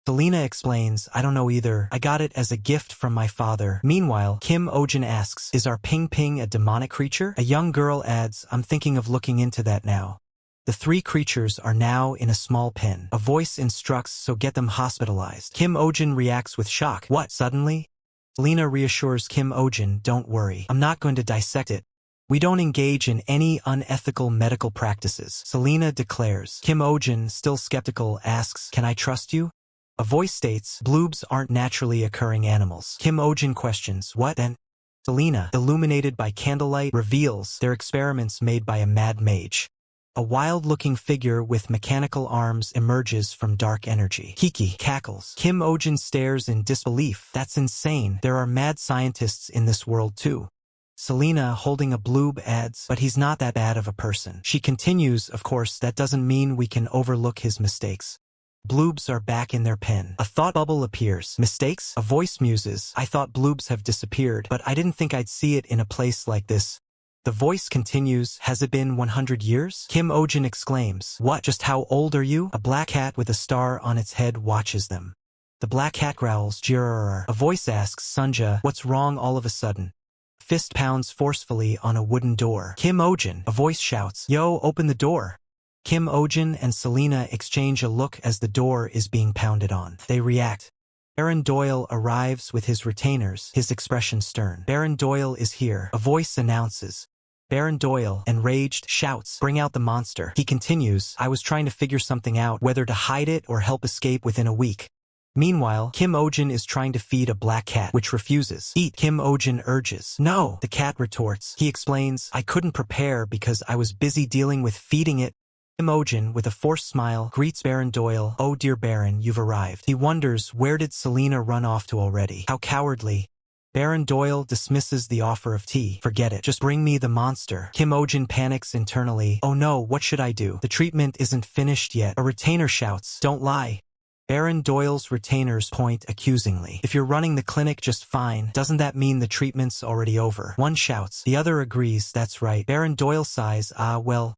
Selena explains, I don't know either. I got it as a gift from my father. Meanwhile, Kim Ojin asks, is our Ping Ping a demonic creature? A young girl adds, I'm thinking of looking into that now. The three creatures are now in a small pen. A voice instructs, so get them hospitalized. Kim Ojin reacts with shock. What, suddenly? Selena reassures Kim Ojin, don't worry. I'm not going to dissect it. We don't engage in any unethical medical practices. Selena declares. Kim Ojin, still skeptical, asks, can I trust you? A voice states, bloobs aren't naturally occurring animals. Kim Ojin questions, what then? Selena, illuminated by candlelight, reveals they're experiments made by a mad mage. A wild-looking figure with mechanical arms emerges from dark energy. Kiki cackles. Kim Ojin stares in disbelief. That's insane. There are mad scientists in this world too. Selena, holding a bloob, adds, but he's not that bad of a person. She continues, of course, that doesn't mean we can overlook his mistakes. Bloobs are back in their pen. A thought bubble appears. Mistakes? A voice muses. I thought bloobs have disappeared, but I didn't think I'd see it in a place like this. The voice continues, has it been 100 years? Kim Ojin exclaims, what, just how old are you? A black cat with a star on its head watches them. The black cat growls, Jirrrr. A voice asks Sunja, what's wrong all of a sudden? Fist pounds forcefully on a wooden door. Kim Ojin, a voice shouts, yo, open the door. Kim Ojin and Selena exchange a look as the door is being pounded on. They react. Baron Doyle arrives with his retainers, his expression stern. Baron Doyle is here, a voice announces. Baron Doyle, enraged, shouts, bring out the monster. He continues, I was trying to figure something out, whether to hide it or help escape within a week. Meanwhile, Kim Ojin is trying to feed a black cat, which refuses. Eat, Kim Ojin urges. No, the cat retorts. He explains, I couldn't prepare because I was busy dealing with feeding it. Kim Ojin, with a forced smile, greets Baron Doyle. Oh dear Baron, you've arrived. He wonders, where did Selena run off to already? How cowardly. Baron Doyle dismisses the offer of tea. Forget it. Just bring me the monster. Kim Ojin panics internally. Oh no, what should I do? The treatment isn't finished yet. A retainer shouts, don't lie. Baron Doyle's retainers point accusingly. If you're running the clinic just fine, doesn't that mean the treatment's already over? One shouts. The other agrees, that's right. Baron Doyle sighs, well.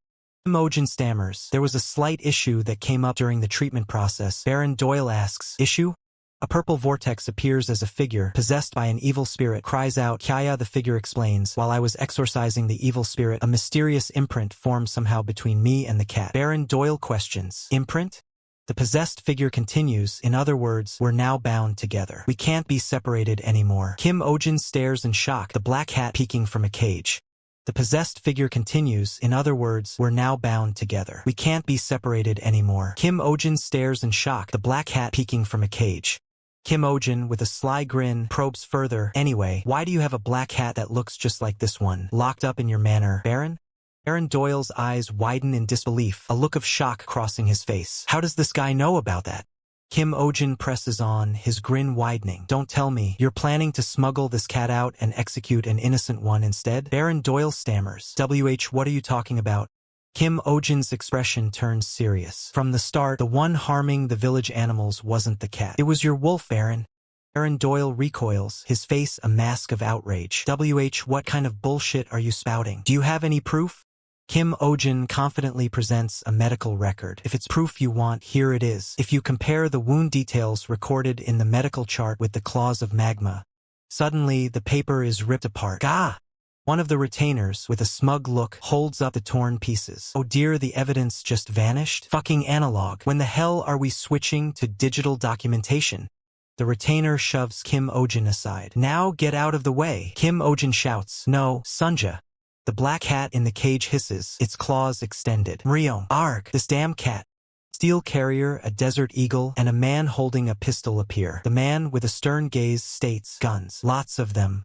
Kim Ojin stammers. There was a slight issue that came up during the treatment process. Baron Doyle asks, issue? A purple vortex appears as a figure, possessed by an evil spirit, cries out, Kaya. The figure explains, while I was exorcising the evil spirit, a mysterious imprint formed somehow between me and the cat. Baron Doyle questions, imprint? The possessed figure continues, in other words, we're now bound together. We can't be separated anymore. Kim Ojin stares in shock, the black cat peeking from a cage. The possessed figure continues, in other words, we're now bound together. We can't be separated anymore. Kim Ojin stares in shock, the black cat peeking from a cage. Kim Ojin, with a sly grin, probes further. Anyway, why do you have a black hat that looks just like this one, locked up in your manor, Baron? Baron Doyle's eyes widen in disbelief, a look of shock crossing his face. How does this guy know about that? Kim Ojin presses on, his grin widening. Don't tell me, you're planning to smuggle this cat out and execute an innocent one instead? Baron Doyle stammers. What are you talking about? Kim Ojin's expression turns serious. From the start, the one harming the village animals wasn't the cat. It was your wolf, Baron. Baron Doyle recoils, his face a mask of outrage. What kind of bullshit are you spouting? Do you have any proof? Kim Ojin confidently presents a medical record. If it's proof you want, here it is. If you compare the wound details recorded in the medical chart with the claws of magma, suddenly the paper is ripped apart. Gah! One of the retainers, with a smug look, holds up the torn pieces. Oh dear, the evidence just vanished? Fucking analog. When the hell are we switching to digital documentation? The retainer shoves Kim Ojin aside. Now get out of the way. Kim Ojin shouts, no, Sunja. The black cat in the cage hisses, its claws extended. Mriom. Arg. This damn cat. Steel carrier, a desert eagle, and a man holding a pistol appear. The man with a stern gaze states, guns. Lots of them.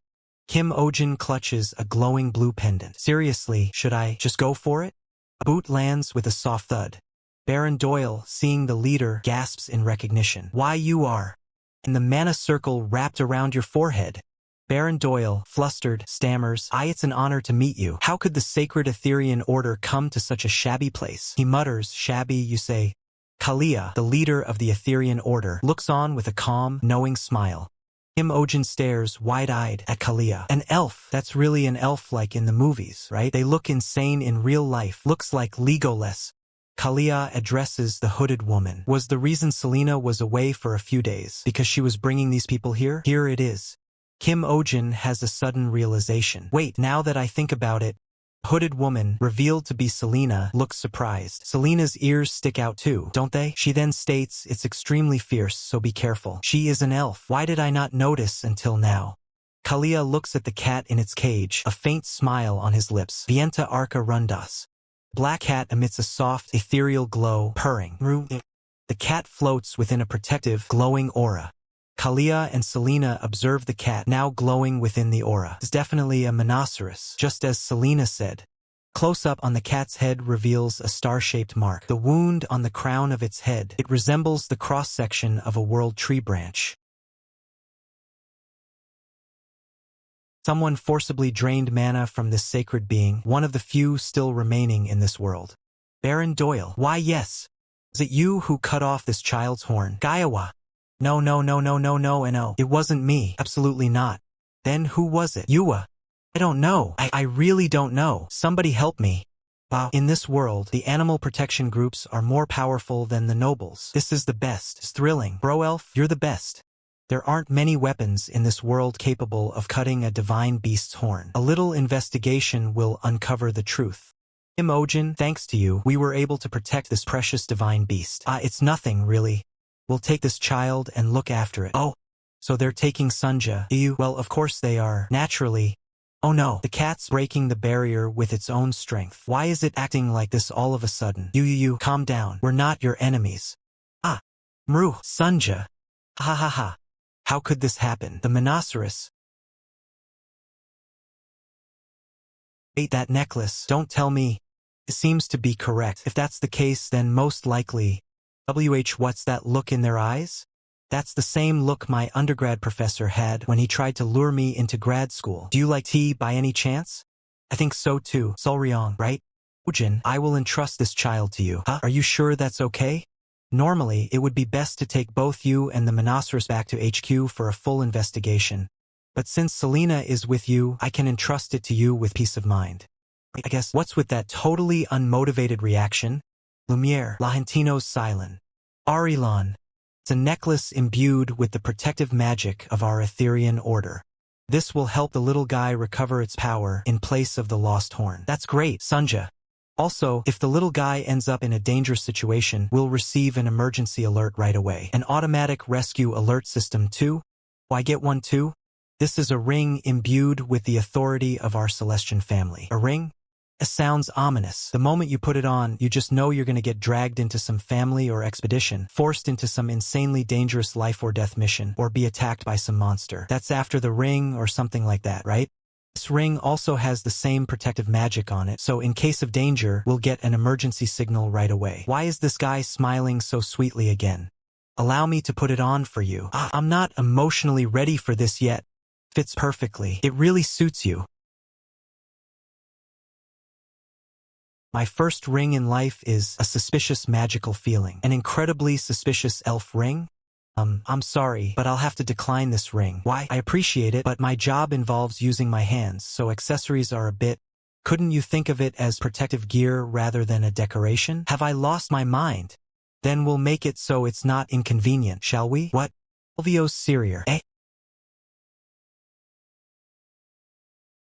Kim Ojin clutches a glowing blue pendant. Seriously, should I just go for it? A boot lands with a soft thud. Baron Doyle, seeing the leader, gasps in recognition. Why you are. And the mana circle wrapped around your forehead. Baron Doyle, flustered, stammers, it's an honor to meet you. How could the sacred Etherian order come to such a shabby place? He mutters, shabby, you say. Kalia, the leader of the Etherian order, looks on with a calm, knowing smile. Kim Ojin stares wide-eyed at Kalia. An elf. That's really an elf like in the movies, right? They look insane in real life. Looks like Legoless. Kalia addresses the hooded woman. Was the reason Selena was away for a few days because she was bringing these people here? Here it is. Kim Ojin has a sudden realization. Wait, now that I think about it, hooded woman, revealed to be Selena, looks surprised. Selena's ears stick out too, don't they? She then states it's extremely fierce, so be careful. She is an elf. Why did I not notice until now? Kalia looks at the cat in its cage, a faint smile on his lips. Vienta arca rundas. Black cat emits a soft, ethereal glow, purring. The cat floats within a protective, glowing aura. Kalia and Selena observe the cat now glowing within the aura. It's definitely a monoceros, just as Selena said. Close-up on the cat's head reveals a star-shaped mark. The wound on the crown of its head. It resembles the cross-section of a world tree branch. Someone forcibly drained mana from this sacred being, one of the few still remaining in this world. Baron Doyle. Why yes. Is it you who cut off this child's horn? Gaiawa. No. It wasn't me. Absolutely not. Then who was it? Yua. I don't know. I really don't know. Somebody help me. Wow. In this world, the animal protection groups are more powerful than the nobles. This is the best. It's thrilling. Bro elf, you're the best. There aren't many weapons in this world capable of cutting a divine beast's horn. A little investigation will uncover the truth. Kim Ojin, thanks to you, we were able to protect this precious divine beast. It's nothing, really. We'll take this child and look after it. Oh, so they're taking Sunja. Well, of course they are. Naturally. Oh no, the cat's breaking the barrier with its own strength. Why is it acting like this all of a sudden? You, calm down. We're not your enemies. Mru, Sunja. Ha. How could this happen? The monoceros. Wait, that necklace. Don't tell me. It seems to be correct. If that's the case, then most likely. What's that look in their eyes? That's the same look my undergrad professor had when he tried to lure me into grad school. Do you like tea by any chance? I think so too. Solryong, right? Ojin, I will entrust this child to you. Are you sure that's okay? Normally, it would be best to take both you and the monoceros back to HQ for a full investigation. But since Selena is with you, I can entrust it to you with peace of mind. I guess, what's with that totally unmotivated reaction? Lumiere, Lahentino's Silent. Arilon. It's a necklace imbued with the protective magic of our Etherean order. This will help the little guy recover its power in place of the lost horn. That's great, Sunja. Also, if the little guy ends up in a dangerous situation, we'll receive an emergency alert right away. An automatic rescue alert system too? Why get one too? This is a ring imbued with the authority of our Celestian family. A ring? It sounds ominous. The moment you put it on, you just know you're going to get dragged into some family or expedition, forced into some insanely dangerous life or death mission, or be attacked by some monster. That's after the ring or something like that, right? This ring also has the same protective magic on it, so in case of danger, we'll get an emergency signal right away. Why is this guy smiling so sweetly again? Allow me to put it on for you. I'm not emotionally ready for this yet. Fits perfectly. It really suits you. My first ring in life is a suspicious magical feeling. An incredibly suspicious elf ring? I'm sorry, but I'll have to decline this ring. Why? I appreciate it, but my job involves using my hands, so accessories are a bit... Couldn't you think of it as protective gear rather than a decoration? Have I lost my mind? Then we'll make it so it's not inconvenient, shall we? What? Elvio's Syrier.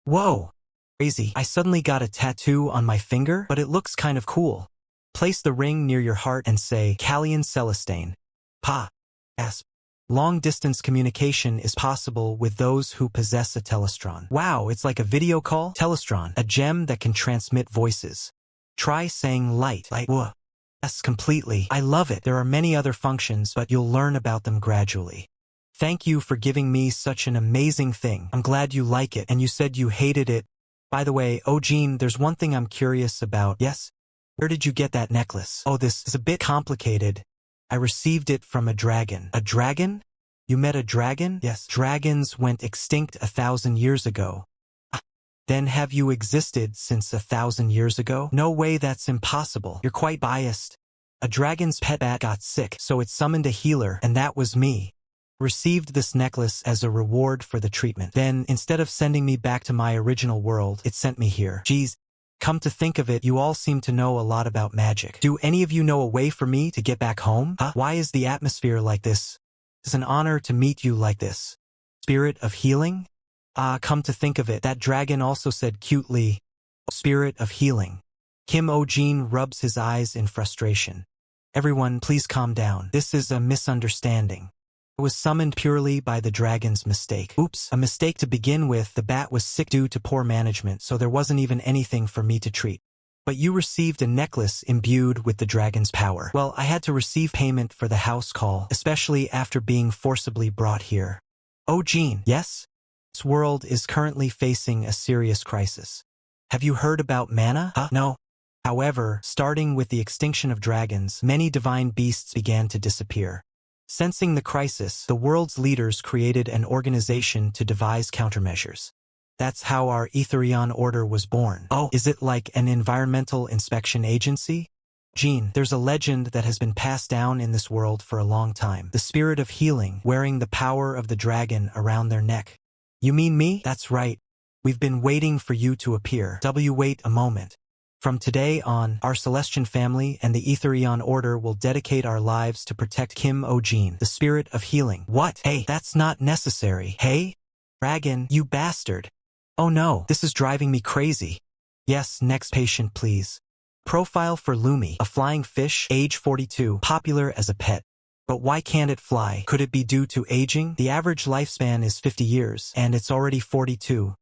Whoa! Crazy. I suddenly got a tattoo on my finger, but it looks kind of cool. Place the ring near your heart and say, Callian Celestane. Pa. Asp. Long-distance communication is possible with those who possess a telestron. Wow, it's like a video call? Telestron, a gem that can transmit voices. Try saying light. Yes, completely. I love it. There are many other functions, but you'll learn about them gradually. Thank you for giving me such an amazing thing. I'm glad you like it, and you said you hated it. By the way, Ojin, there's one thing I'm curious about. Yes? Where did you get that necklace? Oh, this is a bit complicated. I received it from a dragon. A dragon? You met a dragon? Yes. Dragons went extinct 1,000 years ago. Then have you existed since 1,000 years ago? No way, that's impossible. You're quite biased. A dragon's pet bat got sick, so it summoned a healer, and that was me. Received this necklace as a reward for the treatment. Then, instead of sending me back to my original world, it sent me here. Geez, come to think of it, you all seem to know a lot about magic. Do any of you know a way for me to get back home? Huh? Why is the atmosphere like this? It's an honor to meet you like this. Spirit of healing? Come to think of it, that dragon also said cutely, Spirit of healing. Kim O-jin rubs his eyes in frustration. Everyone, please calm down. This is a misunderstanding. I was summoned purely by the dragon's mistake. Oops, a mistake to begin with. The bat was sick due to poor management, so there wasn't even anything for me to treat. But you received a necklace imbued with the dragon's power. Well, I had to receive payment for the house call, especially after being forcibly brought here. Oh, Jean, yes? This world is currently facing a serious crisis. Have you heard about mana? No. However, starting with the extinction of dragons, many divine beasts began to disappear. Sensing the crisis, the world's leaders created an organization to devise countermeasures. That's how our Etherion Order was born. Oh, is it like an environmental inspection agency? Jean, there's a legend that has been passed down in this world for a long time. The spirit of healing, wearing the power of the dragon around their neck. You mean me? That's right. We've been waiting for you to appear. Wait a moment. From today on, our Celestian family and the Etherion Order will dedicate our lives to protect Kim O-jin, the spirit of healing. What? Hey, that's not necessary. Hey? Dragon, you bastard. Oh no, this is driving me crazy. Yes, next patient please. Profile for Lumi, a flying fish, age 42, popular as a pet. But why can't it fly? Could it be due to aging? The average lifespan is 50 years, and it's already 42.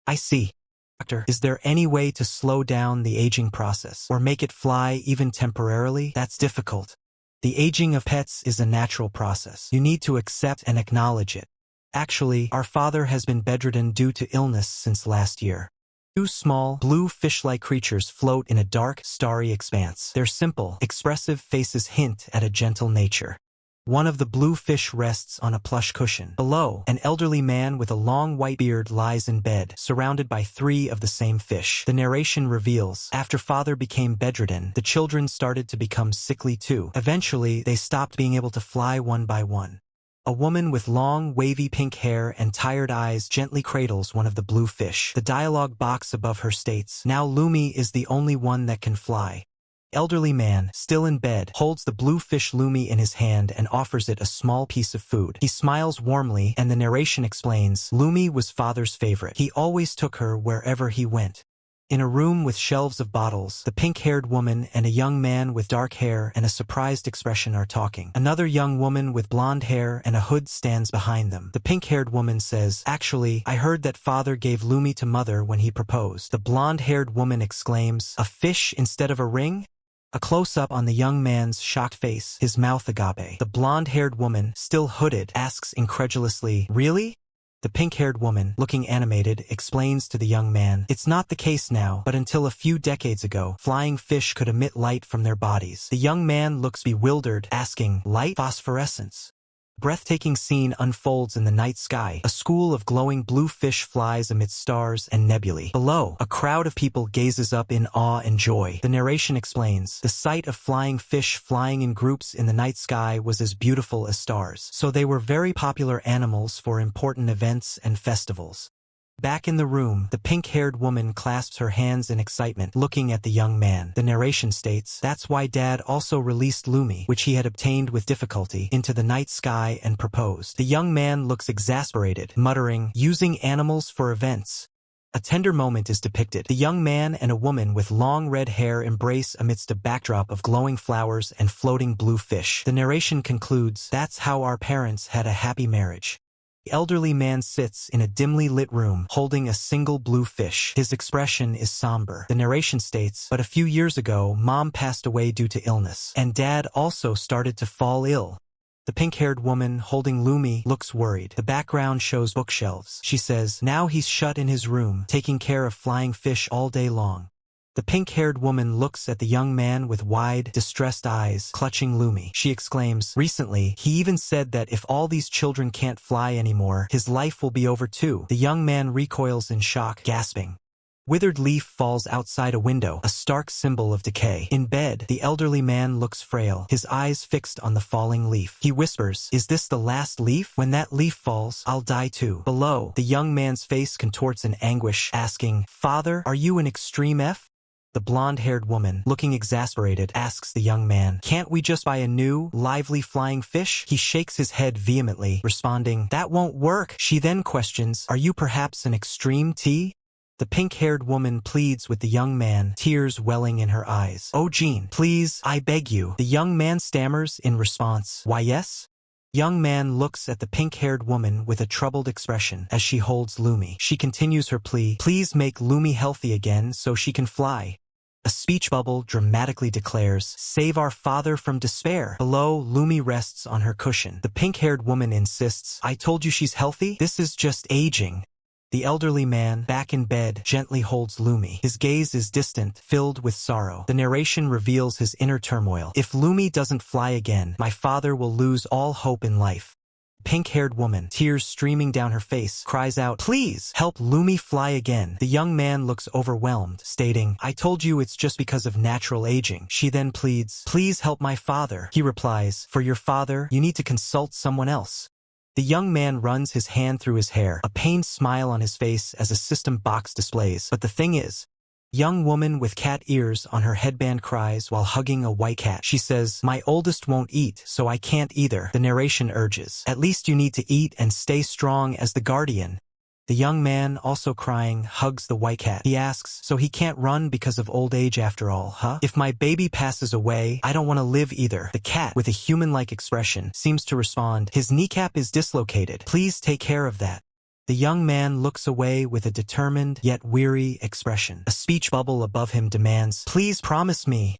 I see. Doctor, is there any way to slow down the aging process, or make it fly even temporarily? That's difficult. The aging of pets is a natural process. You need to accept and acknowledge it. Actually, our father has been bedridden due to illness since last year. Two small, blue fish-like creatures float in a dark, starry expanse. Their simple, expressive faces hint at a gentle nature. One of the blue fish rests on a plush cushion. Below, an elderly man with a long white beard lies in bed, surrounded by three of the same fish. The narration reveals, after father became bedridden, the children started to become sickly too. Eventually, they stopped being able to fly one by one. A woman with long, wavy pink hair and tired eyes gently cradles one of the blue fish. The dialogue box above her states, "Now Lumi is the only one that can fly." Elderly man, still in bed, holds the blue fish Lumi in his hand and offers it a small piece of food. He smiles warmly, and the narration explains, Lumi was father's favorite. He always took her wherever he went. In a room with shelves of bottles, the pink-haired woman and a young man with dark hair and a surprised expression are talking. Another young woman with blonde hair and a hood stands behind them. The pink-haired woman says, "Actually, I heard that father gave Lumi to mother when he proposed." The blonde-haired woman exclaims, "A fish instead of a ring?" A close-up on the young man's shocked face, his mouth agape. The blonde-haired woman, still hooded, asks incredulously, "Really?" The pink-haired woman, looking animated, explains to the young man, "It's not the case now, but until a few decades ago, flying fish could emit light from their bodies." The young man looks bewildered, asking, "Light? Phosphorescence?" Breathtaking scene unfolds in the night sky. A school of glowing blue fish flies amidst stars and nebulae. Below, a crowd of people gazes up in awe and joy. The narration explains, the sight of flying fish flying in groups in the night sky was as beautiful as stars. So they were very popular animals for important events and festivals. Back in the room, the pink-haired woman clasps her hands in excitement, looking at the young man. The narration states, "That's why Dad also released Lumi, which he had obtained with difficulty, into the night sky and proposed." The young man looks exasperated, muttering, "Using animals for events." A tender moment is depicted. The young man and a woman with long red hair embrace amidst a backdrop of glowing flowers and floating blue fish. The narration concludes, "That's how our parents had a happy marriage." The elderly man sits in a dimly lit room, holding a single blue fish. His expression is somber. The narration states, "But a few years ago, Mom passed away due to illness, and Dad also started to fall ill." The pink-haired woman, holding Lumi, looks worried. The background shows bookshelves. She says, "Now he's shut in his room, taking care of flying fish all day long." The pink-haired woman looks at the young man with wide, distressed eyes, clutching Lumi. She exclaims, "Recently, he even said that if all these children can't fly anymore, his life will be over too." The young man recoils in shock, gasping, Withered leaf falls outside a window, a stark symbol of decay. In bed, the elderly man looks frail, his eyes fixed on the falling leaf. He whispers, "Is this the last leaf? When that leaf falls, I'll die too." Below, the young man's face contorts in anguish, asking, "Father, are you an extreme F?" The blonde-haired woman, looking exasperated, asks the young man, "Can't we just buy a new, lively flying fish?" He shakes his head vehemently, responding, "That won't work." She then questions, "Are you perhaps an extreme T?" The pink-haired woman pleads with the young man, tears welling in her eyes. "Oh, Jean, please, I beg you." The young man stammers in response, "Why, yes?" Young man looks at the pink-haired woman with a troubled expression as she holds Lumi. She continues her plea, "Please make Lumi healthy again so she can fly." A speech bubble dramatically declares, "Save our father from despair." Below, Lumi rests on her cushion. The pink-haired woman insists, "I told you she's healthy? This is just aging." The elderly man, back in bed, gently holds Lumi. His gaze is distant, filled with sorrow. The narration reveals his inner turmoil. "If Lumi doesn't fly again, my father will lose all hope in life." Pink-haired woman, tears streaming down her face, cries out, "Please, help Lumi fly again." The young man looks overwhelmed, stating, "I told you it's just because of natural aging." She then pleads, "Please help my father." He replies, "For your father, you need to consult someone else." The young man runs his hand through his hair, a pained smile on his face as a system box displays. But the thing is, young woman with cat ears on her headband cries while hugging a white cat. She says, "My oldest won't eat, so I can't either." The narration urges, "At least you need to eat and stay strong as the guardian." The young man, also crying, hugs the white cat. He asks, "So he can't run because of old age after all, huh? If my baby passes away, I don't want to live either." The cat, with a human-like expression, seems to respond, "His kneecap is dislocated. Please take care of that." The young man looks away with a determined yet weary expression. A speech bubble above him demands, "Please promise me."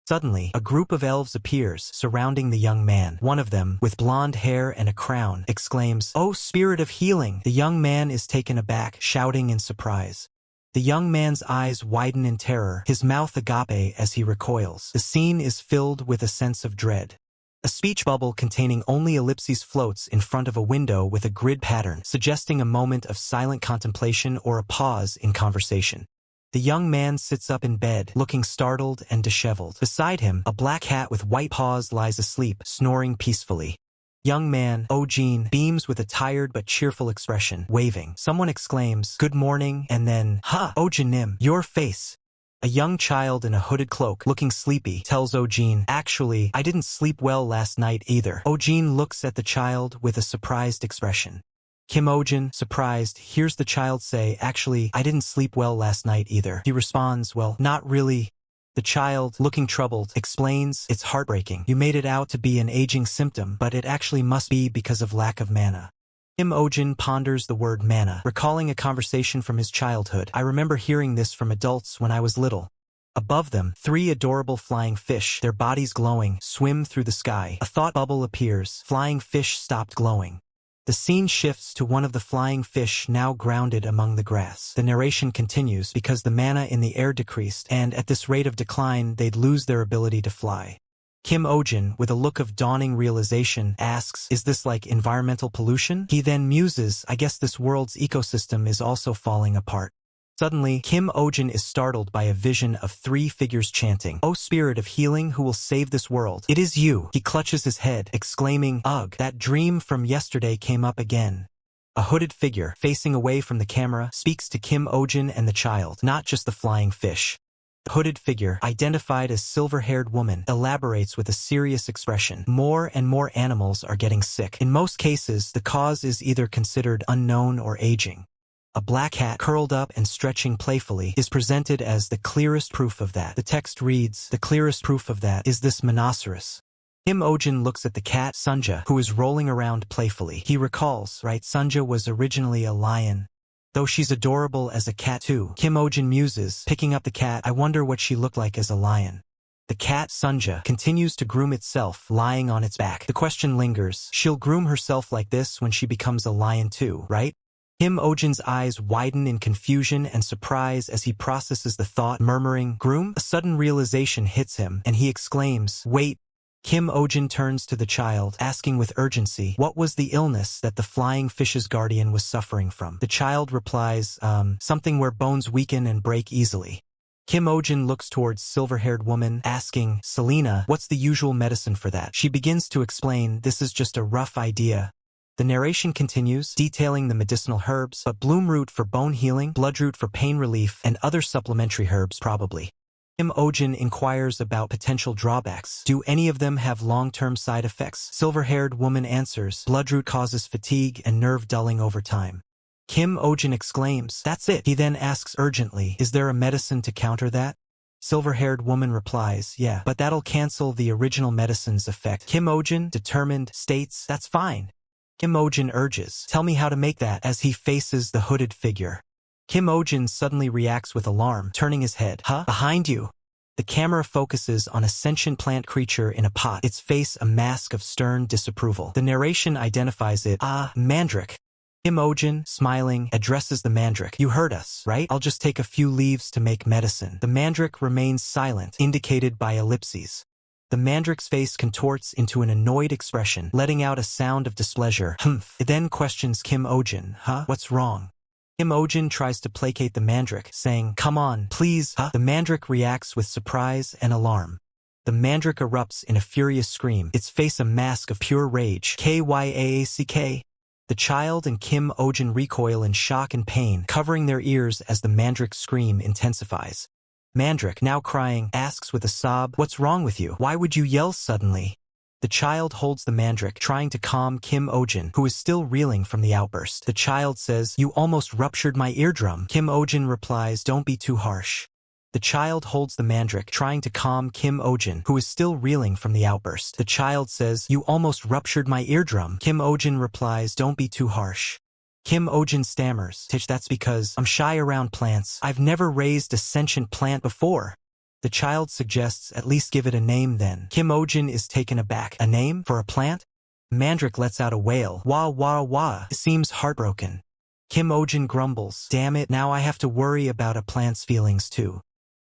Suddenly, a group of elves appears, surrounding the young man. One of them, with blonde hair and a crown, exclaims, "Oh, spirit of healing!" The young man is taken aback, shouting in surprise. The young man's eyes widen in terror, his mouth agape as he recoils. The scene is filled with a sense of dread. A speech bubble containing only ellipses floats in front of a window with a grid pattern, suggesting a moment of silent contemplation or a pause in conversation. The young man sits up in bed, looking startled and disheveled. Beside him, a black cat with white paws lies asleep, snoring peacefully. Young man, Oh Jean, beams with a tired but cheerful expression, waving. Someone exclaims, "Good morning," and then, "Ha, Oh Janim, your face." A young child in a hooded cloak, looking sleepy, tells Ojin, "Actually, I didn't sleep well last night either." Ojin looks at the child with a surprised expression. Kim Ojin, surprised, hears the child say, "Actually, I didn't sleep well last night either." He responds, "Well, not really." The child, looking troubled, explains, "It's heartbreaking. You made it out to be an aging symptom, but it actually must be because of lack of mana." Kim Ojin ponders the word mana, recalling a conversation from his childhood. "I remember hearing this from adults when I was little." Above them, 3 adorable flying fish, their bodies glowing, swim through the sky. A thought bubble appears. Flying fish stopped glowing. The scene shifts to one of the flying fish now grounded among the grass. The narration continues because the mana in the air decreased, and at this rate of decline, they'd lose their ability to fly. Kim Ojin, with a look of dawning realization, asks, "Is this like environmental pollution?" He then muses, "I guess this world's ecosystem is also falling apart." Suddenly, Kim Ojin is startled by a vision of 3 figures chanting, "O spirit of healing who will save this world, it is you." He clutches his head, exclaiming, "Ugh, that dream from yesterday came up again." A hooded figure, facing away from the camera, speaks to Kim Ojin and the child, not just the flying fish. The hooded figure, identified as silver-haired woman, elaborates with a serious expression. "More and more animals are getting sick. In most cases, the cause is either considered unknown or aging. A black cat, curled up and stretching playfully, is presented as the clearest proof of that." The text reads, "The clearest proof of that is this monoceros." Kim Ojin looks at the cat, Sunja, who is rolling around playfully. He recalls, right, Sunja was originally a lion. Though she's adorable as a cat too. Kim Ojin muses, picking up the cat, "I wonder what she looked like as a lion." The cat, Sunja, continues to groom itself, lying on its back. The question lingers, she'll groom herself like this when she becomes a lion too, right? Kim Ojin's eyes widen in confusion and surprise as he processes the thought, murmuring, "Groom?" A sudden realization hits him, and he exclaims, "Wait, Kim Ojin turns to the child, asking with urgency, what was the illness that the flying fish's guardian was suffering from? The child replies, something where bones weaken and break easily. Kim Ojin looks towards silver-haired woman, asking, Selena, what's the usual medicine for that? She begins to explain, this is just a rough idea. The narration continues, detailing the medicinal herbs, but bloomroot for bone healing, bloodroot for pain relief, and other supplementary herbs probably. Kim Ojin inquires about potential drawbacks. Do any of them have long-term side effects? Silver-haired woman answers, bloodroot causes fatigue and nerve dulling over time. Kim Ojin exclaims, that's it. He then asks urgently, is there a medicine to counter that? Silver-haired woman replies, yeah, but that'll cancel the original medicine's effect. Kim Ojin, determined, states, that's fine. Kim Ojin urges, tell me how to make that, as he faces the hooded figure. Kim Ojin suddenly reacts with alarm, turning his head. Huh? Behind you. The camera focuses on a sentient plant creature in a pot, its face a mask of stern disapproval. The narration identifies it, mandrake. Kim Ojin, smiling, addresses the mandrake. You heard us, right? I'll just take a few leaves to make medicine. The mandrake remains silent, indicated by ellipses. The mandrake's face contorts into an annoyed expression, letting out a sound of displeasure. Humph. It then questions Kim Ojin, what's wrong? Kim Ojin tries to placate the mandrake, saying, come on, please, The mandrake reacts with surprise and alarm. The mandrake erupts in a furious scream, its face a mask of pure rage. Kyack. The child and Kim Ojin recoil in shock and pain, covering their ears as the mandrake's scream intensifies. Mandrake, now crying, asks with a sob, what's wrong with you? Why would you yell suddenly? The child holds the mandrake, trying to calm Kim Ojin, who is still reeling from the outburst. The child says, you almost ruptured my eardrum. Kim Ojin replies, don't be too harsh. The child holds the mandrake, trying to calm Kim Ojin, who is still reeling from the outburst. The child says, you almost ruptured my eardrum. Kim Ojin replies, don't be too harsh. Kim Ojin stammers, that's because I'm shy around plants. I've never raised a sentient plant before. The child suggests, at least give it a name then. Kim Ojin is taken aback. A name? For a plant? Mandrake lets out a wail. Wah wah wah. It seems heartbroken. Kim Ojin grumbles, damn it, now I have to worry about a plant's feelings too.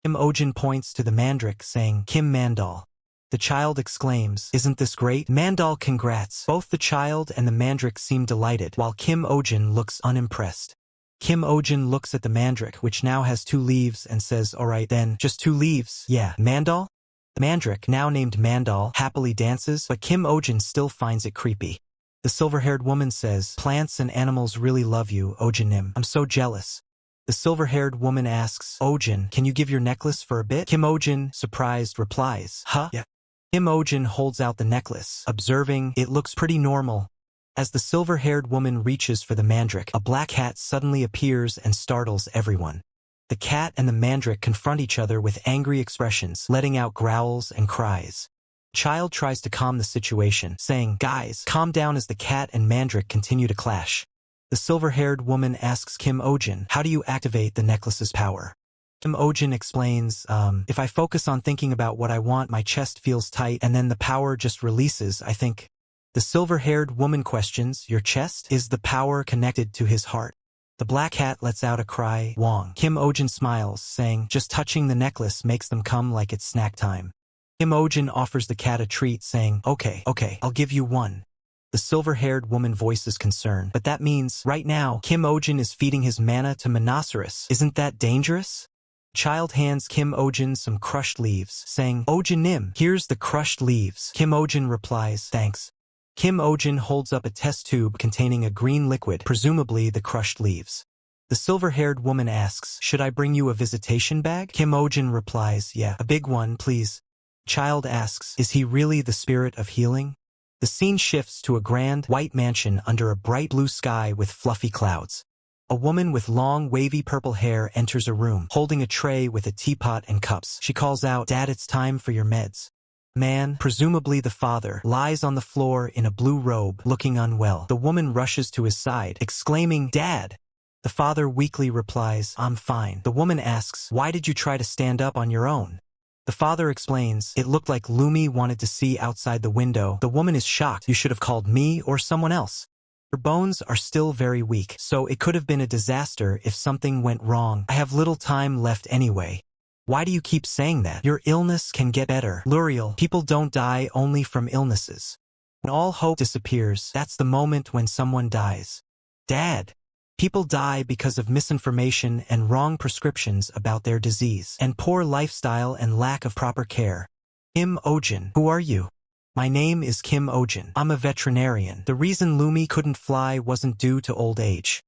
Kim Ojin points to the mandrake, saying, Kim Mandal. The child exclaims, isn't this great? Mandal congrats. Both the child and the mandrake seem delighted, while Kim Ojin looks unimpressed. Kim Ojin looks at the mandrake, which now has 2 leaves, and says, alright then, just 2 leaves, yeah. Mandal? The mandrake, now named Mandal, happily dances, but Kim Ojin still finds it creepy. The silver-haired woman says, plants and animals really love you, Ojinim. I'm so jealous. The silver-haired woman asks, Ojin, can you give your necklace for a bit? Kim Ojin, surprised, replies, yeah. Kim Ojin holds out the necklace, observing, it looks pretty normal. As the silver-haired woman reaches for the mandrake, a black cat suddenly appears and startles everyone. The cat and the mandrake confront each other with angry expressions, letting out growls and cries. The child tries to calm the situation, saying, guys, calm down, as the cat and mandrake continue to clash. The silver-haired woman asks Kim Ojin, how do you activate the necklace's power? Kim Ojin explains, if I focus on thinking about what I want, my chest feels tight, and then the power just releases, I think. The silver-haired woman questions, your chest? Is the power connected to his heart? The black cat lets out a cry, Wong. Kim Ojin smiles, saying, just touching the necklace makes them come like it's snack time. Kim Ojin offers the cat a treat, saying, okay, I'll give you one. The silver-haired woman voices concern, but that means, right now, Kim Ojin is feeding his mana to Monoceros. Isn't that dangerous? Child hands Kim Ojin some crushed leaves, saying, Ojinim, here's the crushed leaves. Kim Ojin replies, thanks. Kim Ojin holds up a test tube containing a green liquid, presumably the crushed leaves. The silver-haired woman asks, should I bring you a visitation bag? Kim Ojin replies, yeah, a big one, please. Child asks, is he really the spirit of healing? The scene shifts to a grand, white mansion under a bright blue sky with fluffy clouds. A woman with long, wavy purple hair enters a room, holding a tray with a teapot and cups. She calls out, Dad, it's time for your meds. Man, presumably the father, lies on the floor in a blue robe, looking unwell. The woman rushes to his side, exclaiming, Dad! The father weakly replies, I'm fine. The woman asks, why did you try to stand up on your own? The father explains, it looked like Lumi wanted to see outside the window. The woman is shocked. You should have called me or someone else. Her bones are still very weak, so it could have been a disaster if something went wrong. I have little time left anyway. Why do you keep saying that? Your illness can get better. Luriel, people don't die only from illnesses. When all hope disappears, that's the moment when someone dies. Dad. People die because of misinformation and wrong prescriptions about their disease, and poor lifestyle and lack of proper care. Kim Ojin. Who are you? My name is Kim Ojin. I'm a veterinarian. The reason Lumi couldn't fly wasn't due to old age.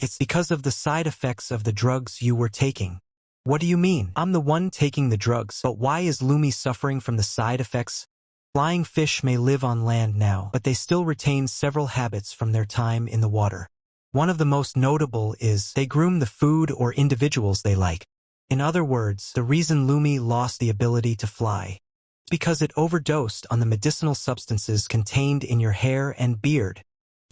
It's because of the side effects of the drugs you were taking. What do you mean? I'm the one taking the drugs, but why is Lumi suffering from the side effects? Flying fish may live on land now, but they still retain several habits from their time in the water. One of the most notable is they groom the food or individuals they like. In other words, the reason Lumi lost the ability to fly is because it overdosed on the medicinal substances contained in your hair and beard.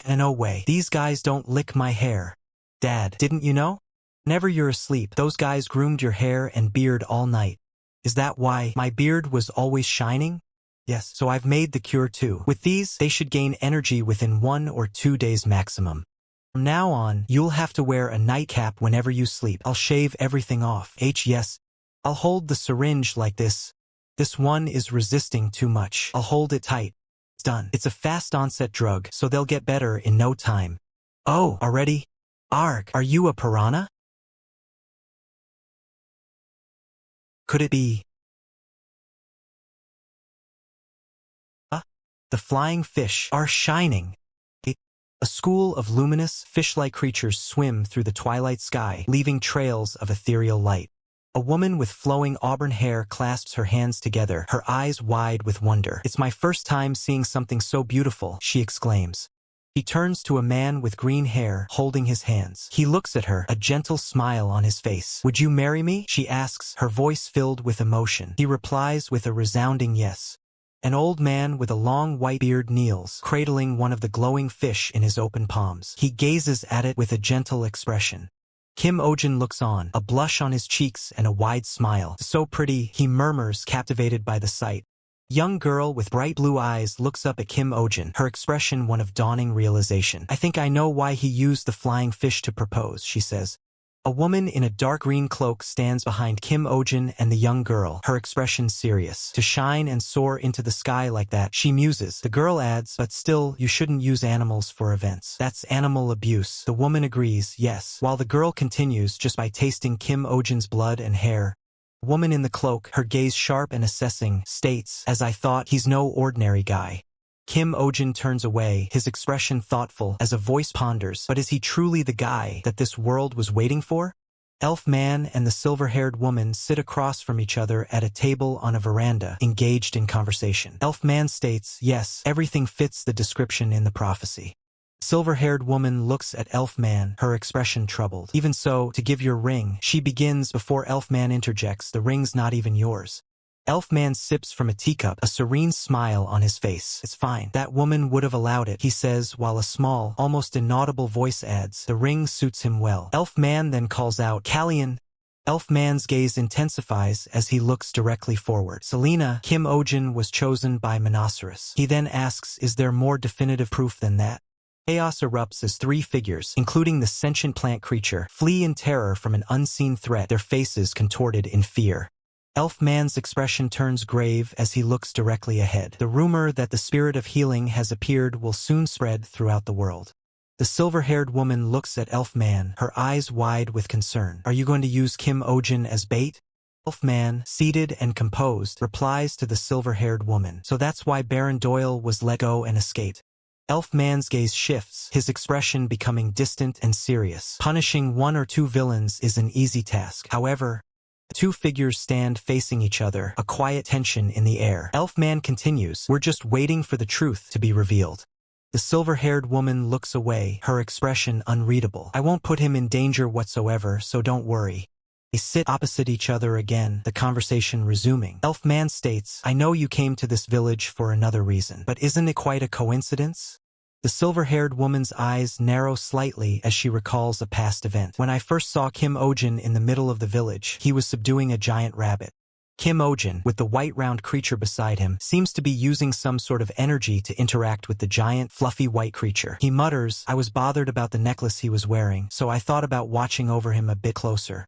And no way, these guys don't lick my hair. Dad, didn't you know? Whenever you're asleep, those guys groomed your hair and beard all night. Is that why my beard was always shining? Yes, so I've made the cure too. With these, they should gain energy within 1 or 2 days maximum. From now on, you'll have to wear a nightcap whenever you sleep. I'll shave everything off. Yes. I'll hold the syringe like this. This one is resisting too much. I'll hold it tight. It's done. It's a fast onset drug, so they'll get better in no time. Oh, already? Arg, are you a piranha? Could it be? The flying fish are shining. A school of luminous, fish-like creatures swim through the twilight sky, leaving trails of ethereal light. A woman with flowing auburn hair clasps her hands together, her eyes wide with wonder. It's my first time seeing something so beautiful, she exclaims. He turns to a man with green hair, holding his hands. He looks at her, a gentle smile on his face. Would you marry me? She asks, her voice filled with emotion. He replies with a resounding yes. An old man with a long white beard kneels, cradling one of the glowing fish in his open palms. He gazes at it with a gentle expression. Kim Ojin looks on, a blush on his cheeks and a wide smile. So pretty, he murmurs, captivated by the sight. Young girl with bright blue eyes looks up at Kim Ojin, her expression one of dawning realization. I think I know why he used the flying fish to propose, she says. A woman in a dark green cloak stands behind Kim Ojin and the young girl, her expression serious. To shine and soar into the sky like that, she muses. The girl adds, but still, you shouldn't use animals for events. That's animal abuse. The woman agrees, yes. While the girl continues just by tasting Kim Ojin's blood and hair. The woman in the cloak, her gaze sharp and assessing, states, as I thought, he's no ordinary guy. Kim Ojin turns away, his expression thoughtful, as a voice ponders, but is he truly the guy that this world was waiting for? Elf Man and the silver-haired woman sit across from each other at a table on a veranda, engaged in conversation. Elf Man states, yes, everything fits the description in the prophecy. Silver-haired woman looks at Elf Man, her expression troubled. Even so, to give your ring, she begins before Elf Man interjects, the ring's not even yours. Elf Man sips from a teacup, a serene smile on his face. It's fine. That woman would have allowed it, he says, while a small, almost inaudible voice adds, the ring suits him well. Elf Man then calls out, Callian. Elf Man's gaze intensifies as he looks directly forward. Selena, Kim Ojin was chosen by Monoceros. He then asks, is there more definitive proof than that? Chaos erupts as 3 figures, including the sentient plant creature, flee in terror from an unseen threat, their faces contorted in fear. Elf Man's expression turns grave as he looks directly ahead. The rumor that the spirit of healing has appeared will soon spread throughout the world. The silver-haired woman looks at Elf Man, her eyes wide with concern. Are you going to use Kim Ojin as bait? Elf Man, seated and composed, replies to the silver-haired woman. So that's why Baron Doyle was let go and escaped. Elf Man's gaze shifts, his expression becoming distant and serious. Punishing 1 or 2 villains is an easy task. However, the 2 figures stand facing each other, a quiet tension in the air. Elf Man continues, we're just waiting for the truth to be revealed. The silver-haired woman looks away, her expression unreadable. I won't put him in danger whatsoever, so don't worry. They sit opposite each other again, the conversation resuming. Elf Man states, I know you came to this village for another reason, but isn't it quite a coincidence? The silver-haired woman's eyes narrow slightly as she recalls a past event. When I first saw Kim Ojin in the middle of the village, he was subduing a giant rabbit. Kim Ojin, with the white round creature beside him, seems to be using some sort of energy to interact with the giant, fluffy white creature. He mutters, I was bothered about the necklace he was wearing, so I thought about watching over him a bit closer.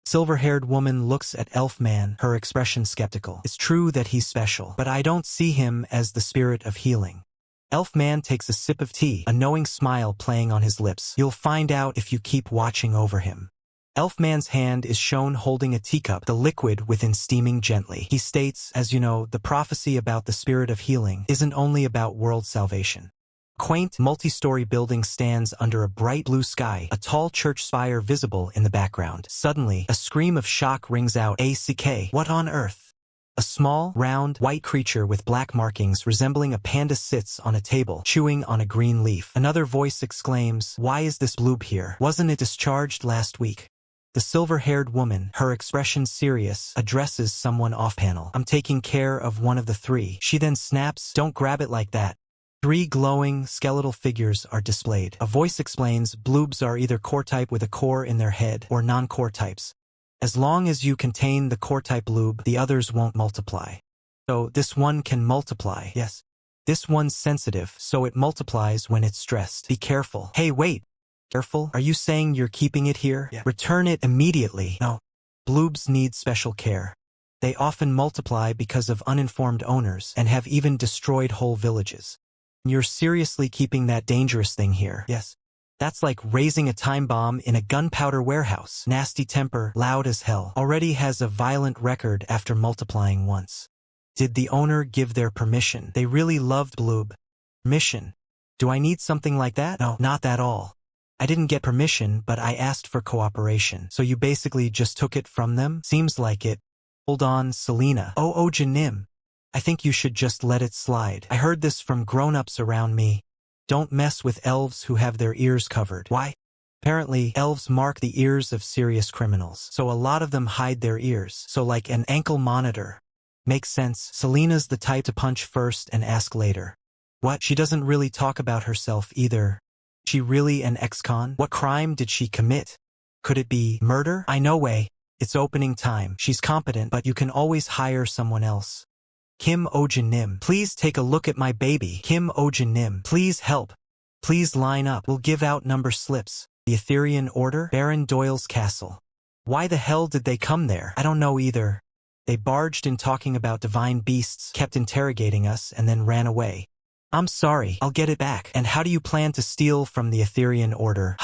Silver-haired woman looks at elf man, her expression skeptical. It's true that he's special, but I don't see him as the spirit of healing. Elf man takes a sip of tea, a knowing smile playing on his lips. You'll find out if you keep watching over him. Elf man's hand is shown holding a teacup, the liquid within steaming gently. He states, as you know, the prophecy about the spirit of healing isn't only about world salvation. Quaint, multi-story building stands under a bright blue sky, a tall church spire visible in the background. Suddenly, a scream of shock rings out. ACK. What on earth? A small, round, white creature with black markings resembling a panda sits on a table, chewing on a green leaf. Another voice exclaims, "Why is this bloob here? Wasn't it discharged last week?" The silver-haired woman, her expression serious, addresses someone off-panel. "I'm taking care of one of the three." She then snaps, "Don't grab it like that." Three glowing, skeletal figures are displayed. A voice explains, bloobs are either core type with a core in their head or non-core types. As long as you contain the core type bloob, the others won't multiply. So this one can multiply, yes. This one's sensitive, so it multiplies when it's stressed. Be careful. Hey, wait. Careful? Are you saying you're keeping it here? Yeah. Return it immediately. No. Bloobs need special care. They often multiply because of uninformed owners and have even destroyed whole villages. You're seriously keeping that dangerous thing here? Yes. That's like raising a time bomb in a gunpowder warehouse. Nasty temper, loud as hell. Already has a violent record after multiplying once. Did the owner give their permission? They really loved bloob. Permission. Do I need something like that? No, not at all. I didn't get permission, but I asked for cooperation. So you basically just took it from them? Seems like it. Hold on, Selena. Oh, Janim. I think you should just let it slide. I heard this from grown-ups around me. Don't mess with elves who have their ears covered. Why? Apparently, elves mark the ears of serious criminals, so a lot of them hide their ears, so like an ankle monitor. Makes sense. Selena's the type to punch first and ask later. What? She doesn't really talk about herself either. She really an ex-con? What crime did she commit? Could it be murder? No way. It's opening time. She's competent, but you can always hire someone else. Kim Ojin-nim, please take a look at my baby. Kim Ojin-nim, please help. Please line up. We'll give out number slips. The Etherean Order? Baron Doyle's castle. Why the hell did they come there? I don't know either. They barged in talking about divine beasts, kept interrogating us, and then ran away. I'm sorry, I'll get it back. And how do you plan to steal from the Etherean Order?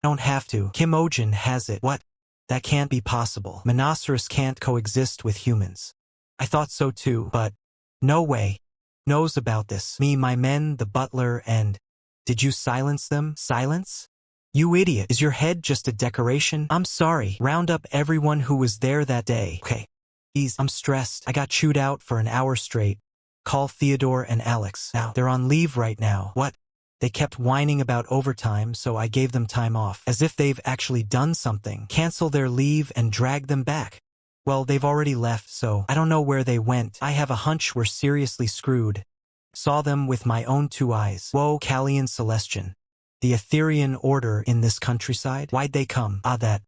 Don't have to. Kim Ojin has it. What? That can't be possible. Monoceros can't coexist with humans. I thought so too, but no way. Knows about this. Me, my men, the butler, and... Did you silence them? Silence? You idiot. Is your head just a decoration? I'm sorry. Round up everyone who was there that day. Okay. Please, I'm stressed. I got chewed out for an hour straight. Call Theodore and Alex. Now, they're on leave right now. What? They kept whining about overtime, so I gave them time off. As if they've actually done something. Cancel their leave and drag them back. Well, they've already left, so I don't know where they went. I have a hunch we're seriously screwed. Saw them with my own two eyes. Whoa, Callie and Celestian. The Etherean Order in this countryside? Why'd they come? That.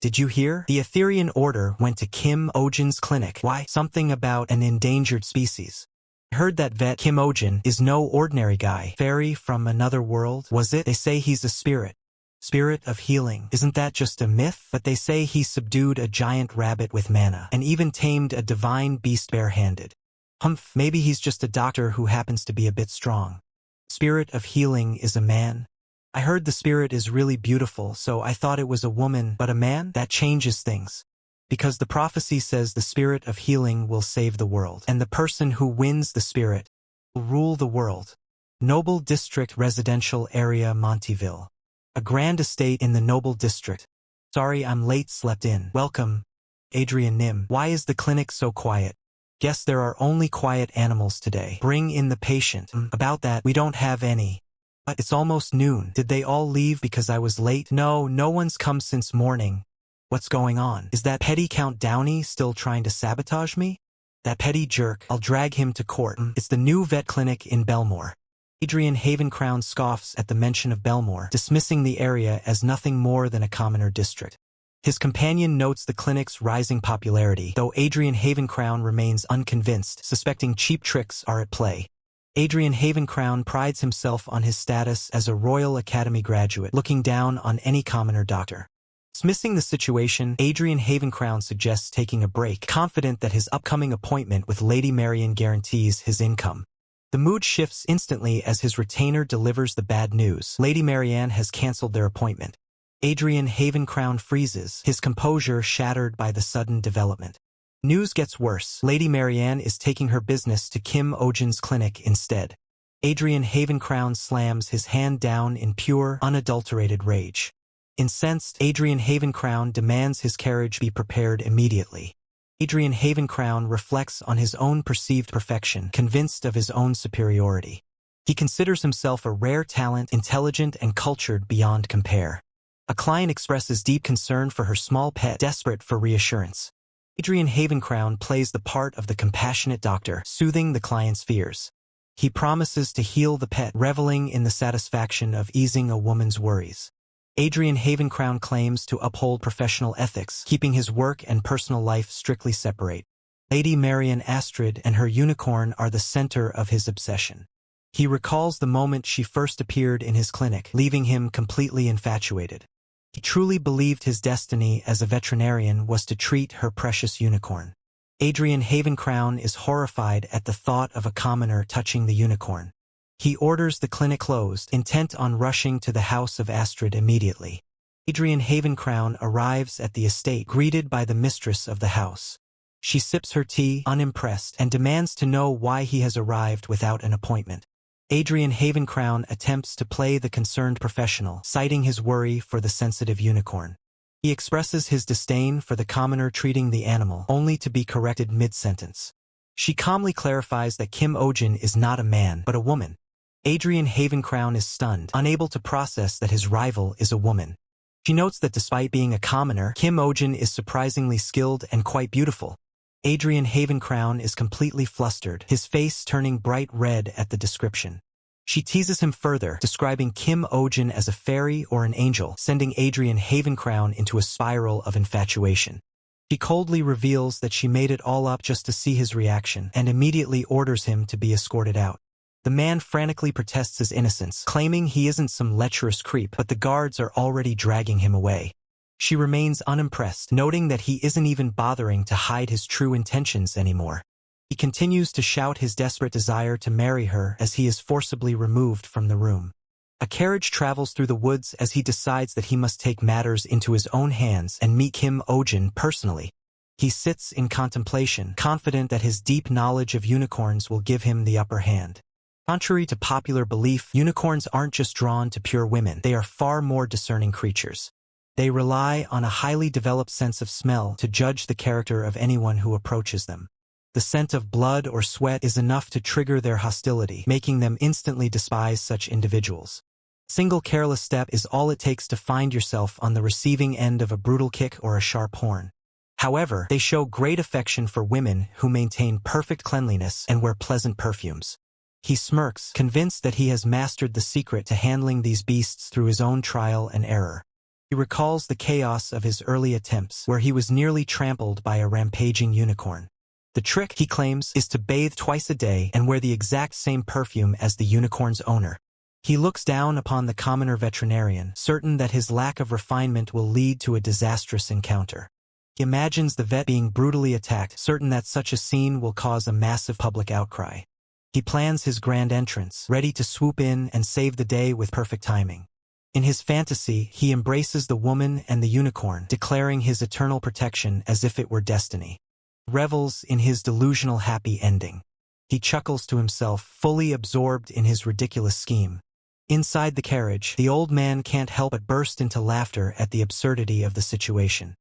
Did you hear? The Etherean Order went to Kim Ojin's clinic. Why? Something about an endangered species. I heard that vet Kim Ojin is no ordinary guy. Fairy from another world, was it? They say he's a spirit. Spirit of healing. Isn't that just a myth? But they say he subdued a giant rabbit with mana, and even tamed a divine beast bare-handed. Humph, maybe he's just a doctor who happens to be a bit strong. Spirit of healing is a man. I heard the spirit is really beautiful, so I thought it was a woman, but a man? That changes things. Because the prophecy says the spirit of healing will save the world, and the person who wins the spirit will rule the world. Noble District Residential Area, Montyville. A grand estate in the Noble District. Sorry I'm late, slept in. Welcome. Adrian Nim. Why is the clinic so quiet? Guess there are only quiet animals today. Bring in the patient. About that, we don't have any. But it's almost noon. Did they all leave because I was late? No one's come since morning. What's going on? Is that petty Count Downey still trying to sabotage me? That petty jerk. I'll drag him to court. It's the new vet clinic in Belmore. Adrian Havencrown scoffs at the mention of Belmore, dismissing the area as nothing more than a commoner district. His companion notes the clinic's rising popularity, though Adrian Havencrown remains unconvinced, suspecting cheap tricks are at play. Adrian Havencrown prides himself on his status as a Royal Academy graduate, looking down on any commoner doctor. Dismissing the situation, Adrian Havencrown suggests taking a break, confident that his upcoming appointment with Lady Marian guarantees his income. The mood shifts instantly as his retainer delivers the bad news. Lady Marian has cancelled their appointment. Adrian Havencrown freezes, his composure shattered by the sudden development. News gets worse. Lady Marian is taking her business to Kim Ojin's clinic instead. Adrian Havencrown slams his hand down in pure, unadulterated rage. Incensed, Adrian Havencrown demands his carriage be prepared immediately. Adrian Havencrown reflects on his own perceived perfection, convinced of his own superiority. He considers himself a rare talent, intelligent and cultured beyond compare. A client expresses deep concern for her small pet, desperate for reassurance. Adrian Havencrown plays the part of the compassionate doctor, soothing the client's fears. He promises to heal the pet, reveling in the satisfaction of easing a woman's worries. Adrian Havencrown claims to uphold professional ethics, keeping his work and personal life strictly separate. Lady Marian Astrid and her unicorn are the center of his obsession. He recalls the moment she first appeared in his clinic, leaving him completely infatuated. He truly believed his destiny as a veterinarian was to treat her precious unicorn. Adrian Havencrown is horrified at the thought of a commoner touching the unicorn. He orders the clinic closed, intent on rushing to the house of Astrid immediately. Adrian Havencrown arrives at the estate, greeted by the mistress of the house. She sips her tea, unimpressed, and demands to know why he has arrived without an appointment. Adrian Havencrown attempts to play the concerned professional, citing his worry for the sensitive unicorn. He expresses his disdain for the commoner treating the animal, only to be corrected mid-sentence. She calmly clarifies that Kim Ojin is not a man, but a woman. Adrian Havencrown is stunned, unable to process that his rival is a woman. She notes that despite being a commoner, Kim Ojin is surprisingly skilled and quite beautiful. Adrian Havencrown is completely flustered, his face turning bright red at the description. She teases him further, describing Kim Ojin as a fairy or an angel, sending Adrian Havencrown into a spiral of infatuation. She coldly reveals that she made it all up just to see his reaction, and immediately orders him to be escorted out. The man frantically protests his innocence, claiming he isn't some lecherous creep, but the guards are already dragging him away. She remains unimpressed, noting that he isn't even bothering to hide his true intentions anymore. He continues to shout his desperate desire to marry her as he is forcibly removed from the room. A carriage travels through the woods as he decides that he must take matters into his own hands and meet Kim Ojin personally. He sits in contemplation, confident that his deep knowledge of unicorns will give him the upper hand. Contrary to popular belief, unicorns aren't just drawn to pure women, they are far more discerning creatures. They rely on a highly developed sense of smell to judge the character of anyone who approaches them. The scent of blood or sweat is enough to trigger their hostility, making them instantly despise such individuals. A single careless step is all it takes to find yourself on the receiving end of a brutal kick or a sharp horn. However, they show great affection for women who maintain perfect cleanliness and wear pleasant perfumes. He smirks, convinced that he has mastered the secret to handling these beasts through his own trial and error. He recalls the chaos of his early attempts, where he was nearly trampled by a rampaging unicorn. The trick, he claims, is to bathe twice a day and wear the exact same perfume as the unicorn's owner. He looks down upon the commoner veterinarian, certain that his lack of refinement will lead to a disastrous encounter. He imagines the vet being brutally attacked, certain that such a scene will cause a massive public outcry. He plans his grand entrance, ready to swoop in and save the day with perfect timing. In his fantasy, he embraces the woman and the unicorn, declaring his eternal protection as if it were destiny. Revels in his delusional happy ending. He chuckles to himself, fully absorbed in his ridiculous scheme. Inside the carriage, the old man can't help but burst into laughter at the absurdity of the situation.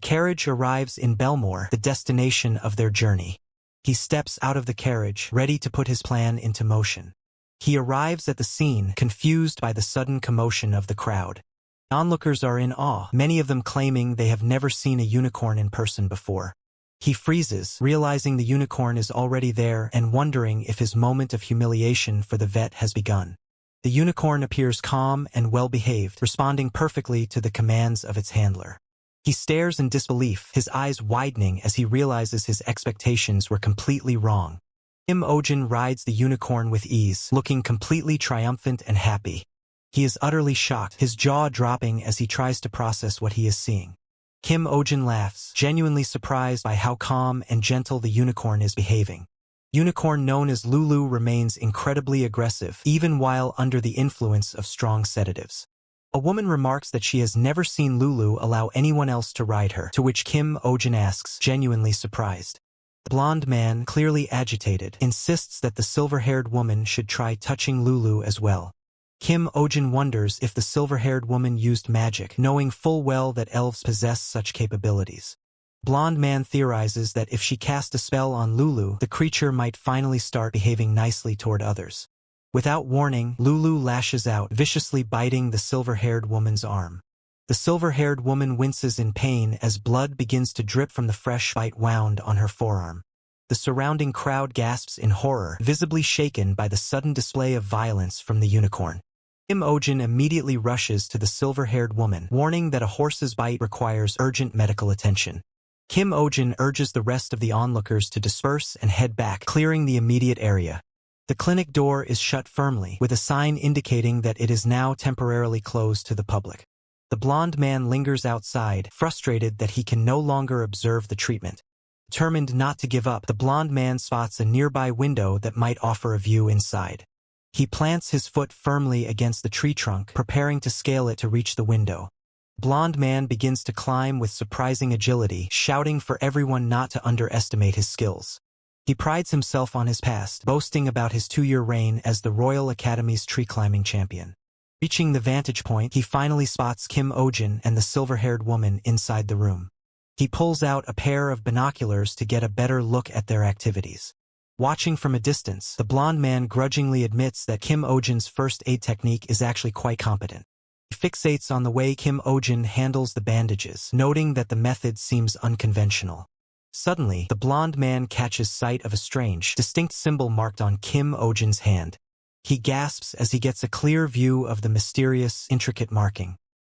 The carriage arrives in Belmore, the destination of their journey. He steps out of the carriage, ready to put his plan into motion. He arrives at the scene, confused by the sudden commotion of the crowd. Onlookers are in awe, many of them claiming they have never seen a unicorn in person before. He freezes, realizing the unicorn is already there and wondering if his moment of humiliation for the vet has begun. The unicorn appears calm and well-behaved, responding perfectly to the commands of its handler. He stares in disbelief, his eyes widening as he realizes his expectations were completely wrong. Kim Ojin rides the unicorn with ease, looking completely triumphant and happy. He is utterly shocked, his jaw dropping as he tries to process what he is seeing. Kim Ojin laughs, genuinely surprised by how calm and gentle the unicorn is behaving. Unicorn known as Lulu remains incredibly aggressive, even while under the influence of strong sedatives. A woman remarks that she has never seen Lulu allow anyone else to ride her, to which Kim Ojin asks, genuinely surprised. The blonde man, clearly agitated, insists that the silver-haired woman should try touching Lulu as well. Kim Ojin wonders if the silver-haired woman used magic, knowing full well that elves possess such capabilities. Blonde man theorizes that if she cast a spell on Lulu, the creature might finally start behaving nicely toward others. Without warning, Lulu lashes out, viciously biting the silver-haired woman's arm. The silver-haired woman winces in pain as blood begins to drip from the fresh bite wound on her forearm. The surrounding crowd gasps in horror, visibly shaken by the sudden display of violence from the unicorn. Kim Ojin immediately rushes to the silver-haired woman, warning that a horse's bite requires urgent medical attention. Kim Ojin urges the rest of the onlookers to disperse and head back, clearing the immediate area. The clinic door is shut firmly, with a sign indicating that it is now temporarily closed to the public. The blonde man lingers outside, frustrated that he can no longer observe the treatment. Determined not to give up, the blonde man spots a nearby window that might offer a view inside. He plants his foot firmly against the tree trunk, preparing to scale it to reach the window. Blonde man begins to climb with surprising agility, shouting for everyone not to underestimate his skills. He prides himself on his past, boasting about his 2-year reign as the Royal Academy's tree-climbing champion. Reaching the vantage point, he finally spots Kim Ojin and the silver-haired woman inside the room. He pulls out a pair of binoculars to get a better look at their activities. Watching from a distance, the blonde man grudgingly admits that Kim Ojin's first aid technique is actually quite competent. He fixates on the way Kim Ojin handles the bandages, noting that the method seems unconventional. Suddenly, the blonde man catches sight of a strange, distinct symbol marked on Kim Ojin's hand. He gasps as he gets a clear view of the mysterious, intricate marking.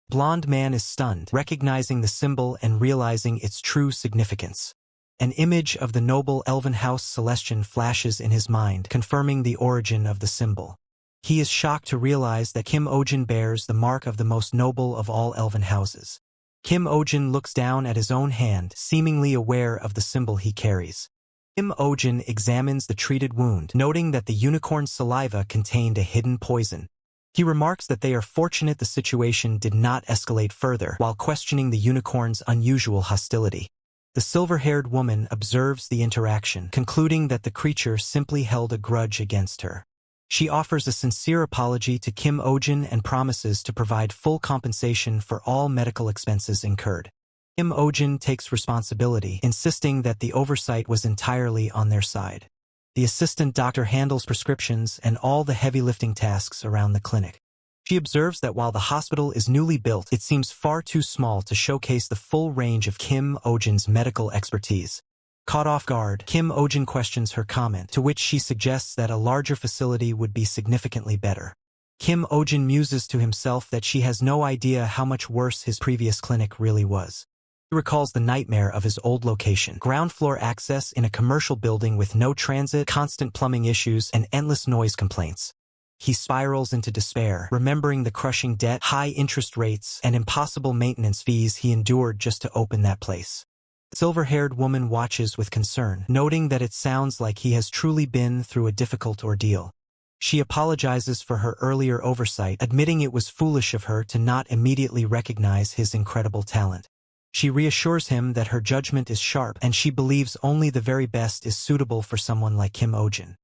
Blonde man is stunned, recognizing the symbol and realizing its true significance. An image of the noble elven house Celestian flashes in his mind, confirming the origin of the symbol. He is shocked to realize that Kim Ojin bears the mark of the most noble of all elven houses. Kim Ojin looks down at his own hand, seemingly aware of the symbol he carries. Kim Ojin examines the treated wound, noting that the unicorn's saliva contained a hidden poison. He remarks that they are fortunate the situation did not escalate further, while questioning the unicorn's unusual hostility. The silver-haired woman observes the interaction, concluding that the creature simply held a grudge against her. She offers a sincere apology to Kim Ojin and promises to provide full compensation for all medical expenses incurred. Kim Ojin takes responsibility, insisting that the oversight was entirely on their side. The assistant doctor handles prescriptions and all the heavy lifting tasks around the clinic. She observes that while the hospital is newly built, it seems far too small to showcase the full range of Kim Ojin's medical expertise. Caught off guard, Kim Ojin questions her comment, to which she suggests that a larger facility would be significantly better. Kim Ojin muses to himself that she has no idea how much worse his previous clinic really was. He recalls the nightmare of his old location, ground floor access in a commercial building with no transit, constant plumbing issues, and endless noise complaints. He spirals into despair, remembering the crushing debt, high interest rates, and impossible maintenance fees he endured just to open that place. The silver-haired woman watches with concern, noting that it sounds like he has truly been through a difficult ordeal. She apologizes for her earlier oversight, admitting it was foolish of her to not immediately recognize his incredible talent. She reassures him that her judgment is sharp and she believes only the very best is suitable for someone like Kim Ojin.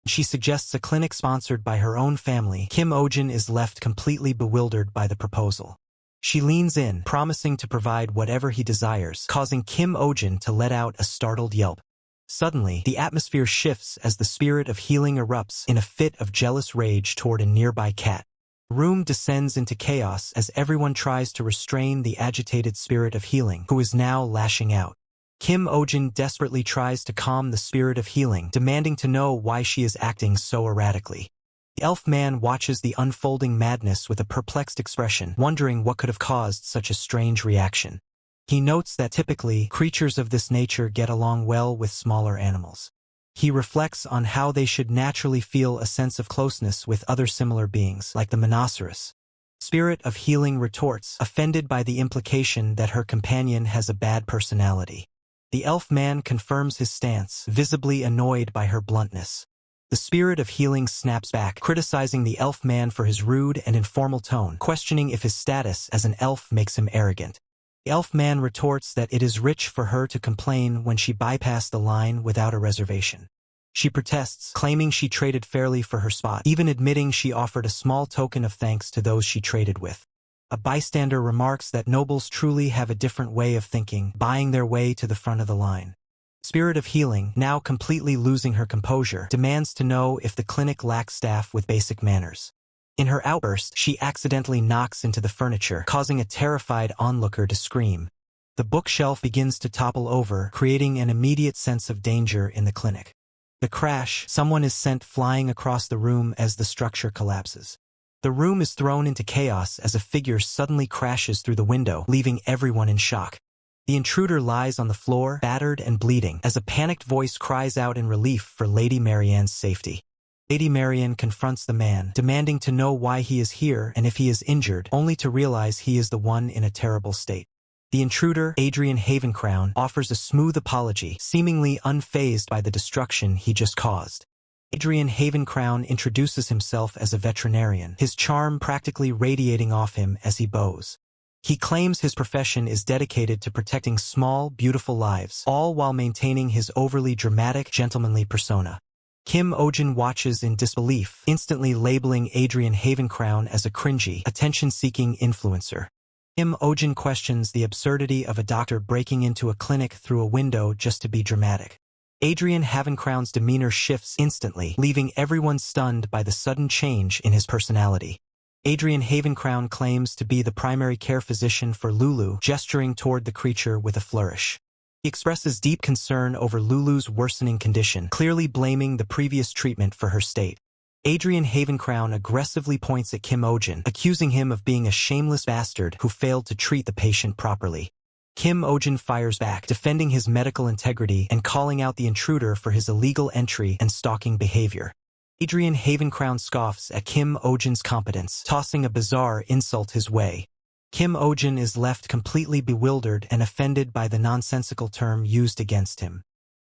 She suggests a clinic sponsored by her own family. Kim Ojin is left completely bewildered by the proposal. She leans in, promising to provide whatever he desires, causing Kim Ojin to let out a startled yelp. Suddenly, the atmosphere shifts as the spirit of healing erupts in a fit of jealous rage toward a nearby cat. The room descends into chaos as everyone tries to restrain the agitated spirit of healing, who is now lashing out. Kim Ojin desperately tries to calm the spirit of healing, demanding to know why she is acting so erratically. The elf man watches the unfolding madness with a perplexed expression, wondering what could have caused such a strange reaction. He notes that typically, creatures of this nature get along well with smaller animals. He reflects on how they should naturally feel a sense of closeness with other similar beings, like the rhinoceros. Spirit of Healing retorts, offended by the implication that her companion has a bad personality. The elf man confirms his stance, visibly annoyed by her bluntness. The Spirit of Healing snaps back, criticizing the elf man for his rude and informal tone, questioning if his status as an elf makes him arrogant. The elf man retorts that it is rich for her to complain when she bypassed the line without a reservation. She protests, claiming she traded fairly for her spot, even admitting she offered a small token of thanks to those she traded with. A bystander remarks that nobles truly have a different way of thinking, buying their way to the front of the line. Spirit of Healing, now completely losing her composure, demands to know if the clinic lacks staff with basic manners. In her outburst, she accidentally knocks into the furniture, causing a terrified onlooker to scream. The bookshelf begins to topple over, creating an immediate sense of danger in the clinic. The crash, someone is sent flying across the room as the structure collapses. The room is thrown into chaos as a figure suddenly crashes through the window, leaving everyone in shock. The intruder lies on the floor, battered and bleeding, as a panicked voice cries out in relief for Lady Marianne's safety. Lady Marianne confronts the man, demanding to know why he is here and if he is injured, only to realize he is the one in a terrible state. The intruder, Adrian Havencrown, offers a smooth apology, seemingly unfazed by the destruction he just caused. Adrian Havencrown introduces himself as a veterinarian, his charm practically radiating off him as he bows. He claims his profession is dedicated to protecting small, beautiful lives, all while maintaining his overly dramatic, gentlemanly persona. Kim Ojin watches in disbelief, instantly labeling Adrian Havencrown as a cringy, attention-seeking influencer. Kim Ojin questions the absurdity of a doctor breaking into a clinic through a window just to be dramatic. Adrian Havencrown's demeanor shifts instantly, leaving everyone stunned by the sudden change in his personality. Adrian Havencrown claims to be the primary care physician for Lulu, gesturing toward the creature with a flourish. He expresses deep concern over Lulu's worsening condition, clearly blaming the previous treatment for her state. Adrian Havencrown aggressively points at Kim Ojin, accusing him of being a shameless bastard who failed to treat the patient properly. Kim Ojin fires back, defending his medical integrity and calling out the intruder for his illegal entry and stalking behavior. Adrian Havencrown scoffs at Kim Ojin's competence, tossing a bizarre insult his way. Kim Ojin is left completely bewildered and offended by the nonsensical term used against him.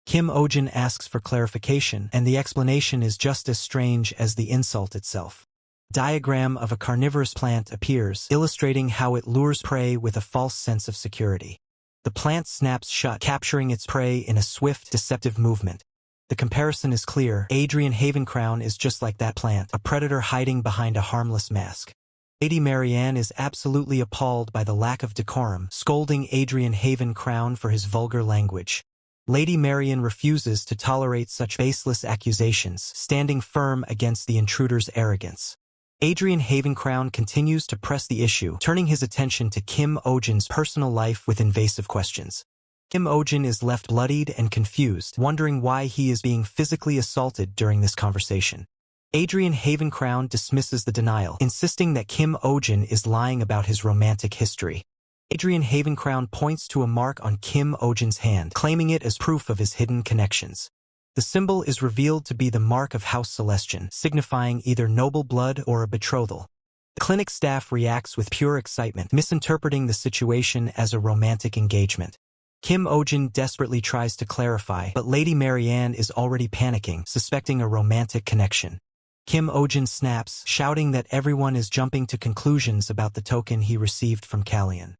Kim Ojin asks for clarification, and the explanation is just as strange as the insult itself. Diagram of a carnivorous plant appears, illustrating how it lures prey with a false sense of security. The plant snaps shut, capturing its prey in a swift, deceptive movement. The comparison is clear. Adrian Havencrown is just like that plant, a predator hiding behind a harmless mask. Lady Marianne is absolutely appalled by the lack of decorum, scolding Adrian Havencrown for his vulgar language. Lady Marianne refuses to tolerate such baseless accusations, standing firm against the intruder's arrogance. Adrian Havencrown continues to press the issue, turning his attention to Kim Ojin's personal life with invasive questions. Kim Ojin is left bloodied and confused, wondering why he is being physically assaulted during this conversation. Adrian Havencrown dismisses the denial, insisting that Kim Ojin is lying about his romantic history. Adrian Havencrown points to a mark on Kim Ojin's hand, claiming it as proof of his hidden connections. The symbol is revealed to be the mark of House Celestian, signifying either noble blood or a betrothal. The clinic staff reacts with pure excitement, misinterpreting the situation as a romantic engagement. Kim Ojin desperately tries to clarify, but Lady Marianne is already panicking, suspecting a romantic connection. Kim Ojin snaps, shouting that everyone is jumping to conclusions about the token he received from Callian.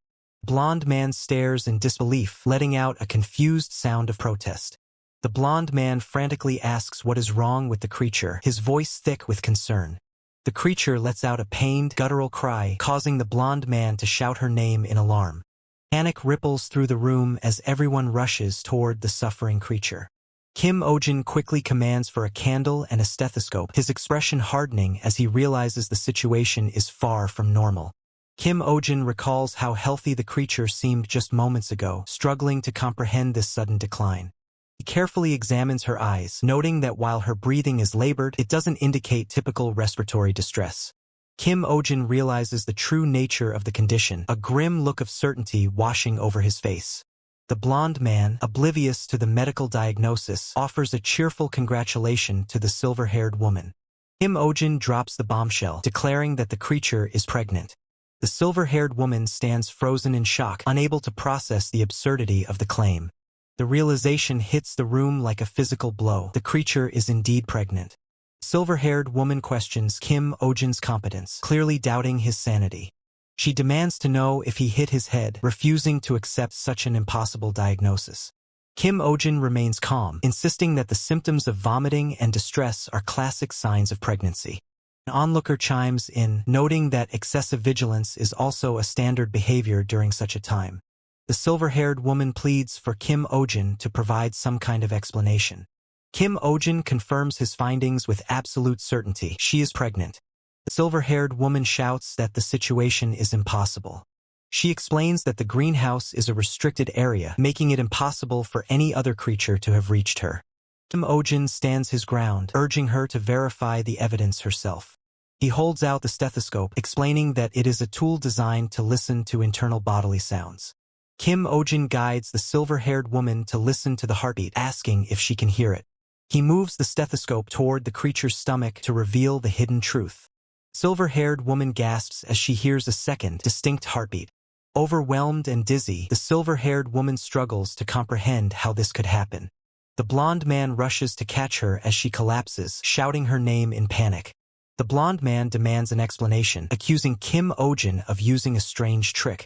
Blonde man stares in disbelief, letting out a confused sound of protest. The blonde man frantically asks what is wrong with the creature, his voice thick with concern. The creature lets out a pained, guttural cry, causing the blonde man to shout her name in alarm. Panic ripples through the room as everyone rushes toward the suffering creature. Kim Ojin quickly commands for a candle and a stethoscope, his expression hardening as he realizes the situation is far from normal. Kim Ojin recalls how healthy the creature seemed just moments ago, struggling to comprehend this sudden decline. He carefully examines her eyes, noting that while her breathing is labored, it doesn't indicate typical respiratory distress. Kim Ojin realizes the true nature of the condition, a grim look of certainty washing over his face. The blonde man, oblivious to the medical diagnosis, offers a cheerful congratulation to the silver-haired woman. Kim Ojin drops the bombshell, declaring that the creature is pregnant. The silver-haired woman stands frozen in shock, unable to process the absurdity of the claim. The realization hits the room like a physical blow. The creature is indeed pregnant. Silver-haired woman questions Kim Ojin's competence, clearly doubting his sanity. She demands to know if he hit his head, refusing to accept such an impossible diagnosis. Kim Ojin remains calm, insisting that the symptoms of vomiting and distress are classic signs of pregnancy. An onlooker chimes in, noting that excessive vigilance is also a standard behavior during such a time. The silver-haired woman pleads for Kim Ojin to provide some kind of explanation. Kim Ojin confirms his findings with absolute certainty. She is pregnant. The silver-haired woman shouts that the situation is impossible. She explains that the greenhouse is a restricted area, making it impossible for any other creature to have reached her. Kim Ojin stands his ground, urging her to verify the evidence herself. He holds out the stethoscope, explaining that it is a tool designed to listen to internal bodily sounds. Kim Ojin guides the silver-haired woman to listen to the heartbeat, asking if she can hear it. He moves the stethoscope toward the creature's stomach to reveal the hidden truth. Silver-haired woman gasps as she hears a second, distinct heartbeat. Overwhelmed and dizzy, the silver-haired woman struggles to comprehend how this could happen. The blonde man rushes to catch her as she collapses, shouting her name in panic. The blonde man demands an explanation, accusing Kim Ojin of using a strange trick.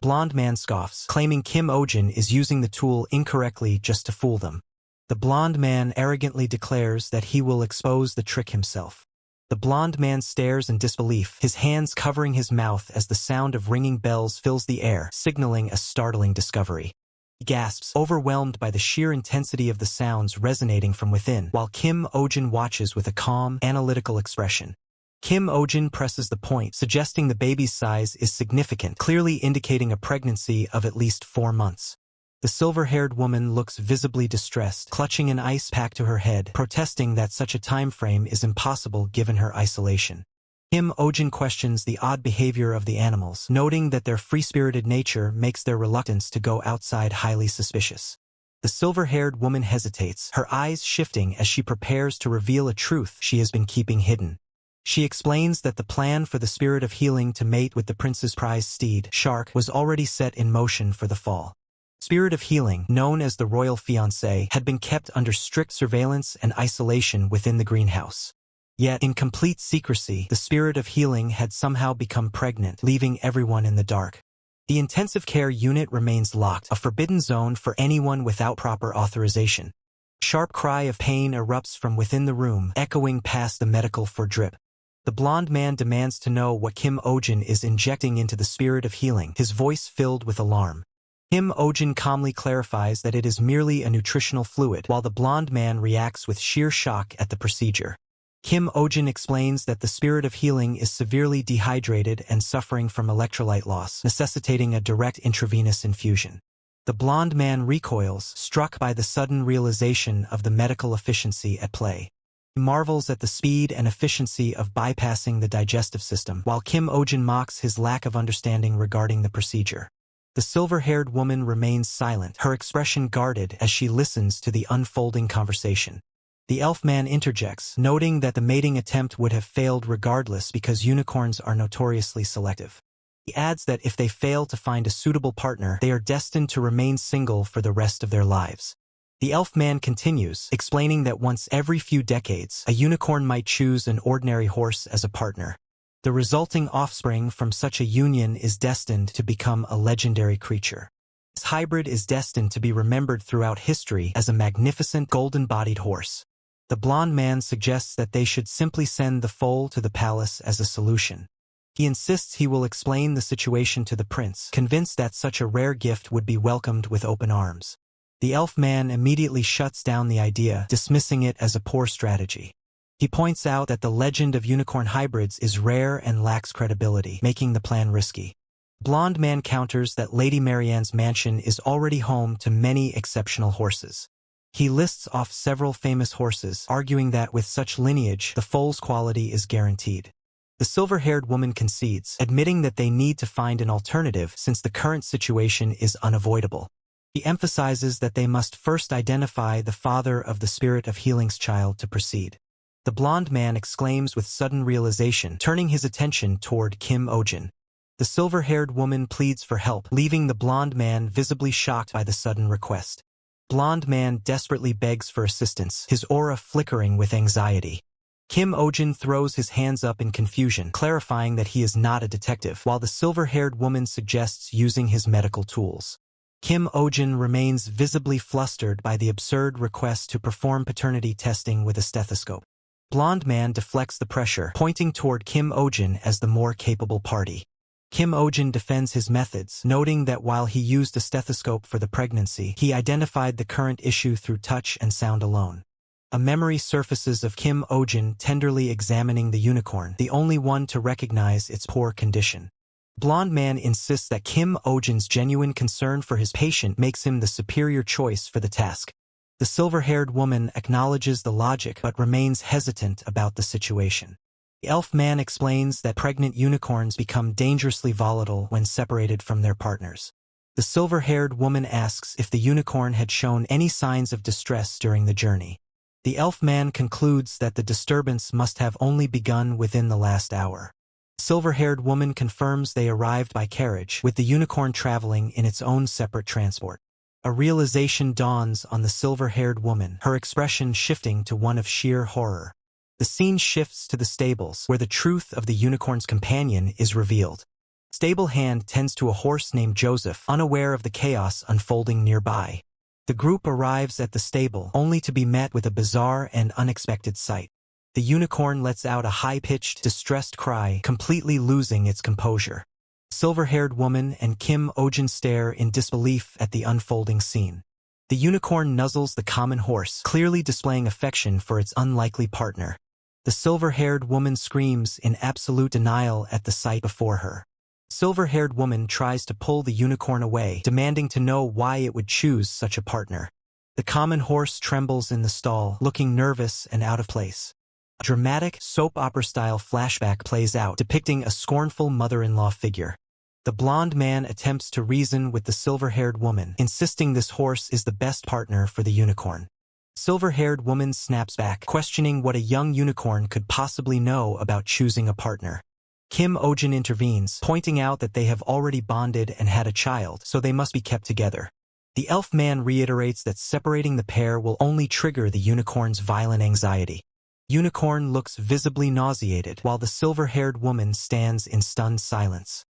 Blonde man scoffs, claiming Kim Ojin is using the tool incorrectly just to fool them. The blonde man arrogantly declares that he will expose the trick himself. The blonde man stares in disbelief, his hands covering his mouth as the sound of ringing bells fills the air, signaling a startling discovery. He gasps, overwhelmed by the sheer intensity of the sounds resonating from within, while Kim Ojin watches with a calm, analytical expression. Kim Ojin presses the point, suggesting the baby's size is significant, clearly indicating a pregnancy of at least 4 months. The silver-haired woman looks visibly distressed, clutching an ice pack to her head, protesting that such a time frame is impossible given her isolation. Kim Ojin questions the odd behavior of the animals, noting that their free-spirited nature makes their reluctance to go outside highly suspicious. The silver-haired woman hesitates, her eyes shifting as she prepares to reveal a truth she has been keeping hidden. She explains that the plan for the spirit of healing to mate with the prince's prize steed, Shark, was already set in motion for the fall. Spirit of healing, known as the royal fiancé, had been kept under strict surveillance and isolation within the greenhouse. Yet, in complete secrecy, the spirit of healing had somehow become pregnant, leaving everyone in the dark. The intensive care unit remains locked, a forbidden zone for anyone without proper authorization. A sharp cry of pain erupts from within the room, echoing past the medical for drip. The blonde man demands to know what Kim Ojin is injecting into the spirit of healing, his voice filled with alarm. Kim Ojin calmly clarifies that it is merely a nutritional fluid, while the blonde man reacts with sheer shock at the procedure. Kim Ojin explains that the spirit of healing is severely dehydrated and suffering from electrolyte loss, necessitating a direct intravenous infusion. The blonde man recoils, struck by the sudden realization of the medical efficiency at play. He marvels at the speed and efficiency of bypassing the digestive system, while Kim Ojin mocks his lack of understanding regarding the procedure. The silver-haired woman remains silent, her expression guarded as she listens to the unfolding conversation. The elf man interjects, noting that the mating attempt would have failed regardless because unicorns are notoriously selective. He adds that if they fail to find a suitable partner, they are destined to remain single for the rest of their lives. The elf man continues, explaining that once every few decades, a unicorn might choose an ordinary horse as a partner. The resulting offspring from such a union is destined to become a legendary creature. This hybrid is destined to be remembered throughout history as a magnificent golden-bodied horse. The blonde man suggests that they should simply send the foal to the palace as a solution. He insists he will explain the situation to the prince, convinced that such a rare gift would be welcomed with open arms. The elf man immediately shuts down the idea, dismissing it as a poor strategy. He points out that the legend of unicorn hybrids is rare and lacks credibility, making the plan risky. Blonde man counters that Lady Marianne's mansion is already home to many exceptional horses. He lists off several famous horses, arguing that with such lineage, the foal's quality is guaranteed. The silver-haired woman concedes, admitting that they need to find an alternative since the current situation is unavoidable. He emphasizes that they must first identify the father of the spirit of healing's child to proceed. The blonde man exclaims with sudden realization, turning his attention toward Kim Ojin. The silver-haired woman pleads for help, leaving the blonde man visibly shocked by the sudden request. Blonde man desperately begs for assistance, his aura flickering with anxiety. Kim Ojin throws his hands up in confusion, clarifying that he is not a detective, while the silver-haired woman suggests using his medical tools. Kim Ojin remains visibly flustered by the absurd request to perform paternity testing with a stethoscope. Blonde man deflects the pressure, pointing toward Kim Ojin as the more capable party. Kim Ojin defends his methods, noting that while he used a stethoscope for the pregnancy, he identified the current issue through touch and sound alone. A memory surfaces of Kim Ojin tenderly examining the unicorn, the only one to recognize its poor condition. Blonde man insists that Kim Ojin's genuine concern for his patient makes him the superior choice for the task. The silver-haired woman acknowledges the logic but remains hesitant about the situation. The elf man explains that pregnant unicorns become dangerously volatile when separated from their partners. The silver-haired woman asks if the unicorn had shown any signs of distress during the journey. The elf man concludes that the disturbance must have only begun within the last hour. The silver-haired woman confirms they arrived by carriage, with the unicorn traveling in its own separate transport. A realization dawns on the silver-haired woman, her expression shifting to one of sheer horror. The scene shifts to the stables, where the truth of the unicorn's companion is revealed. Stable hand tends to a horse named Joseph, unaware of the chaos unfolding nearby. The group arrives at the stable, only to be met with a bizarre and unexpected sight. The unicorn lets out a high-pitched, distressed cry, completely losing its composure. Silver-haired woman and Kim Ojin stare in disbelief at the unfolding scene. The unicorn nuzzles the common horse, clearly displaying affection for its unlikely partner. The silver-haired woman screams in absolute denial at the sight before her. Silver-haired woman tries to pull the unicorn away, demanding to know why it would choose such a partner. The common horse trembles in the stall, looking nervous and out of place. A dramatic, soap opera-style flashback plays out, depicting a scornful mother-in-law figure. The blonde man attempts to reason with the silver-haired woman, insisting this horse is the best partner for the unicorn. Silver-haired woman snaps back, questioning what a young unicorn could possibly know about choosing a partner. Kim Ojin intervenes, pointing out that they have already bonded and had a child, so they must be kept together. The elf man reiterates that separating the pair will only trigger the unicorn's violent anxiety. Unicorn looks visibly nauseated, while the silver-haired woman stands in stunned silence.